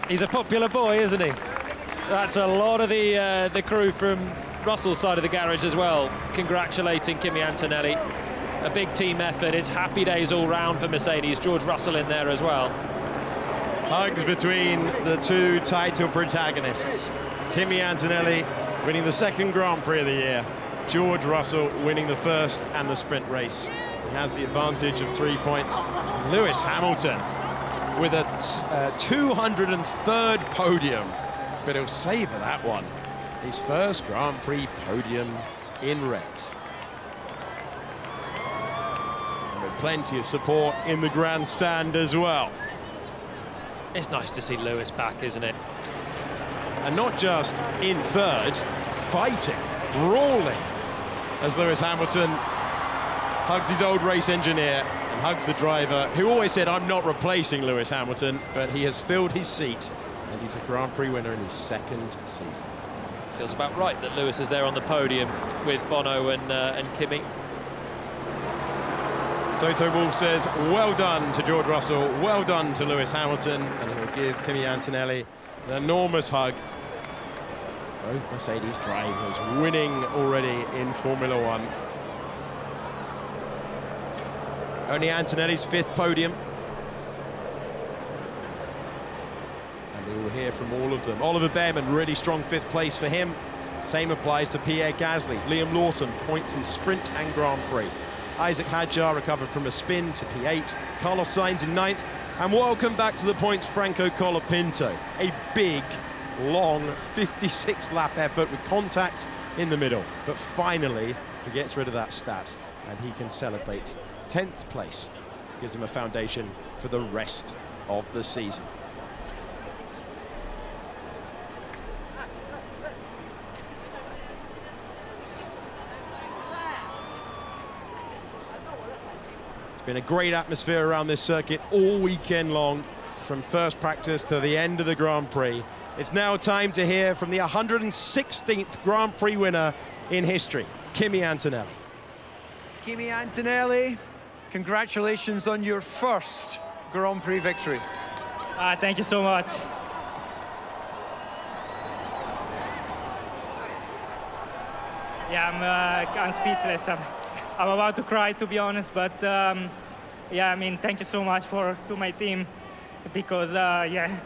He's a popular boy, isn't he? That's a lot of the crew from Russell's side of the garage as well, congratulating Kimi Antonelli. A big team effort. It's happy days all round for Mercedes. George Russell in there as well. Hugs between the two title protagonists. Kimi Antonelli winning the second Grand Prix of the year. George Russell winning the first and the sprint race. He has the advantage of 3 points. Lewis Hamilton with a 203rd podium, but he'll savour that one. His first Grand Prix podium in red. And with plenty of support in the grandstand as well. It's nice to see Lewis back, isn't it? And not just in third, fighting, brawling, as Lewis Hamilton hugs his old race engineer and hugs the driver, who always said, I'm not replacing Lewis Hamilton, but he has filled his seat, and he's a Grand Prix winner in his second season. Feels about right that Lewis is there on the podium with Bono and Kimi. Toto Wolff says, well done to George Russell, well done to Lewis Hamilton, and he'll give Kimi Antonelli an enormous hug. Both Mercedes drivers winning already in Formula One. Only Antonelli's fifth podium. And we will hear from all of them. Oliver Behrman, really strong fifth place for him. Same applies to Pierre Gasly. Liam Lawson, points in sprint and Grand Prix. Isaac Hadjar recovered from a spin to P8. Carlos Sainz in ninth. And welcome back to the points, Franco Colapinto. A big, long 56-lap effort with contact in the middle. But finally, he gets rid of that stat and he can celebrate 10th place. Gives him a foundation for the rest of the season. It's been a great atmosphere around this circuit all weekend long, from first practice to the end of the Grand Prix. It's now time to hear from the 116th Grand Prix winner in history, Kimi Antonelli. Kimi Antonelli, congratulations on your first Grand Prix victory. Thank you so much. Yeah, I'm speechless. I'm about to cry, to be honest, but yeah, I mean, thank you so much to my team, because yeah,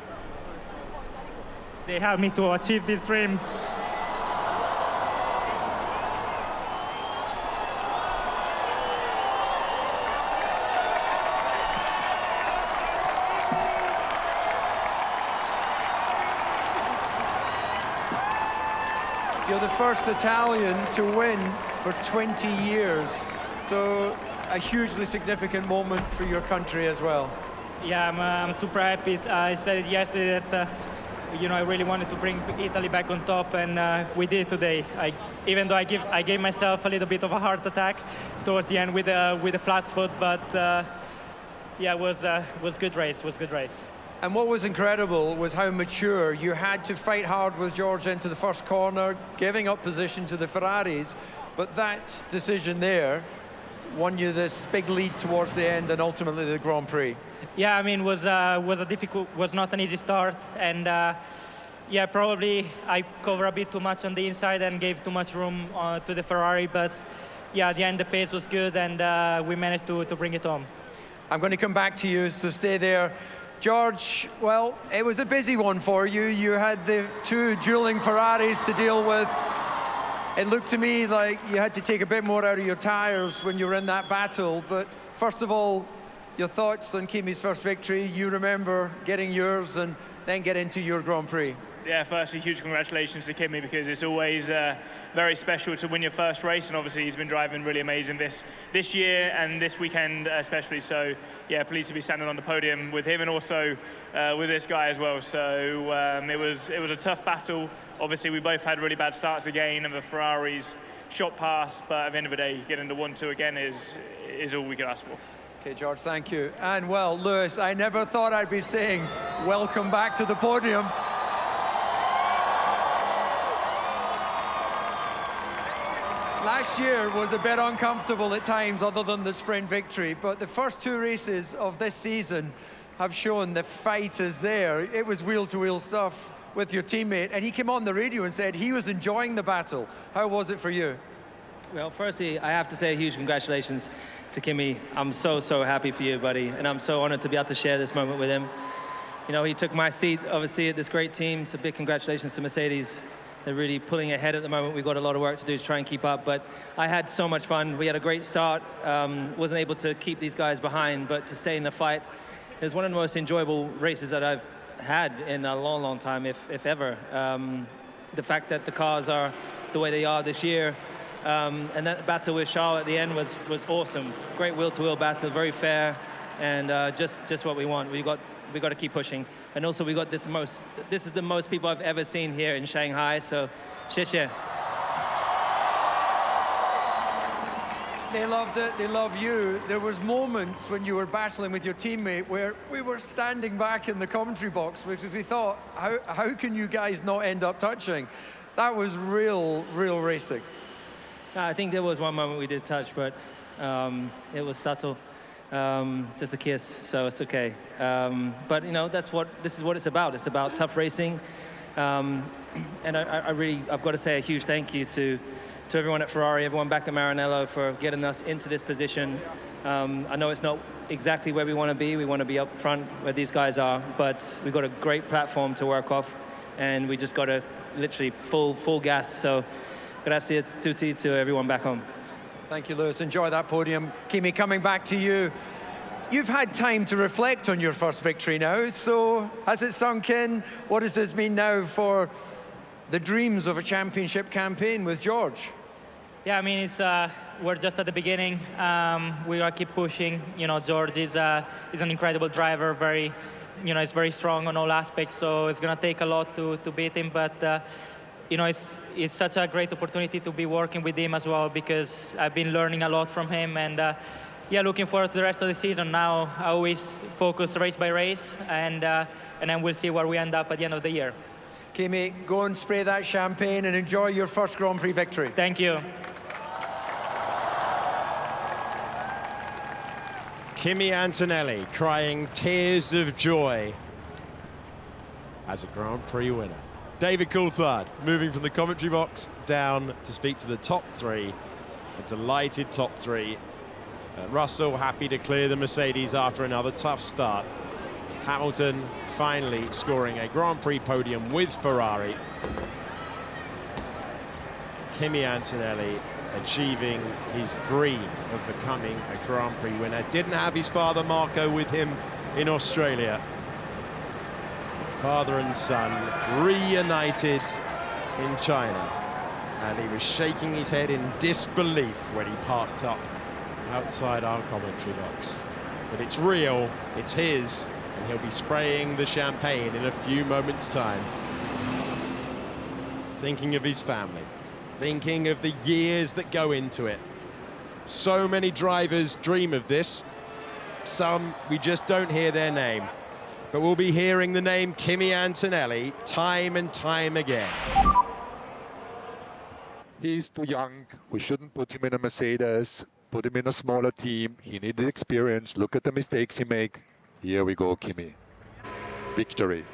they helped me to achieve this dream. the first Italian to win for 20 years. So a hugely significant moment for your country as well. Yeah, I'm super happy. I said it yesterday that I really wanted to bring Italy back on top, and we did today. Even though I gave myself a little bit of a heart attack towards the end with a flat spot, but yeah, it was good race. And what was incredible was how mature you had to fight hard with George into the first corner, giving up position to the Ferraris, but that decision there won you this big lead towards the end and ultimately the Grand Prix. Yeah, I mean, was not an easy start, and yeah, probably I covered a bit too much on the inside and gave too much room to the Ferrari, but yeah, at the end the pace was good, and we managed to bring it home. I'm going to come back to you, so stay there. George, well, it was a busy one for you. You had the two dueling Ferraris to deal with. It looked to me like you had to take a bit more out of your tires when you were in that battle. But first of all, your thoughts on Kimi's first victory. You remember getting yours and then get into your Grand Prix. Yeah, firstly, huge congratulations to Kimi, because it's always very special to win your first race, and obviously he's been driving really amazing this year and this weekend especially. So yeah, pleased to be standing on the podium with him and also with this guy as well. So it was a tough battle. Obviously we both had really bad starts again, and the Ferraris shot past, but at the end of the day, getting to 1-2 again is all we could ask for. Okay, George, thank you. And well, Lewis, I never thought I'd be saying welcome back to the podium. Last year was a bit uncomfortable at times, other than the sprint victory, but the first two races of this season have shown the fight is there. It was wheel-to-wheel stuff with your teammate, and he came on the radio and said he was enjoying the battle. How was it for you? Well, firstly, I have to say a huge congratulations to Kimi. I'm so happy for you, buddy, and I'm so honored to be able to share this moment with him. You know, he took my seat, obviously, at this great team, so big congratulations to Mercedes. They're really pulling ahead at the moment. We've got a lot of work to do to try and keep up, but I had so much fun. We had a great start. Wasn't able to keep these guys behind, but to stay in the fight. It was one of the most enjoyable races that I've had in a long time, if ever. The fact that the cars are the way they are this year, and that battle with Charles at the end was awesome. Great wheel-to-wheel battle, very fair, and just what we want. We got to keep pushing. And also we got this is the most people I've ever seen here in Shanghai, so 谢谢. They loved it, they love you. There was moments when you were battling with your teammate where we were standing back in the commentary box because we thought, how can you guys not end up touching? That was real racing. I think there was one moment we did touch, but it was subtle. Just a kiss, so it's okay. But you know, this is what it's about. It's about tough racing, and I've got to say a huge thank you to everyone at Ferrari, everyone back at Maranello for getting us into this position. I know it's not exactly where we want to be. We want to be up front where these guys are, but we've got a great platform to work off, and we just got to literally full gas. So, grazie a tutti to everyone back home. Thank you, Lewis. Enjoy that podium. Kimi, coming back to you. You've had time to reflect on your first victory now, so has it sunk in? What does this mean now for the dreams of a championship campaign with George? Yeah, I mean, we're just at the beginning. We gotta keep pushing. You know, George is an incredible driver, he's very strong on all aspects, so it's gonna take a lot to beat him, but you know, it's such a great opportunity to be working with him as well, because I've been learning a lot from him, and yeah, looking forward to the rest of the season. Now I always focus race by race, and then we'll see where we end up at the end of the year. Kimi, go and spray that champagne and enjoy your first Grand Prix victory. Thank you. Kimi Antonelli crying tears of joy as a Grand Prix winner. David Coulthard moving from the commentary box down to speak to the top three. A delighted top three. Russell happy to clear the Mercedes after another tough start. Hamilton finally scoring a Grand Prix podium with Ferrari. Kimi Antonelli achieving his dream of becoming a Grand Prix winner. Didn't have his father Marco with him in Australia. Father and son reunited in China And he was shaking his head in disbelief when he parked up outside our commentary box. But it's real, it's his, and he'll be spraying the champagne in a few moments' time. Thinking of his family, thinking of the years that go into it. So many drivers dream of this. Some, we just don't hear their name. But we'll be hearing the name Kimi Antonelli time and time again. He's too young. We shouldn't put him in a Mercedes, put him in a smaller team. He needs experience. Look at the mistakes he makes. Here we go, Kimi. Victory.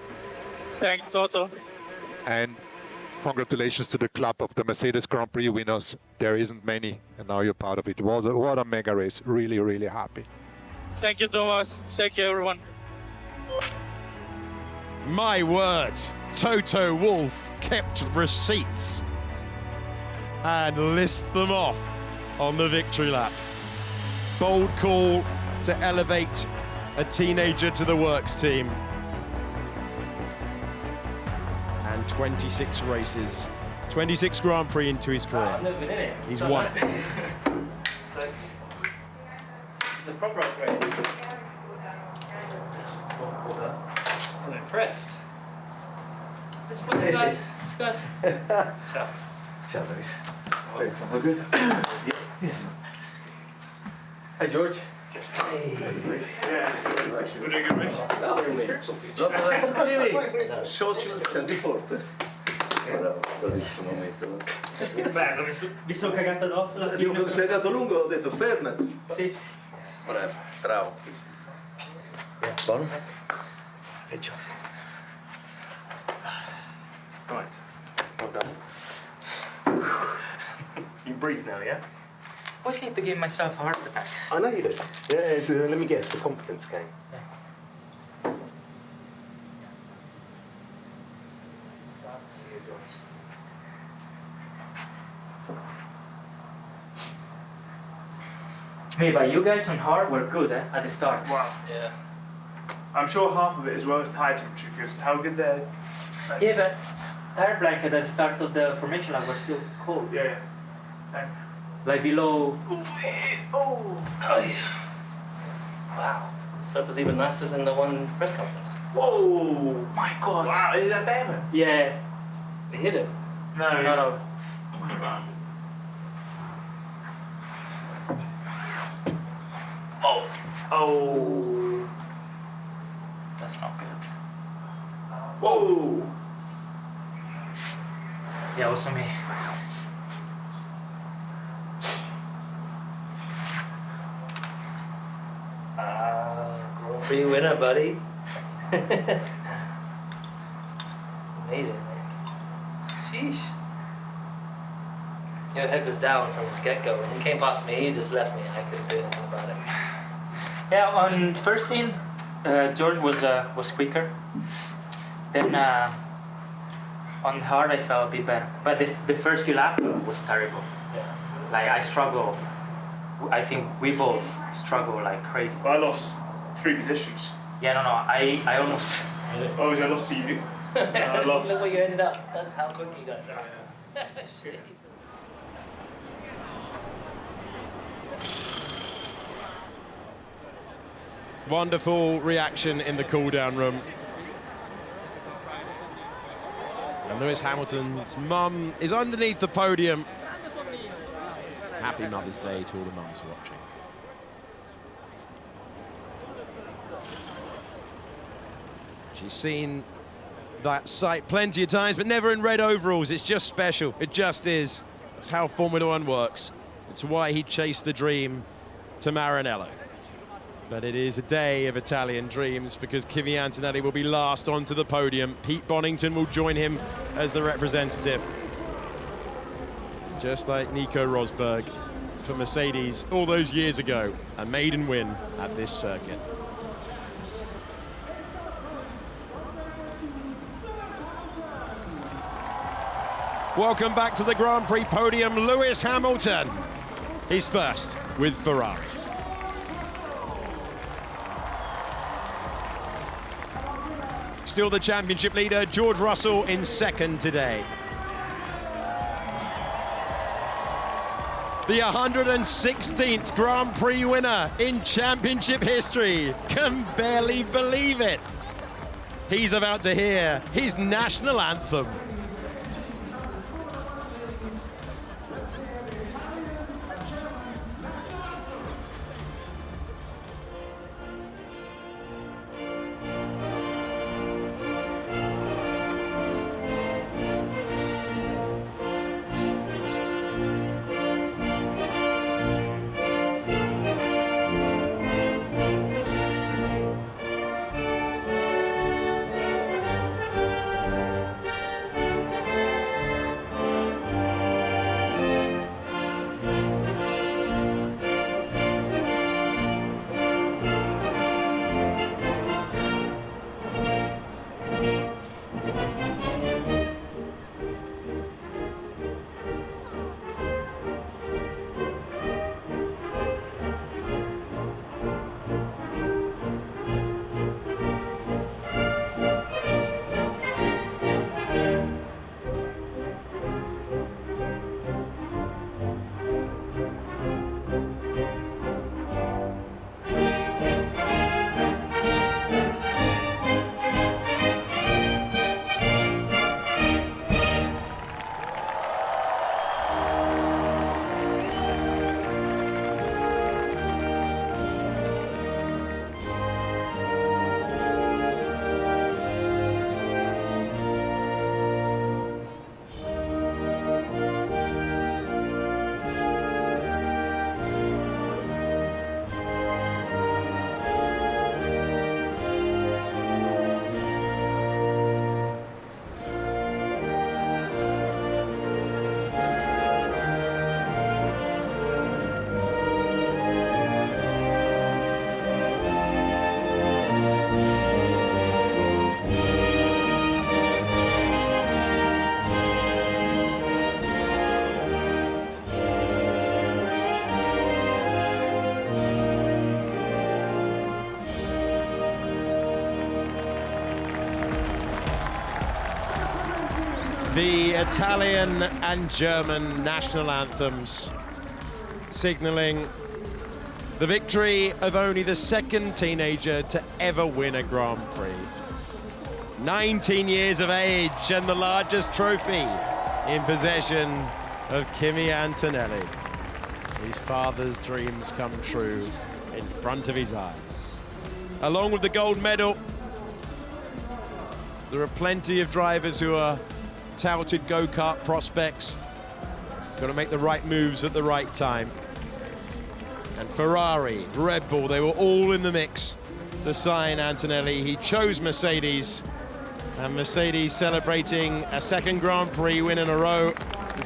Thanks, Toto. And congratulations to the club of the Mercedes Grand Prix winners. There isn't many, and now you're part of it. What a mega race. Really, really happy. Thank you so much. Thank you, everyone. My word, Toto Wolff kept receipts and list them off on the victory lap. Bold call to elevate a teenager to the works team. And 26 races, 26 Grand Prix into his career. I've never been in it. He's won it. It's like, this is a proper upgrade. I'm impressed. Is this fun, guys? This guys. Ciao. Ciao, Luis. All good? Yeah. Hi, George. Hey. Yeah, we're doing a good race. Senti forte. Bello, mi sono cagato addosso la Io quando sei andato lungo ho detto fermati. Sì, sì. Bravo. Buono? Right. Well done. You breathe now, yeah? I always need to give myself a heart attack. I know you do. Yeah, let me guess, the confidence game. Me, but you guys on hard were good at the start. Wow. Yeah. I'm sure half of it as well as tire temperature, because how good they're. Yeah, but tire blanket at the start of the formation lap were still cold. Yeah. Like below. Oh. Wow. The stuff was even nicer than the one press conference. Whoa! My God. Wow, is that Bama? Yeah. They hit it. No. Oh. That's not good. Whoa! Yeah, also me. Grand Prix winner, buddy. Amazing, man. Sheesh. Your head was down from the get-go. When you came past me, you just left me. I couldn't do anything about it. Yeah, on first in, George was quicker. Then on hard, I felt a bit better. But the first few laps was terrible. Yeah. Like I struggle. I think we both struggle like crazy. I lost 3 positions. Yeah, no, I almost. Oh, I lost to you. I lost. Look where you ended up. That's how quick you guys are. Wonderful reaction in the cool-down room. And Lewis Hamilton's mum is underneath the podium. Happy Mother's Day to all the mums watching. She's seen that sight plenty of times, but never in red overalls. It's just special. It just is. It's how Formula One works. It's why he chased the dream to Maranello. But it is a day of Italian dreams because Kimi Antonelli will be last onto the podium. Pete Bonington will join him as the representative. Just like Nico Rosberg for Mercedes all those years ago, a maiden win at this circuit. Welcome back to the Grand Prix podium, Lewis Hamilton. He's first with Ferrari. Still the championship leader, George Russell in second today. The 116th Grand Prix winner in championship history can barely believe it. He's about to hear his national anthem. The Italian and German national anthems signaling the victory of only the second teenager to ever win a Grand Prix. 19 years of age and the largest trophy in possession of Kimi Antonelli. His father's dreams come true in front of his eyes. Along with the gold medal, there are plenty of drivers who are touted go-kart prospects. Got to make the right moves at the right time. And Ferrari, Red Bull, they were all in the mix to sign Antonelli. He chose Mercedes, and Mercedes celebrating a second Grand Prix win in a row.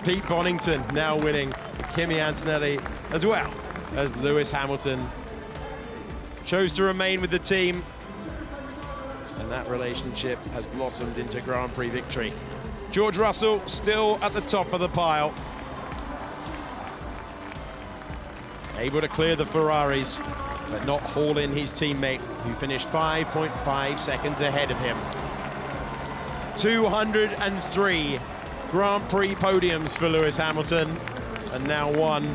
Pete Bonington now winning, Kimi Antonelli as well as Lewis Hamilton. Chose to remain with the team, and that relationship has blossomed into Grand Prix victory. George Russell still at the top of the pile. Able to clear the Ferraris, but not haul in his teammate, who finished 5.5 seconds ahead of him. 203 Grand Prix podiums for Lewis Hamilton, and now one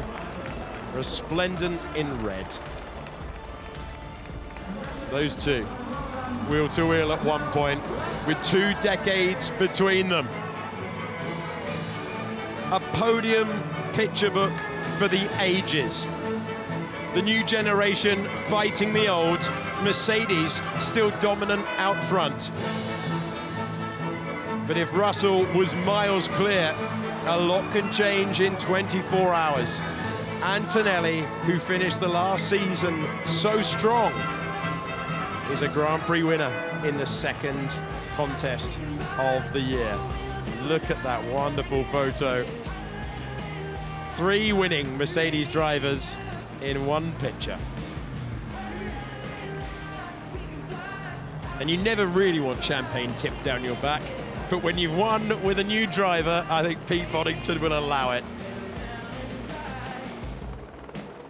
resplendent in red. Those two, wheel to wheel at one point, with 2 decades between them. A podium picture book for the ages. The new generation fighting the old, Mercedes still dominant out front. But if Russell was miles clear, a lot can change in 24 hours. Antonelli, who finished the last season so strong, is a Grand Prix winner in the second contest of the year. Look at that wonderful photo. 3 winning Mercedes drivers in one picture. And you never really want champagne tipped down your back, but when you've won with a new driver, I think Pete Bonington will allow it.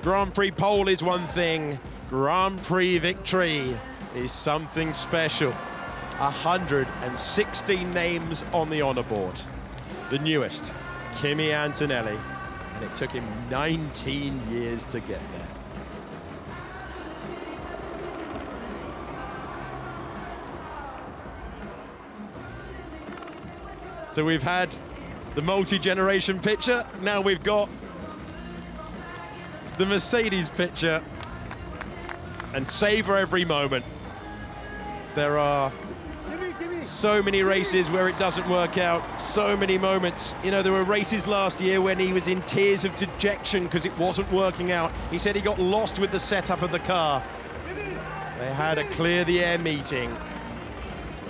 Grand Prix pole is one thing, Grand Prix victory is something special. 116 names on the honor board. The newest, Kimi Antonelli, And it took him 19 years to get there. So we've had the multi-generation picture. Now we've got the Mercedes picture. And savor every moment. There are so many races where it doesn't work out, so many moments. You know, there were races last year when he was in tears of dejection because it wasn't working out. He said he got lost with the setup of the car. They had a clear the air meeting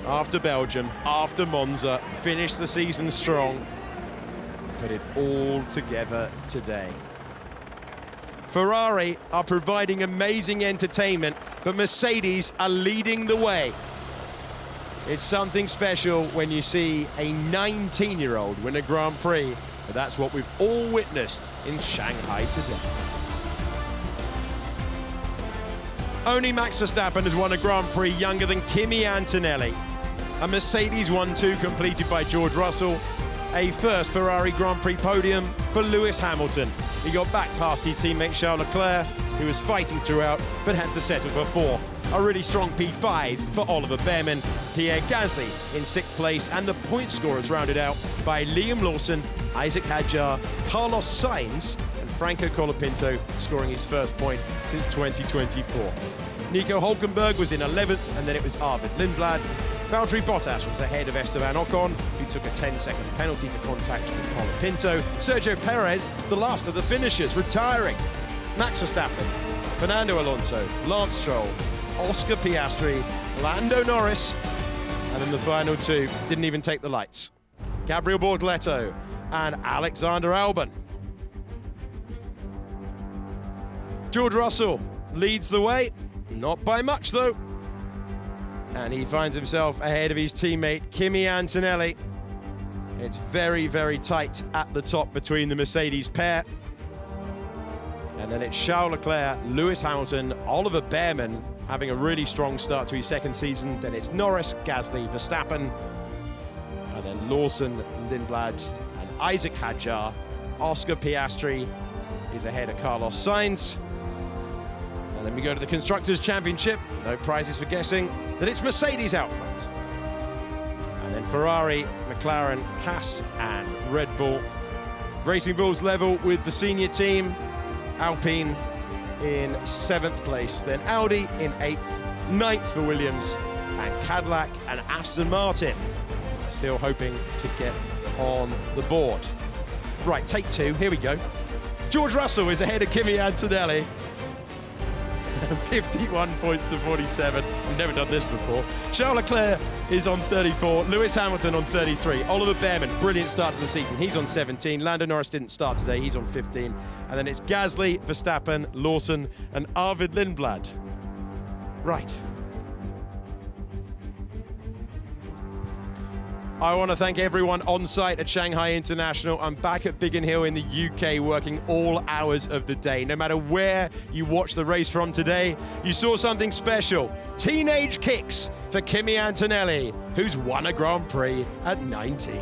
after Belgium, after Monza, finished the season strong, put it all together today. Ferrari are providing amazing entertainment, but Mercedes are leading the way. It's something special when you see a 19-year-old win a Grand Prix, but that's what we've all witnessed in Shanghai today. Only Max Verstappen has won a Grand Prix younger than Kimi Antonelli. A Mercedes 1-2 completed by George Russell. A first Ferrari Grand Prix podium for Lewis Hamilton. He got back past his teammate Charles Leclerc, who was fighting throughout, but had to settle for fourth. A really strong P5 for Oliver Behrman, Pierre Gasly in sixth place, and the point scorers rounded out by Liam Lawson, Isaac Hadjar, Carlos Sainz, and Franco Colapinto scoring his first point since 2024. Nico Hülkenberg was in 11th, and then it was Arvid Lindblad. Valtteri Bottas was ahead of Esteban Ocon, who took a 10-second penalty for contact with Colapinto. Sergio Perez, the last of the finishers, retiring. Max Verstappen, Fernando Alonso, Lance Stroll, Oscar Piastri, Lando Norris, and then the final two didn't even take the lights. Gabriel Bortoleto and Alexander Albon. George Russell leads the way, not by much though. And he finds himself ahead of his teammate Kimi Antonelli. It's very, very tight at the top between the Mercedes pair. And then it's Charles Leclerc, Lewis Hamilton, Oliver Behrman having a really strong start to his second season. Then it's Norris, Gasly, Verstappen, and then Lawson, Lindblad, and Isaac Hadjar. Oscar Piastri is ahead of Carlos Sainz. And then we go to the Constructors' Championship. No prizes for guessing that it's Mercedes out front. And then Ferrari, McLaren, Haas, and Red Bull. Racing Bulls level with the senior team. Alpine in 7th place. Then Audi in 8th. 9th for Williams. And Cadillac and Aston Martin still hoping to get on the board. Right, take two. Here we go. George Russell is ahead of Kimi Antonelli. 51 points to 47. We've never done this before. Charles Leclerc is on 34. Lewis Hamilton on 33. Oliver Behrman, brilliant start to the season. He's on 17. Lando Norris didn't start today. He's on 15. And then it's Gasly, Verstappen, Lawson, and Arvid Lindblad. Right. I want to thank everyone on site at Shanghai International. I'm back at Biggin Hill in the UK working all hours of the day. No matter where you watch the race from today, you saw something special. Teenage kicks for Kimi Antonelli, who's won a Grand Prix at 19.